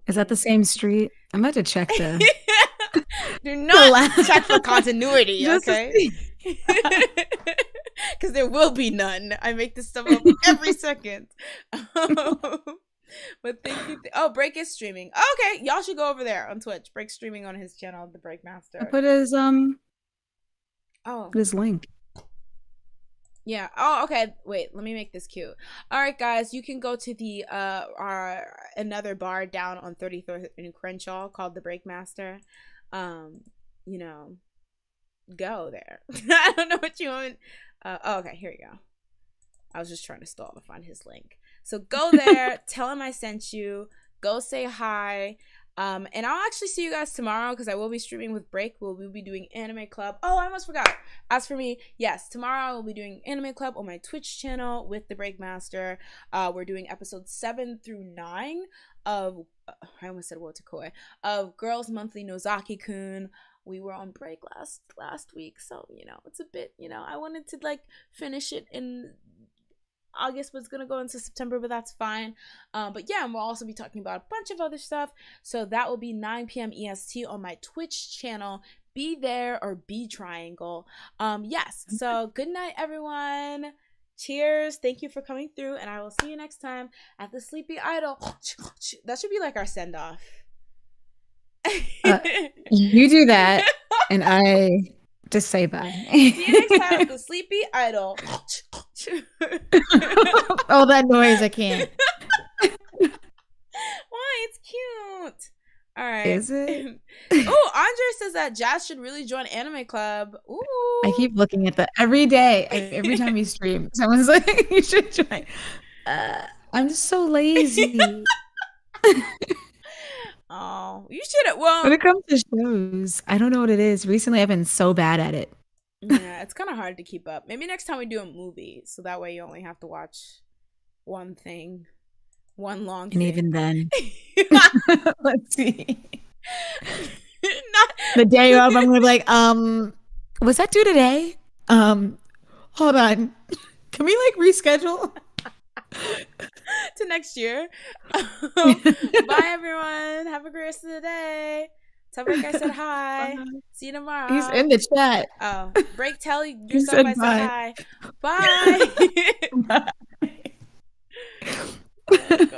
Is that the same street? I'm about to check the do not check for continuity, okay? Because there will be none. I make this stuff up every second. But thank you. Break is streaming. Okay, y'all should go over there on Twitch. Break's streaming on his channel, The Breakmaster. I'll put his his link. Yeah. Oh, okay. Wait, let me make this cute. All right, guys, you can go to the our another bar down on 33rd in Crenshaw called The Breakmaster. You know, go there. I don't know what you want. Okay, here you go. I was just trying to stall to find his link. So go there, tell him I sent you. Go say hi. And I'll actually see you guys tomorrow because I will be streaming with Break. We'll be doing Anime Club. Oh, I almost forgot. As for me, yes, tomorrow I will be doing Anime Club on my Twitch channel with the Breakmaster. We're doing episodes 7 through 9 of I almost said Wotakoi of Girls Monthly Nozaki-kun. We were on break last week, so it's a bit, I wanted to like finish it in August, was gonna go into September, but that's fine. But yeah, and we'll also be talking about a bunch of other stuff. So that will be 9 p.m. EST on my Twitch channel. Be there or be triangle. Yes. So good night, everyone. Cheers. Thank you for coming through, and I will see you next time at the Sleepy Idol. That should be like our send off. You do that, and I just say bye. See you next time at the Sleepy Idol. Oh, that noise! I can't. Why? It's cute. All right. Is it? Oh, Andre says that Jazz should really join Anime Club. Ooh. I keep looking at that every day. Every time we stream, someone's like, "You should join." I'm just so lazy. Oh, you should have. When Well, it comes to shows, I don't know what it is. Recently, I've been so bad at it. yeah, it's kind of hard to keep up. Maybe next time we do a movie, so that way you only have to watch one thing, one long And thing. even then, Not let's see. The day of, I'm gonna be like, was that due today? Hold on. Can we like reschedule? to next year. Bye, everyone. Have a great rest of the day. Tell Break I said hi. See you tomorrow. He's in the chat. Oh, Break, tell yourself I said hi. Bye. Bye. Oh, God.